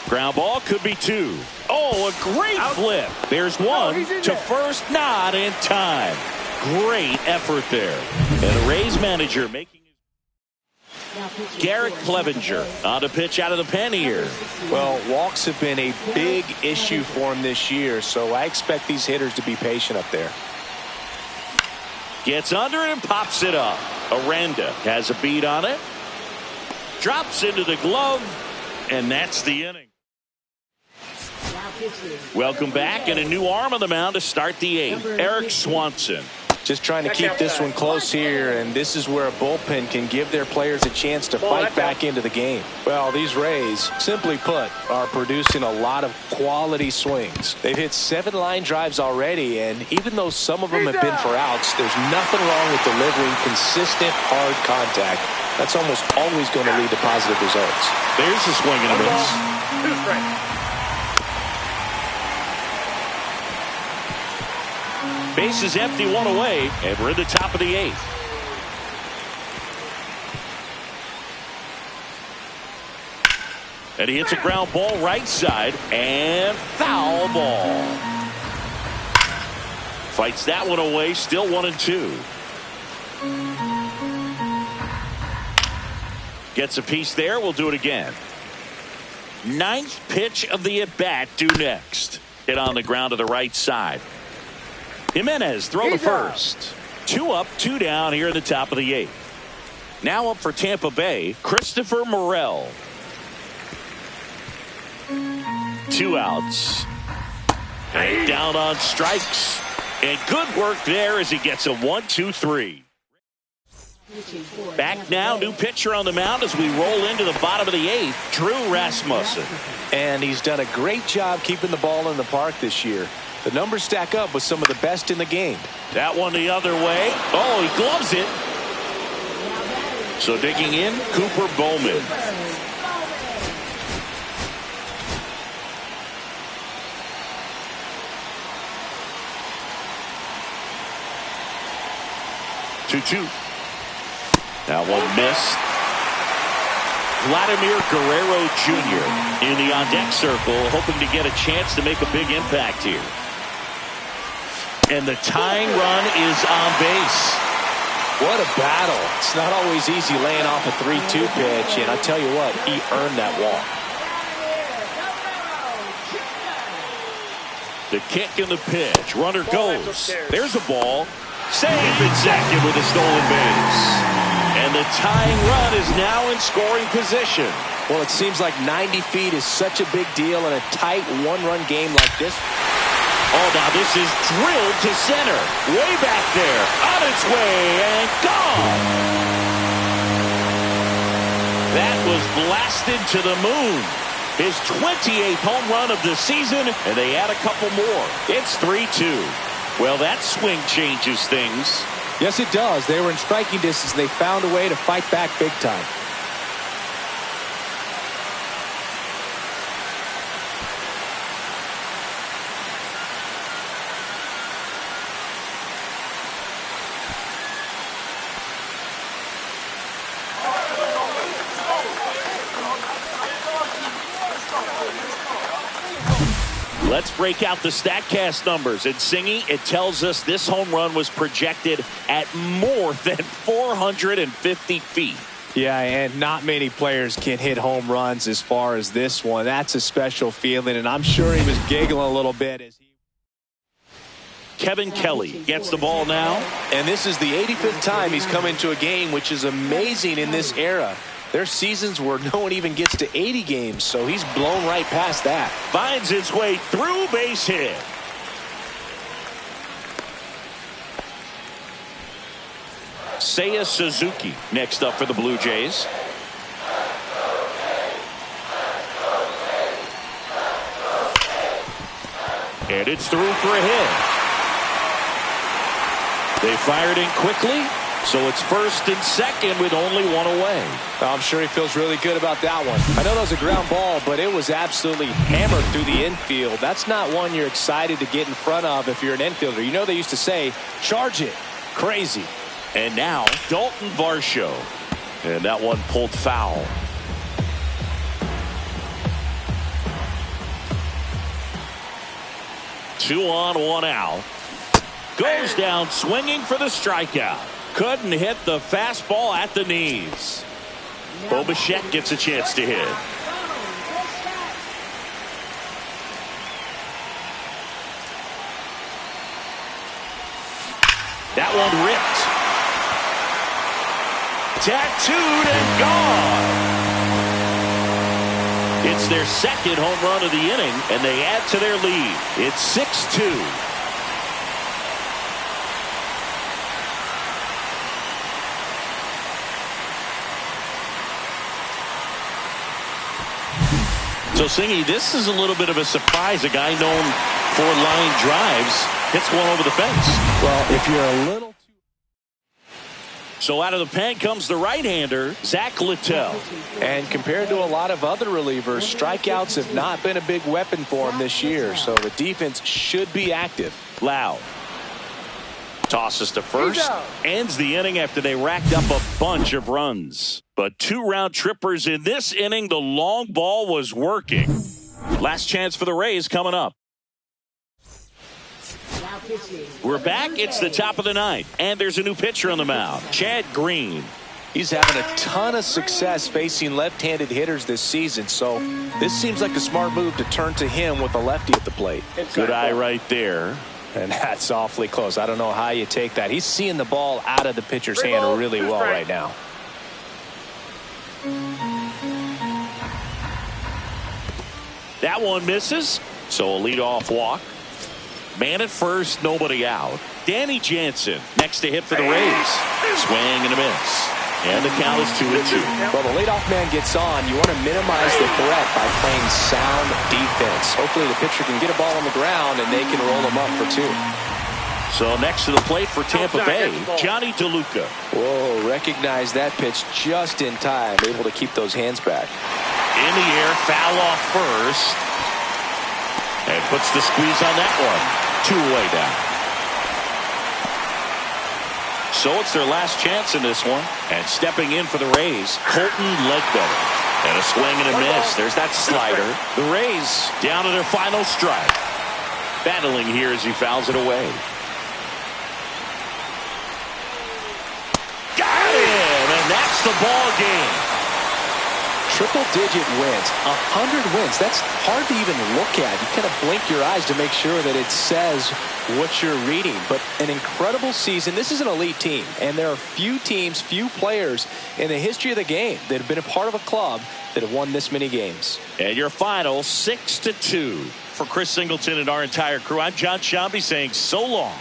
Ground ball could be two. Oh, a great flip. There's one to first, not in time. Great effort there. And the Rays manager making Garrett Clevenger on to pitch out of the pen here. Well, walks have been a big issue for him this year, so I expect these hitters to be patient up there. Gets under it and pops it up. Aranda has a beat on it. Drops into the glove, and that's the inning. Welcome back, and a new arm on the mound to start the eighth. Eric Swanson. Just trying to keep this one close here, and this is where a bullpen can give their players a chance to fight back into the game. Well, these Rays, simply put, are producing a lot of quality swings. They've hit 7 line drives already, and even though some of them have been for outs, there's nothing wrong with delivering consistent, hard contact. That's almost always going to lead to positive results. There's a swing and a miss. 2 strikes. Base is empty, one away, and we're in the top of the eighth. And he hits a ground ball right side, and foul ball. Fights that one away, still 1-2. Gets a piece there, we'll do it again. 9th pitch of the at-bat due next. Hit on the ground to the right side. Jimenez throw to first. 2 up, 2 down here in the top of the 8th. Now up for Tampa Bay, Christopher Morel. 2 outs. And down on strikes. And good work there as he gets a 1-2-3. Back now, new pitcher on the mound as we roll into the bottom of the 8th, Drew Rasmussen. And he's done a great job keeping the ball in the park this year. The numbers stack up with some of the best in the game. That one the other way. Oh, he gloves it. So digging in, Cooper Bowman. Two. That one missed. Vladimir Guerrero Jr. in the on-deck circle, hoping to get a chance to make a big impact here. And the tying run is on base. What a battle. It's not always easy laying off a 3-2 pitch, and I tell you what, he earned that walk. The kick and the pitch. Runner goes. There's a ball. Safe at second with a stolen base. And the tying run is now in scoring position. Well, it seems like 90 feet is such a big deal in a tight one-run game like this. Oh, now this is drilled to center. Way back there. On its way and gone. That was blasted to the moon. His 28th home run of the season, and they add a couple more. It's 3-2. Well, that swing changes things. Yes, it does. They were in striking distance. They found a way to fight back big time. Let's break out the StatCast numbers. And Singy, it tells us this home run was projected at more than 450 feet. Yeah, and not many players can hit home runs as far as this one. That's a special feeling, and I'm sure he was giggling a little bit as he... Kevin Kelly gets the ball now. And this is the 85th time he's come into a game, which is amazing in this era. There's seasons where no one even gets to 80 games, so he's blown right past that. Finds its way through, base hit. Seiya Suzuki next up for the Blue Jays. And it's through for a hit. They fired in quickly. So it's first and second with only one away. I'm sure he feels really good about that one. I know that was a ground ball, but it was absolutely hammered through the infield. That's not one you're excited to get in front of if you're an infielder. You know they used to say, charge it. Crazy. And now Dalton Varsho. And that one pulled foul. Two on, one out. Goes down swinging for the strikeout. Couldn't hit the fastball at the knees. Bo Bichette gets a chance to hit. That one ripped. Tattooed and gone. It's their second home run of the inning, and they add to their lead. It's 6-2. So, Singy, this is a little bit of a surprise. A guy known for line drives hits one over the fence. Well, if you're a little too... So out of the pen comes the right-hander, Zach Littell. And compared to a lot of other relievers, strikeouts have not been a big weapon for him this year. So the defense should be active. Loud. Tosses to first. Ends the inning after they racked up a bunch of runs. But two round trippers in this inning. The long ball was working. Last chance for the Rays coming up. We're back. It's the top of the ninth. And there's a new pitcher on the mound. Chad Green. He's having a ton of success facing left-handed hitters this season. So this seems like a smart move to turn to him with a lefty at the plate. Good eye right there. And that's awfully close. I don't know how you take that. He's seeing the ball out of the pitcher's hand really well right now. That one misses. So a leadoff walk. Man at first, nobody out. Danny Jansen next to hit for the Rays. Swing and a miss. And the count is 2-2. Well, the leadoff man gets on. You want to minimize the threat by playing sound defense. Hopefully the pitcher can get a ball on the ground and they can roll him up for two. So next to the plate for Tampa Bay, Johnny DeLuca. Whoa, recognize that pitch just in time. Able to keep those hands back. In the air, foul off first. And puts the squeeze on that one. 2 away down. So it's their last chance in this one. And stepping in for the Rays, Colton Ledbetter. And a swing and a miss. There's that slider. The Rays Down to their final strike. Battling here as he fouls it away. Got him, and that's the ball game. triple-digit wins, 100 wins. That's hard to even look at. You kind of blink your eyes to make sure that it says what you're reading. But an incredible season. This is an elite team, and there are few teams, few players in the history of the game that have been a part of a club that have won this many games. And your final 6-2. For Chris Singleton and our entire crew, I'm John Shambi saying so long.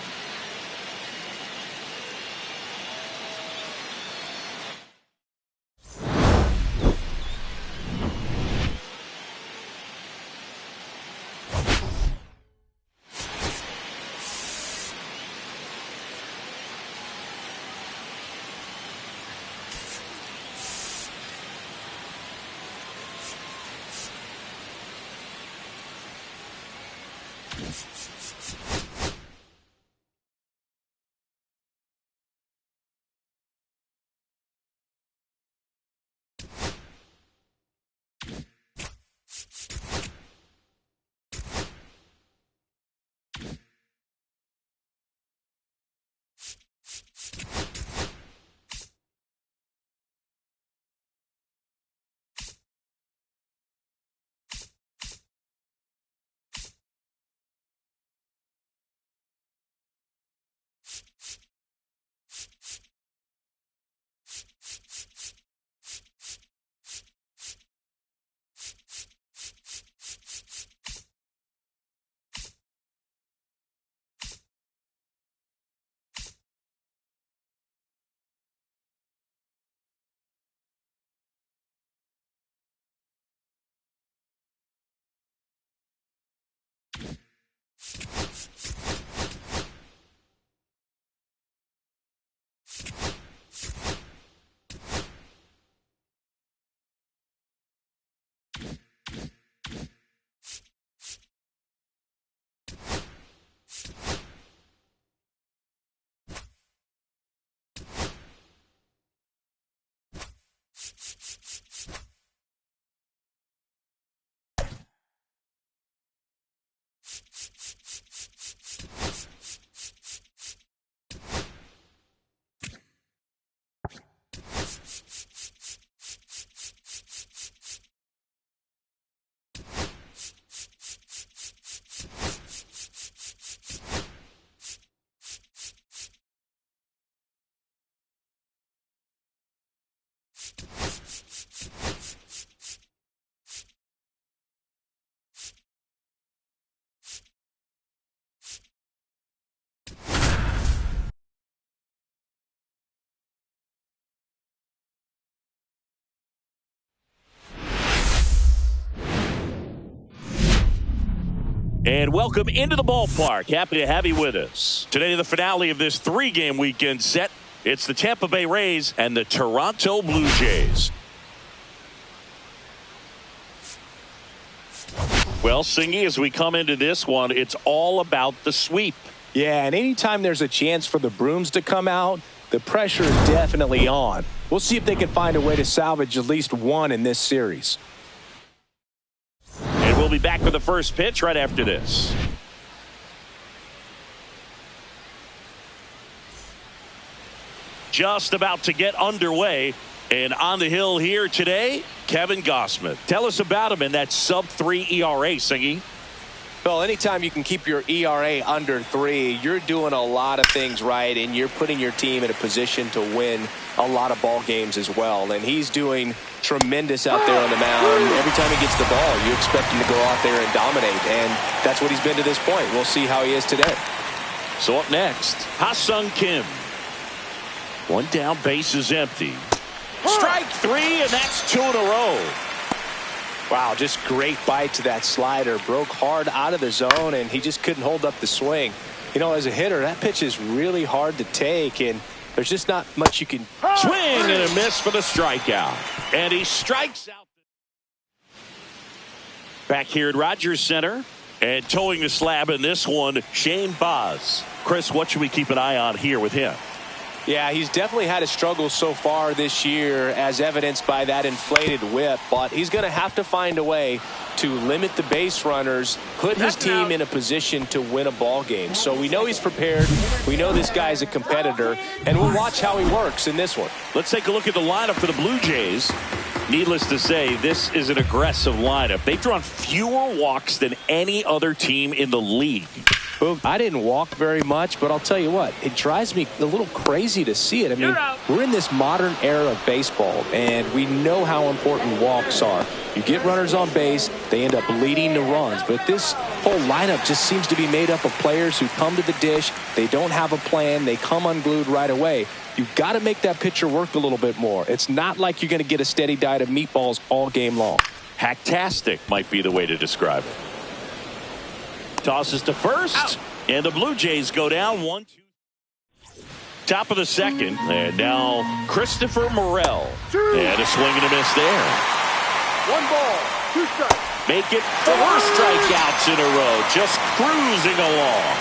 And welcome into the ballpark. Happy to have you with us. Today, the finale of this 3-game weekend set. It's the Tampa Bay Rays and the Toronto Blue Jays. Well, Singy, as we come into this one, it's all about the sweep. Yeah, and anytime there's a chance for the brooms to come out, the pressure is definitely on. We'll see if they can find a way to salvage at least one in this series. And we'll be back with the first pitch right after this. Just about to get underway. And on the hill here today, Kevin Gausman. Tell us about him in that sub-3 ERA, Singy. Well, anytime you can keep your ERA under 3, you're doing a lot of things right, and you're putting your team in a position to win a lot of ball games as well. And he's doing tremendous out there on the mound. Every time he gets the ball, you expect him to go out there and dominate, and that's what he's been to this point. We'll see how he is today. So up next, Ha-Sung Kim. One down, base is empty. Strike 3, and that's 2 in a row. Wow, just great bite to that slider. Broke hard out of the zone, and he just couldn't hold up the swing. You know, as a hitter, that pitch is really hard to take, and there's just not much you can. Swing and a miss for the strikeout. And he strikes out. Back here at Rogers Center, and towing the slab in this one, Shane Baz. Chris, what should we keep an eye on here with him? Yeah, he's definitely had a struggle so far this year, as evidenced by that inflated whip. But he's going to have to find a way to limit the base runners, put his team in a position to win a ball game. So we know he's prepared. We know this guy's a competitor, and we'll watch how he works in this one. Let's take a look at the lineup for the Blue Jays. Needless to say, this is an aggressive lineup. They've drawn fewer walks than any other team in the league. I didn't walk very much, but I'll tell you what, it drives me a little crazy to see it. I mean, we're in this modern era of baseball, and we know how important walks are. You get runners on base, they end up leading to runs. But this whole lineup just seems to be made up of players who come to the dish, they don't have a plan, they come unglued right away. You've got to make that pitcher work a little bit more. It's not like you're going to get a steady diet of meatballs all game long. Hacktastic might be the way to describe it. Tosses to first, out. And the Blue Jays go down 1-2. Top of the second, and now Christopher Morel. And a swing and a miss there. 1 ball, 2 strikes. Make it 4 strikeouts in a row, just cruising along.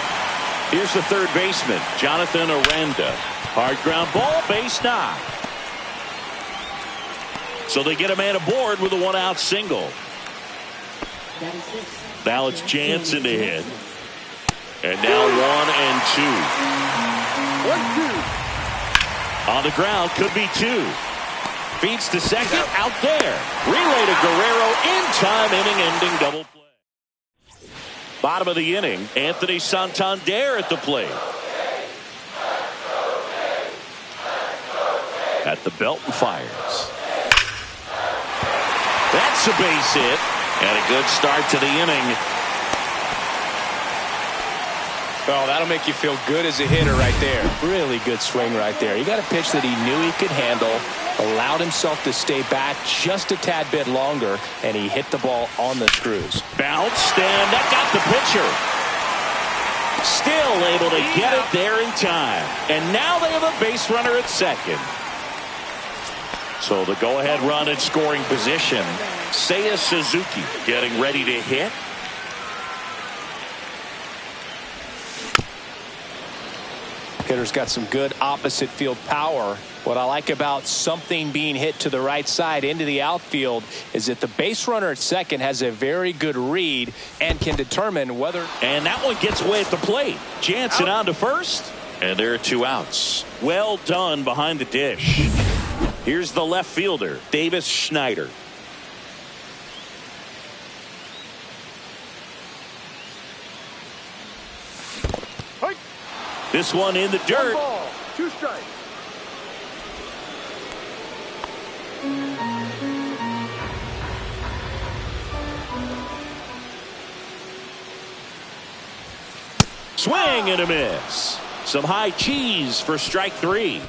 Here's the third baseman, Jonathan Aranda. Hard ground ball, base knock. So they get a man aboard with a 1-out single. Now it's Jansen to hit. And now 1-2. 1-2. On the ground, could be 2. Feeds to second, out there. Relay to Guerrero, in time, inning-ending double play. Bottom of the inning, Anthony Santander at the plate. At the belt and fires. That's a base hit. And a good start to the inning. Oh, that'll make you feel good as a hitter right there. Really good swing right there. He got a pitch that he knew he could handle, allowed himself to stay back just a tad bit longer, and he hit the ball on the screws. Bounced, and that got the pitcher. Still able to get it there in time. And now they have a base runner at second. So the go-ahead run in scoring position. Seiya Suzuki getting ready to hit. Hitter's got some good opposite field power. What I like about something being hit to the right side into the outfield is that the base runner at second has a very good read and can determine whether. And that one gets away at the plate. Jansen on to first. And there are 2 outs. Well done behind the dish. Here's the left fielder, Davis Schneider. This one in the dirt. 1 ball, 2 strikes. Swing and a miss. Some high cheese for strike 3.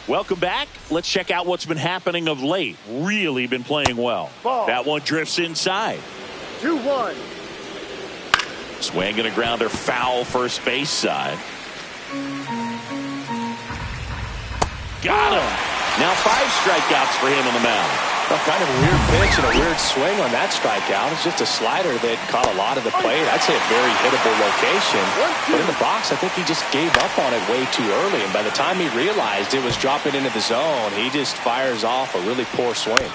Welcome back. Let's check out what's been happening of late. Really been playing well. Ball. That one drifts inside. 2-1. Swing and a grounder, foul first base side. Got him. Now 5 strikeouts for him on the mound. Well, kind of a weird pitch and a weird swing on that strikeout. It's just a slider that caught a lot of the plate. I'd say a very hittable location. But in the box, I think he just gave up on it way too early. And by the time he realized it was dropping into the zone, he just fires off a really poor swing.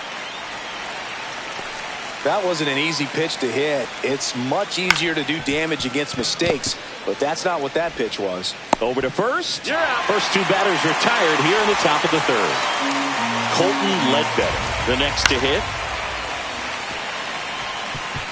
That wasn't an easy pitch to hit. It's much easier to do damage against mistakes, but that's not what that pitch was. Over to first. First 2 batters retired here in the top of the third. Colton Ledbetter, the next to hit.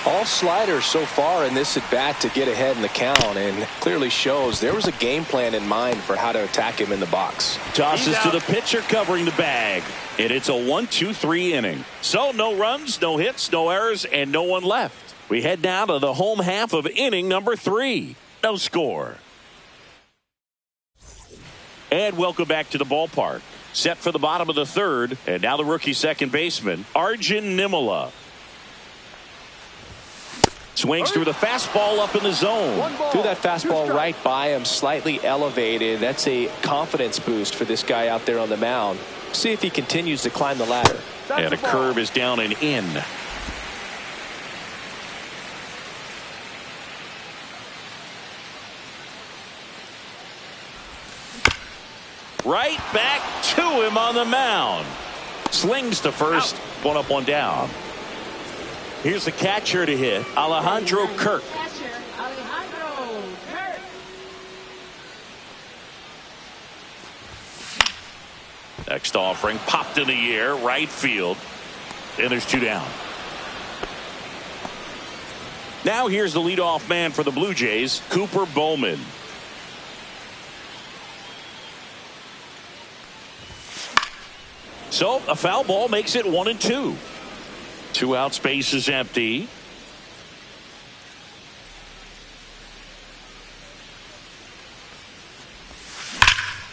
All sliders so far in this at bat to get ahead in the count, and clearly shows there was a game plan in mind for how to attack him in the box. Tosses to the pitcher covering the bag. And it's a 1-2-3 inning. So no runs, no hits, no errors, and no one left. We head down to the home half of inning number 3. No score. And welcome back to the ballpark. Set for the bottom of the third. And now the rookie second baseman, Arjun Nimala. Swings through the fastball up in the zone. Threw that fastball right by him, slightly elevated. That's a confidence boost for this guy out there on the mound. See if he continues to climb the ladder. And a curve is down and in. Right back to him on the mound. Slings to first. One up, one down. Here's the catcher to hit, Alejandro Kirk. Catcher, Alejandro Kirk. Next offering popped in the air, right field. And there's two down. Now here's the leadoff man for the Blue Jays, Cooper Bowman. So a foul ball makes it 1-2. Two out, space is empty.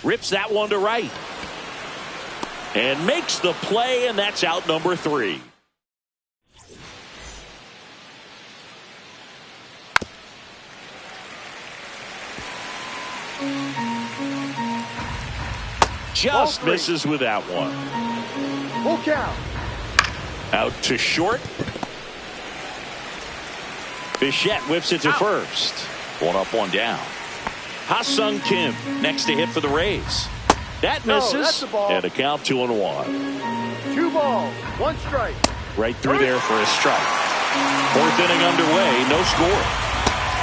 Rips that one to right. And makes the play, and that's out number 3. Just misses with that one. Full count. Out to short. Bichette whips it to first. One up, one down. Ha-Sung Kim next to hit for the Rays. That misses. That's a ball. And a count 2-1. 2 balls, 1 strike. Right through there for a strike. 4th inning underway, no score.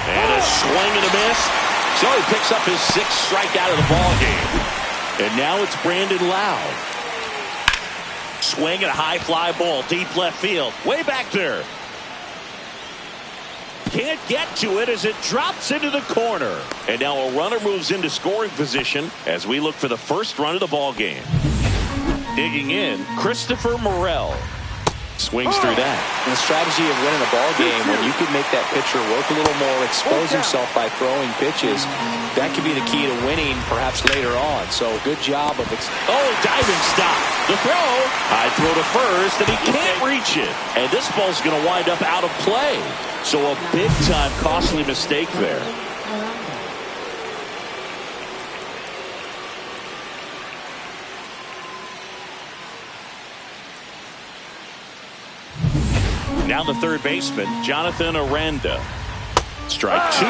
And a swing and a miss. So he picks up his 6th strikeout of the ball game. And now it's Brandon Lowe. Swing and a high fly ball deep left field. Way back there. Can't get to it as it drops into the corner. And now a runner moves into scoring position as we look for the first run of the ball game. Digging in, Christopher Morel. Swings through that. And the strategy of winning a ball game, when you can make that pitcher work a little more, expose himself by throwing pitches, that could be the key to winning perhaps later on. So good job of diving stop. The throw. High throw to first, and he can't reach it. And this ball's going to wind up out of play. So a big-time costly mistake there. Now the third baseman, Jonathan Aranda. Strike 2.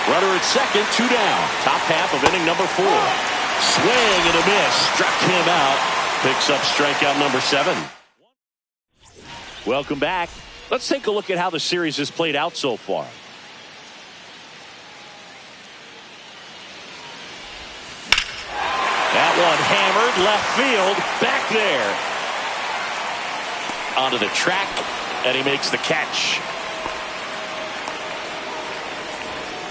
Runner at second, 2 down. Top half of inning number 4. Swing and a miss. Struck him out. Picks up strikeout number 7. Welcome back. Let's take a look at how the series has played out so far. That one hammered left field. Back there. Onto the track, and he makes the catch.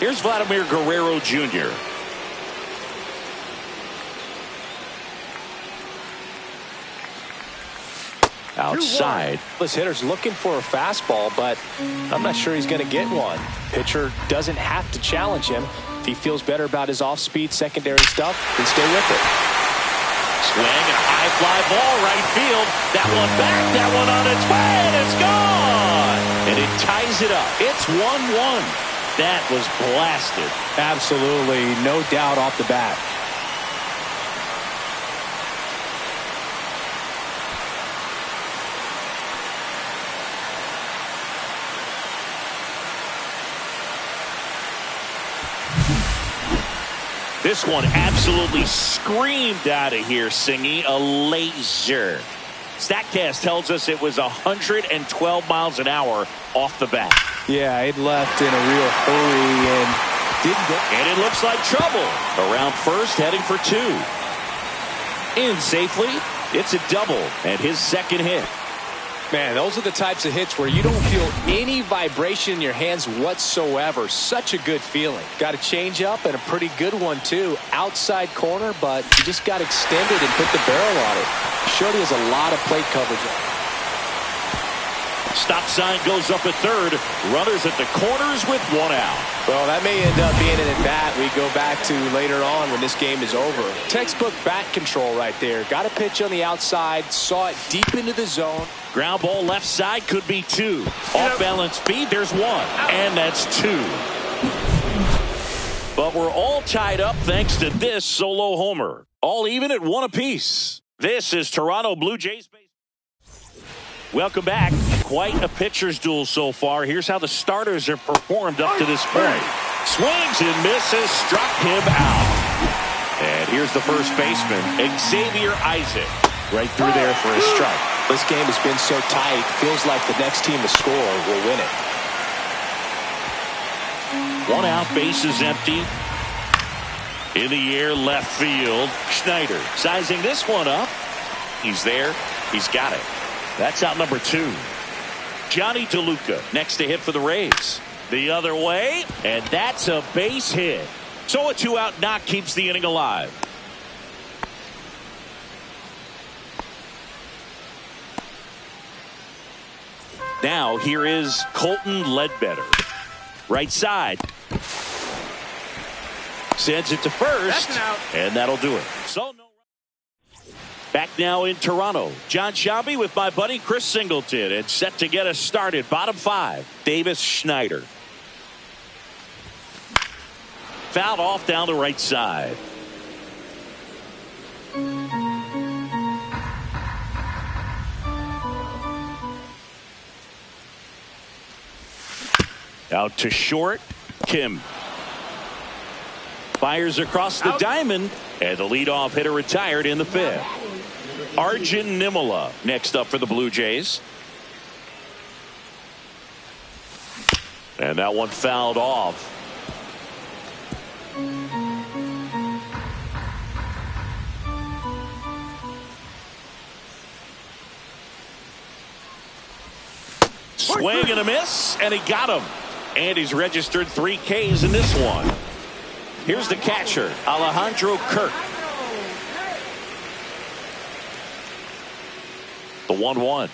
Here's Vladimir Guerrero Jr. Outside. This hitter's looking for a fastball, but I'm not sure he's going to get one. Pitcher doesn't have to challenge him. If he feels better about his off-speed secondary stuff, then stay with it. Swing and a high fly ball right field. That one back, that one on its way, and it's gone. And it ties it up. It's 1-1. That was blasted. Absolutely, no doubt off the bat. This one absolutely screamed out of here, Singy. A laser. StatCast tells us it was 112 miles an hour off the bat. Yeah, it left in a real hurry and didn't get. And it looks like trouble. Around first, heading for 2. In safely. It's a double and his second hit. Man, those are the types of hits where you don't feel any vibration in your hands whatsoever. Such a good feeling. Got a change up and a pretty good one too. Outside corner, but you just got extended and put the barrel on it. Showed he has a lot of plate coverage. Stop sign goes up at third. Runners at the corners with 1 out. Well, that may end up being an at-bat we go back to later on when this game is over. Textbook bat control right there. Got a pitch on the outside, saw it deep into the zone. Ground ball left side could be 2. Off balance speed, there's 1. And that's 2. But we're all tied up thanks to this solo homer. All even at 1 apiece. This is Toronto Blue Jays baseball. Welcome back. Quite a pitcher's duel so far. Here's how the starters have performed up to this point. Swings and misses, struck him out. And And here's the first baseman, Xavier Isaac. Right through there for a strike. This game has been so tight. Feels like the next team to score will win it. 1 out, bases empty. In the air, left field. Schneider sizing this one up. He's there. He's got it. That's out number 2. Johnny DeLuca next to hit for the Rays. The other way, and that's a base hit. So a 2-out knock keeps the inning alive. Now here is Colton Ledbetter. Right side. Sends it to first. That's an out. And that'll do it. So no. Back now in Toronto. John Shelby with my buddy Chris Singleton. And set to get us started. Bottom 5. Davis Schneider. Fouled off down the right side. Out to short. Kim fires across the diamond, and the leadoff hitter retired in the 5th. Arjun Nimala next up for the Blue Jays. And that one fouled off. Swing and a miss, and he got him. And he's registered 3 Ks in this one. Here's the catcher, Alejandro Kirk. The 1-1.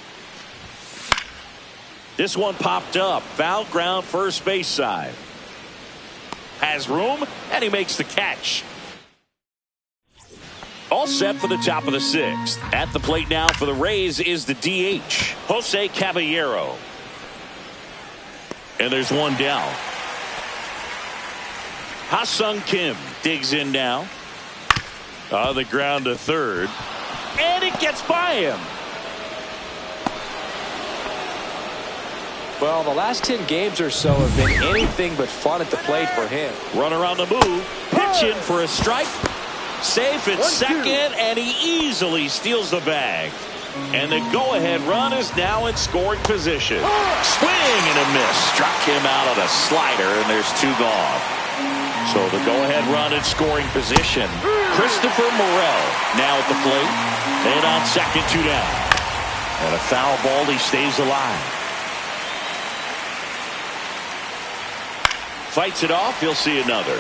This one popped up. Foul ground first base side. Has room, and he makes the catch. All set for the top of the 6th. At the plate now for the Rays is the DH, Jose Caballero. And there's one down. Ha-Sung Kim digs in now. On the ground to third. And it gets by him. Well, the last 10 games or so have been anything but fun at the plate for him. Runner on the move. Pitch in for a strike. Safe at second, and he easily steals the bag. And the go-ahead run is now in scoring position. Swing and a miss. Struck him out on a slider, and there's 2 gone. So the go-ahead run in scoring position. Christopher Morel now at the plate. And on second, 2 down. And a foul ball, he stays alive. Fights it off, he'll see another.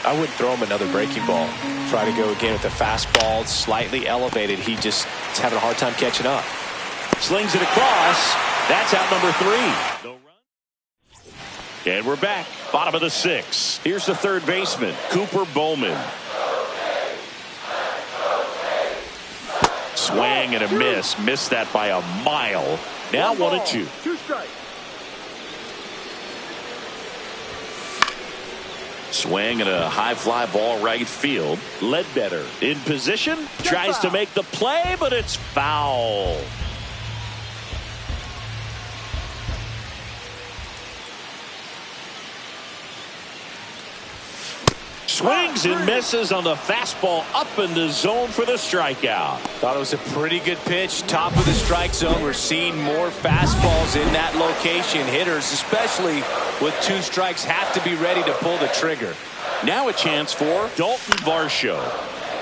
I wouldn't throw him another breaking ball. Try to go again with the fastball, slightly elevated. He just is having a hard time catching up. Slings it across. That's out number 3. And we're back. Bottom of the 6th. Here's the third baseman, Cooper Bowman. Swing and a miss. Missed that by a mile. Now 1-2. 2 strikes. Swing and a high fly ball right field. Ledbetter in position. Tries to make the play, but it's foul. Swings and misses on the fastball up in the zone for the strikeout. Thought it was a pretty good pitch. Top of the strike zone. We're seeing more fastballs in that location. Hitters, especially with 2 strikes, have to be ready to pull the trigger. Now a chance for Dalton Varsho.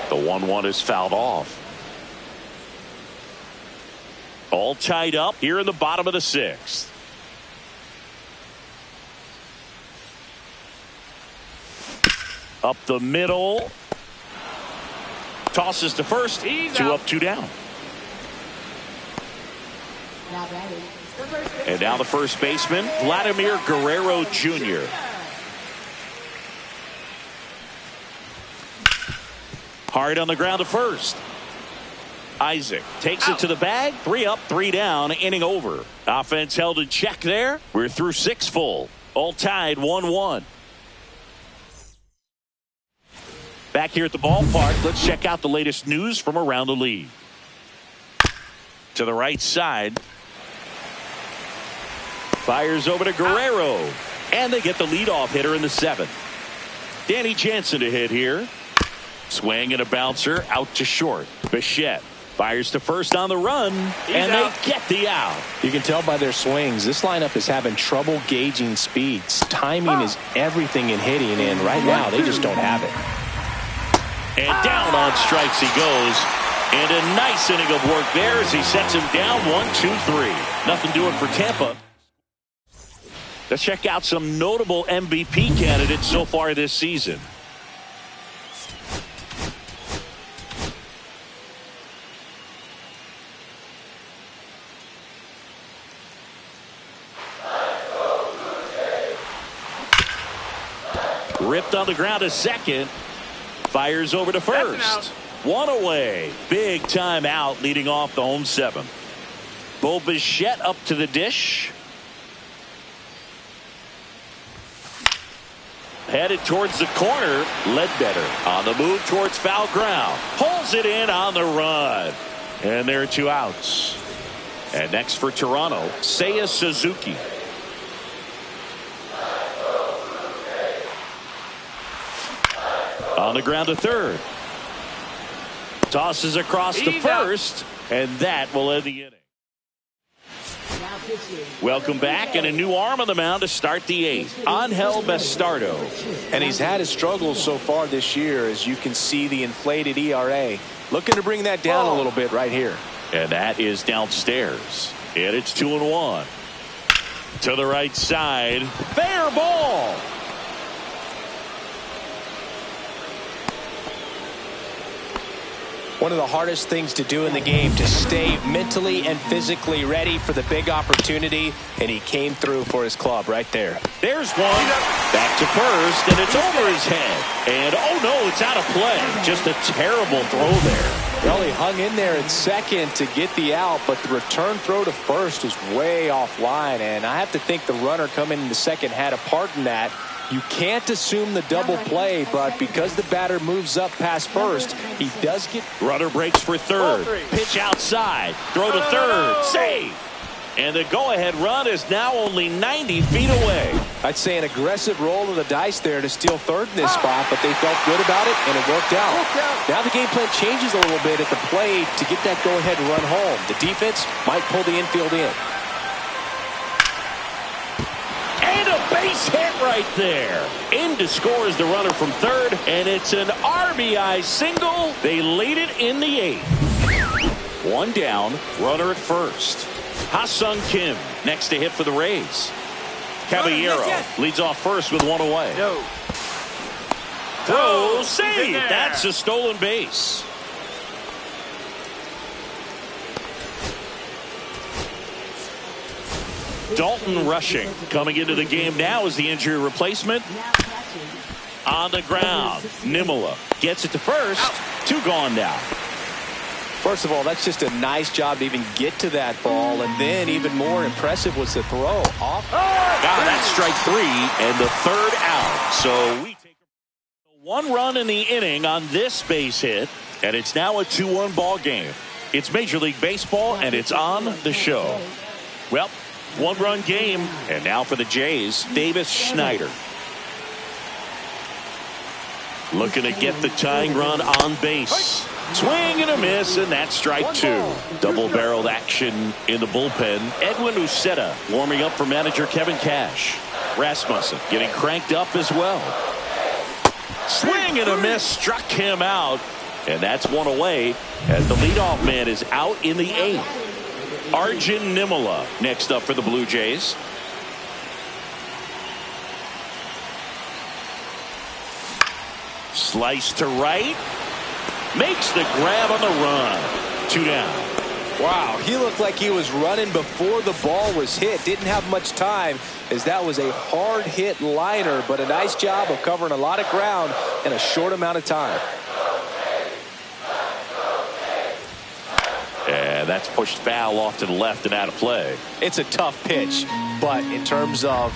The 1-1 is fouled off. All tied up here in the bottom of the 6th. Up the middle. Tosses to first. 2 up, 2 down. And now the first baseman, Vladimir Guerrero Jr. Hard on the ground to first. Isaac takes it to the bag. 3 up, 3 down. Inning over. Offense held in check there. We're through 6 full. All tied 1-1. Back here at the ballpark, let's check out the latest news from around the league. To the right side. Fires over to Guerrero. And they get the leadoff hitter in the 7th. Danny Jansen to hit here. Swing and a bouncer out to short. Bichette fires to first on the run, and they get the out. You can tell by their swings, this lineup is having trouble gauging speeds. Timing is everything in hitting, and right now they just don't have it. And down on strikes he goes. And a nice inning of work there as he sets him down 1-2-3. Nothing doing for Tampa. Let's check out some notable MVP candidates so far this season. Ripped on the ground to second. Fires over to first. One away. Big time out leading off the home seventh. Bo Bichette up to the dish. Headed towards the corner. Ledbetter on the move towards foul ground. Pulls it in on the run. And there are two outs. And next for Toronto, Seiya Suzuki. On the ground to third. Tosses across to first, and that will end the inning. Welcome back, and a new arm on the mound to start the eighth. Angel Bastardo. And he's had his struggles so far this year, as you can see the inflated ERA. Looking to bring that down a little bit right here. And that is downstairs. And it's 2-1. To the right side. Fair ball. One of the hardest things to do in the game, to stay mentally and physically ready for the big opportunity, and he came through for his club right there. There's one. Back to first, and it's over his head. And oh no, it's out of play. Just a terrible throw there. Well, he hung in there at second to get the out, but the return throw to first was way offline, and I have to think the runner coming in the second had a part in that. You can't assume the double play, but because the batter moves up past first, he does get... Runner breaks for third. Pitch outside. Throw to third. Save. And the go-ahead run is now only 90 feet away. I'd say an aggressive roll of the dice there to steal third in this spot, but they felt good about it, and it worked out. Now the game plan changes a little bit at the plate to get that go-ahead run home. The defense might pull the infield in. Base hit right there. In to score is the runner from third, and it's an RBI single. They lead it in the eighth. One down, runner at first. Ha-Sung Kim next to hit for the Rays. Caballero leads off first with one away. Throw, save. That's a stolen base. Dalton Rushing coming into the game now as the injury replacement. On the ground, Nimmola gets it to first. Two gone now. First of all, that's just a nice job to even get to that ball, and then even more impressive was the throw off. That's strike three and the third out. So we take one run in the inning on this base hit, and it's now a 2-1 ball game. It's Major League Baseball, and it's on the show. Well, one-run game, and now for the Jays, Davis Schneider. Looking to get the tying run on base. Swing and a miss, and that's strike two. Double-barreled action in the bullpen. Edwin Uceta warming up for manager Kevin Cash. Rasmussen getting cranked up as well. Swing and a miss, struck him out, and that's one away as the leadoff man is out in the eighth. Arjun Nimmola next up for the Blue Jays. Slice to right. Makes the grab on the run. Two down. Wow, he looked like he was running before the ball was hit. Didn't have much time, as that was a hard hit liner, but a nice job of covering a lot of ground in a short amount of time. And that's pushed foul off to the left and out of play. It's a tough pitch, but in terms of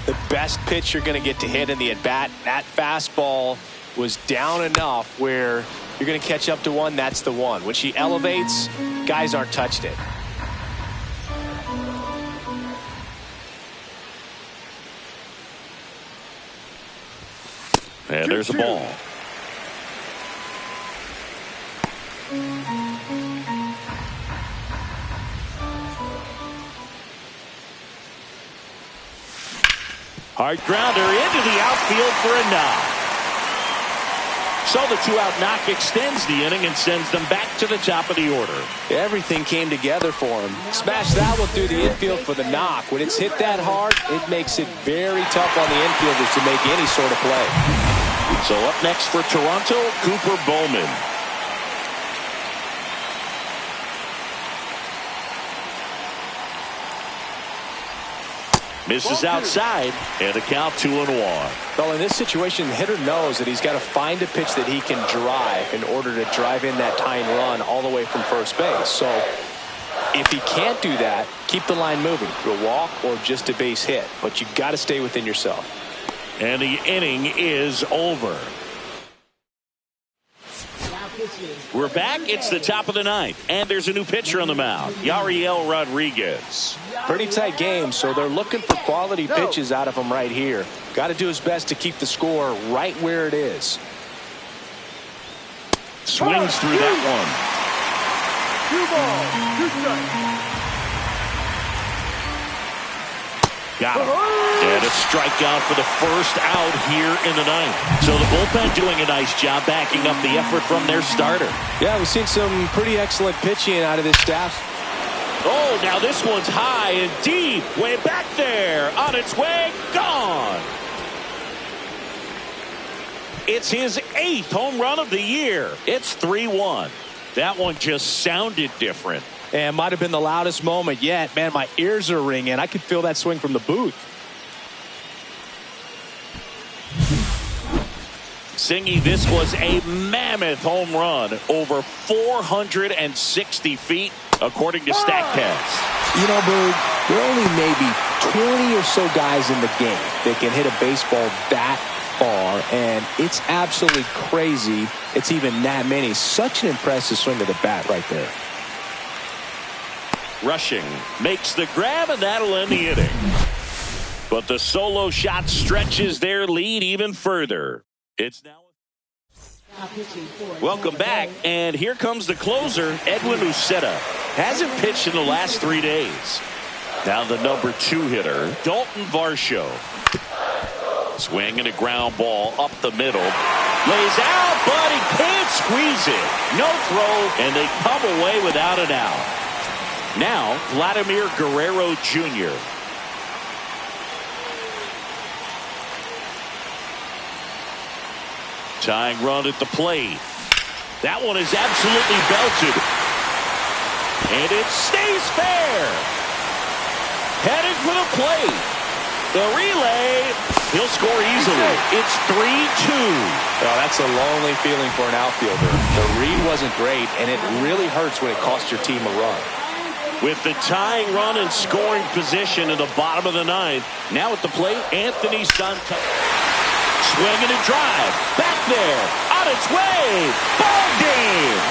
the best pitch you're going to get to hit in the at-bat, that fastball was down enough where you're going to catch up to one. That's the one. When she elevates, guys aren't touched it. And there's a ball. Hard grounder into the outfield for a knock. So the two-out knock extends the inning and sends them back to the top of the order. Everything came together for him. Smash that one through the infield for the knock. When it's hit that hard, it makes it very tough on the infielders to make any sort of play. So up next for Toronto, Cooper Bowman. Misses outside, and the count 2-1. Well, in this situation, the hitter knows that he's got to find a pitch that he can drive in order to drive in that tying run all the way from first base. So if he can't do that, keep the line moving through a walk or just a base hit. But you've got to stay within yourself. And the inning is over. We're back. It's the top of the ninth, and there's a new pitcher on the mound, Yariel Rodriguez. Pretty tight game, so they're looking for quality pitches out of him right here. Got to do his best to keep the score right where it is. Swings through that one. 2 balls, 2 strikes. Got him. And a strikeout for the first out here in the ninth. So the bullpen doing a nice job backing up the effort from their starter. Yeah, we've seen some pretty excellent pitching out of this staff. Oh, now this one's high and deep. Way back there. On its way. Gone. It's his 8th home run of the year. It's 3-1. That one just sounded different. And might have been the loudest moment yet. Man, my ears are ringing. I could feel that swing from the booth. Singy, this was a mammoth home run. Over 460 feet, according to StatCast. You know, Boog, there are only maybe 20 or so guys in the game that can hit a baseball that far, and it's absolutely crazy it's even that many. Such an impressive swing of the bat right there. Rushing makes the grab, and that'll end the inning. But the solo shot stretches their lead even further. It's now. Welcome back, and here comes the closer, Edwin Uceta. Hasn't pitched in the last 3 days. Now the number 2 hitter, Dalton Varsho. Swing and a ground ball up the middle. Lays out, but he can't squeeze it. No throw, and they come away without an out. Now, Vladimir Guerrero Jr. Tying run at the plate. That one is absolutely belted. And it stays fair. Heading for the plate. The relay. He'll score easily. It's 3-2. Oh, that's a lonely feeling for an outfielder. The read wasn't great, and it really hurts when it costs your team a run. With the tying run and scoring position in the bottom of the ninth. Now at the plate, Anthony Santos. Swing and a drive. Back there. On its way. Ball game.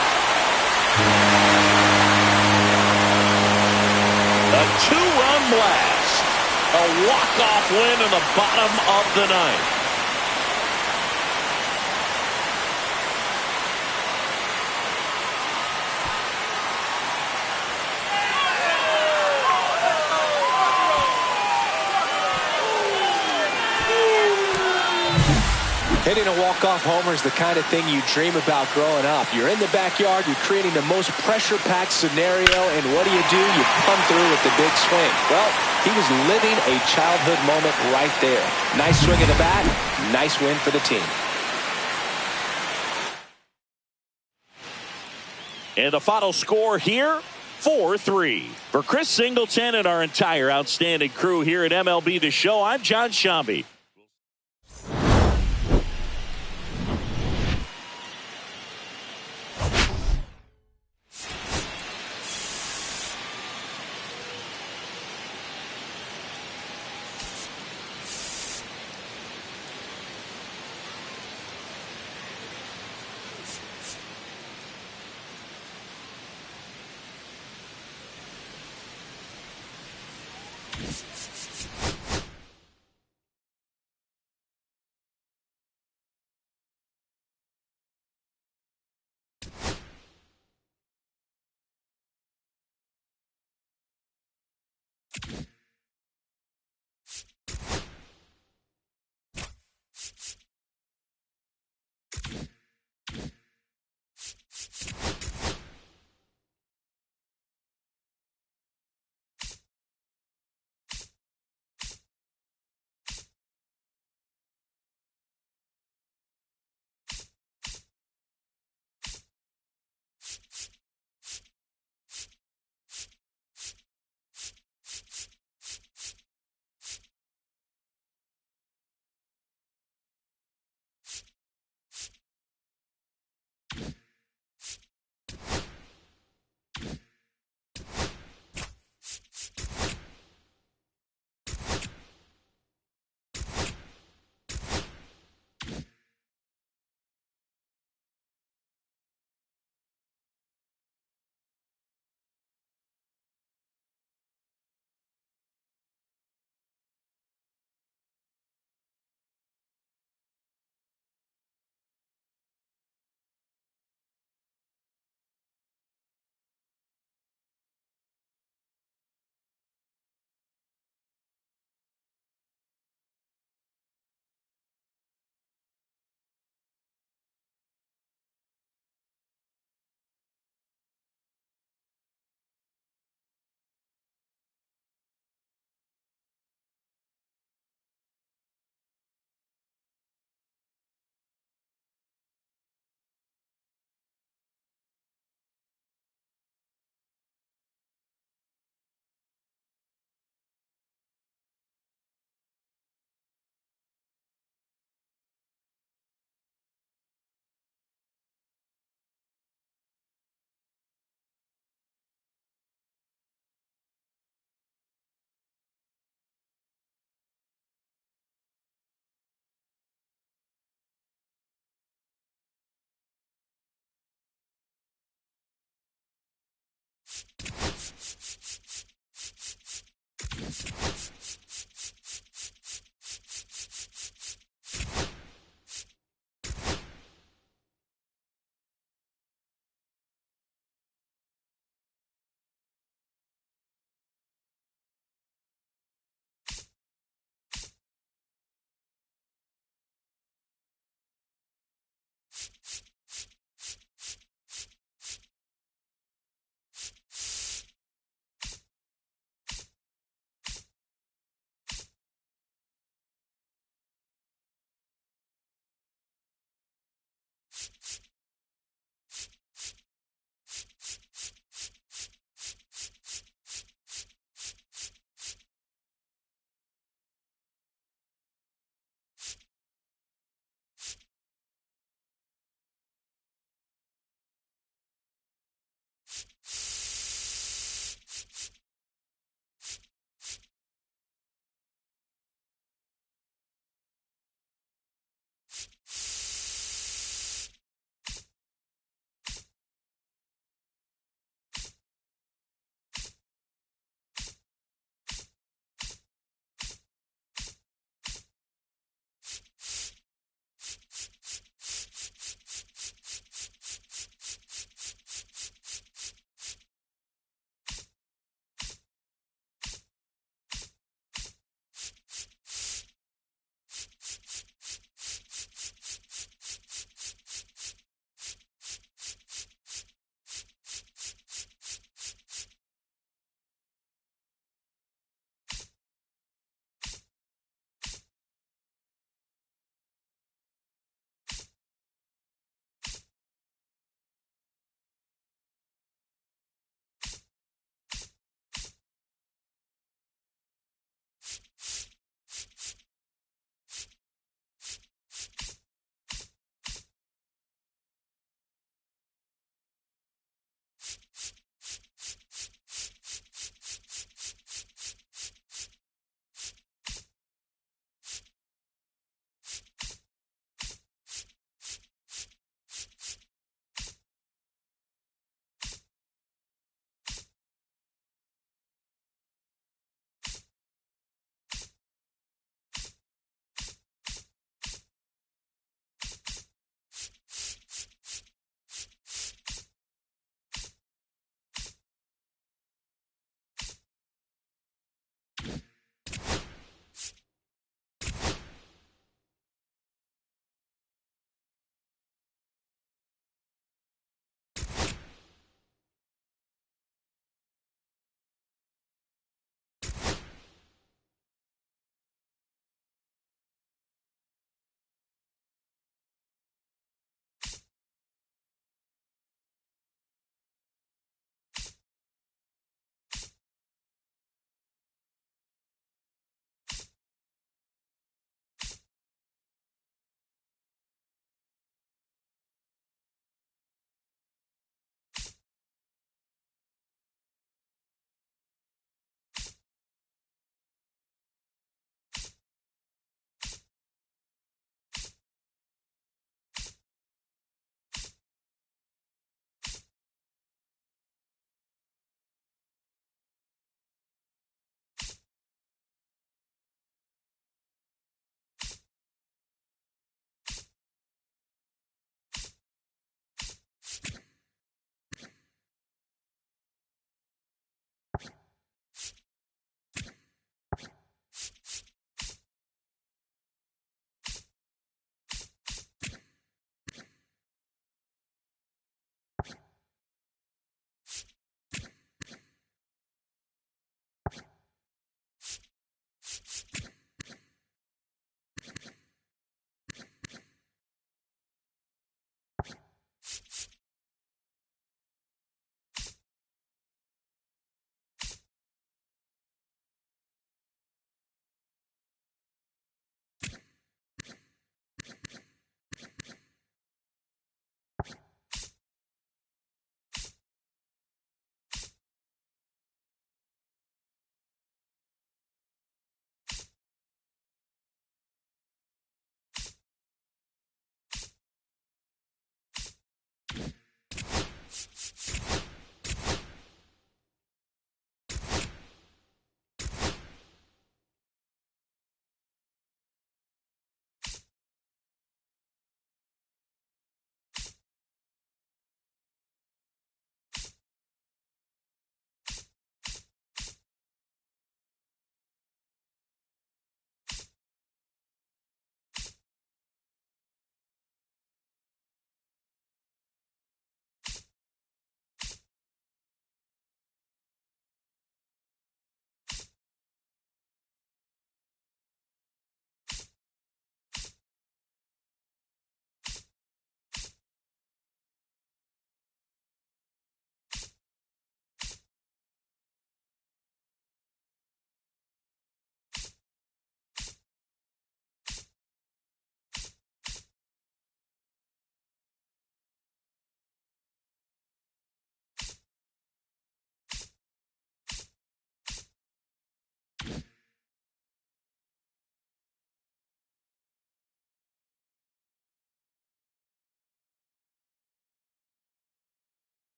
A 2-run blast. A walk-off win in the bottom of the ninth. Hitting a walk-off homer is the kind of thing you dream about growing up. You're in the backyard, you're creating the most pressure-packed scenario, and what do? You come through with the big swing. Well, he was living a childhood moment right there. Nice swing of the bat, nice win for the team. And the final score here, 4-3. For Chris Singleton and our entire outstanding crew here at MLB The Show, I'm John Shambi.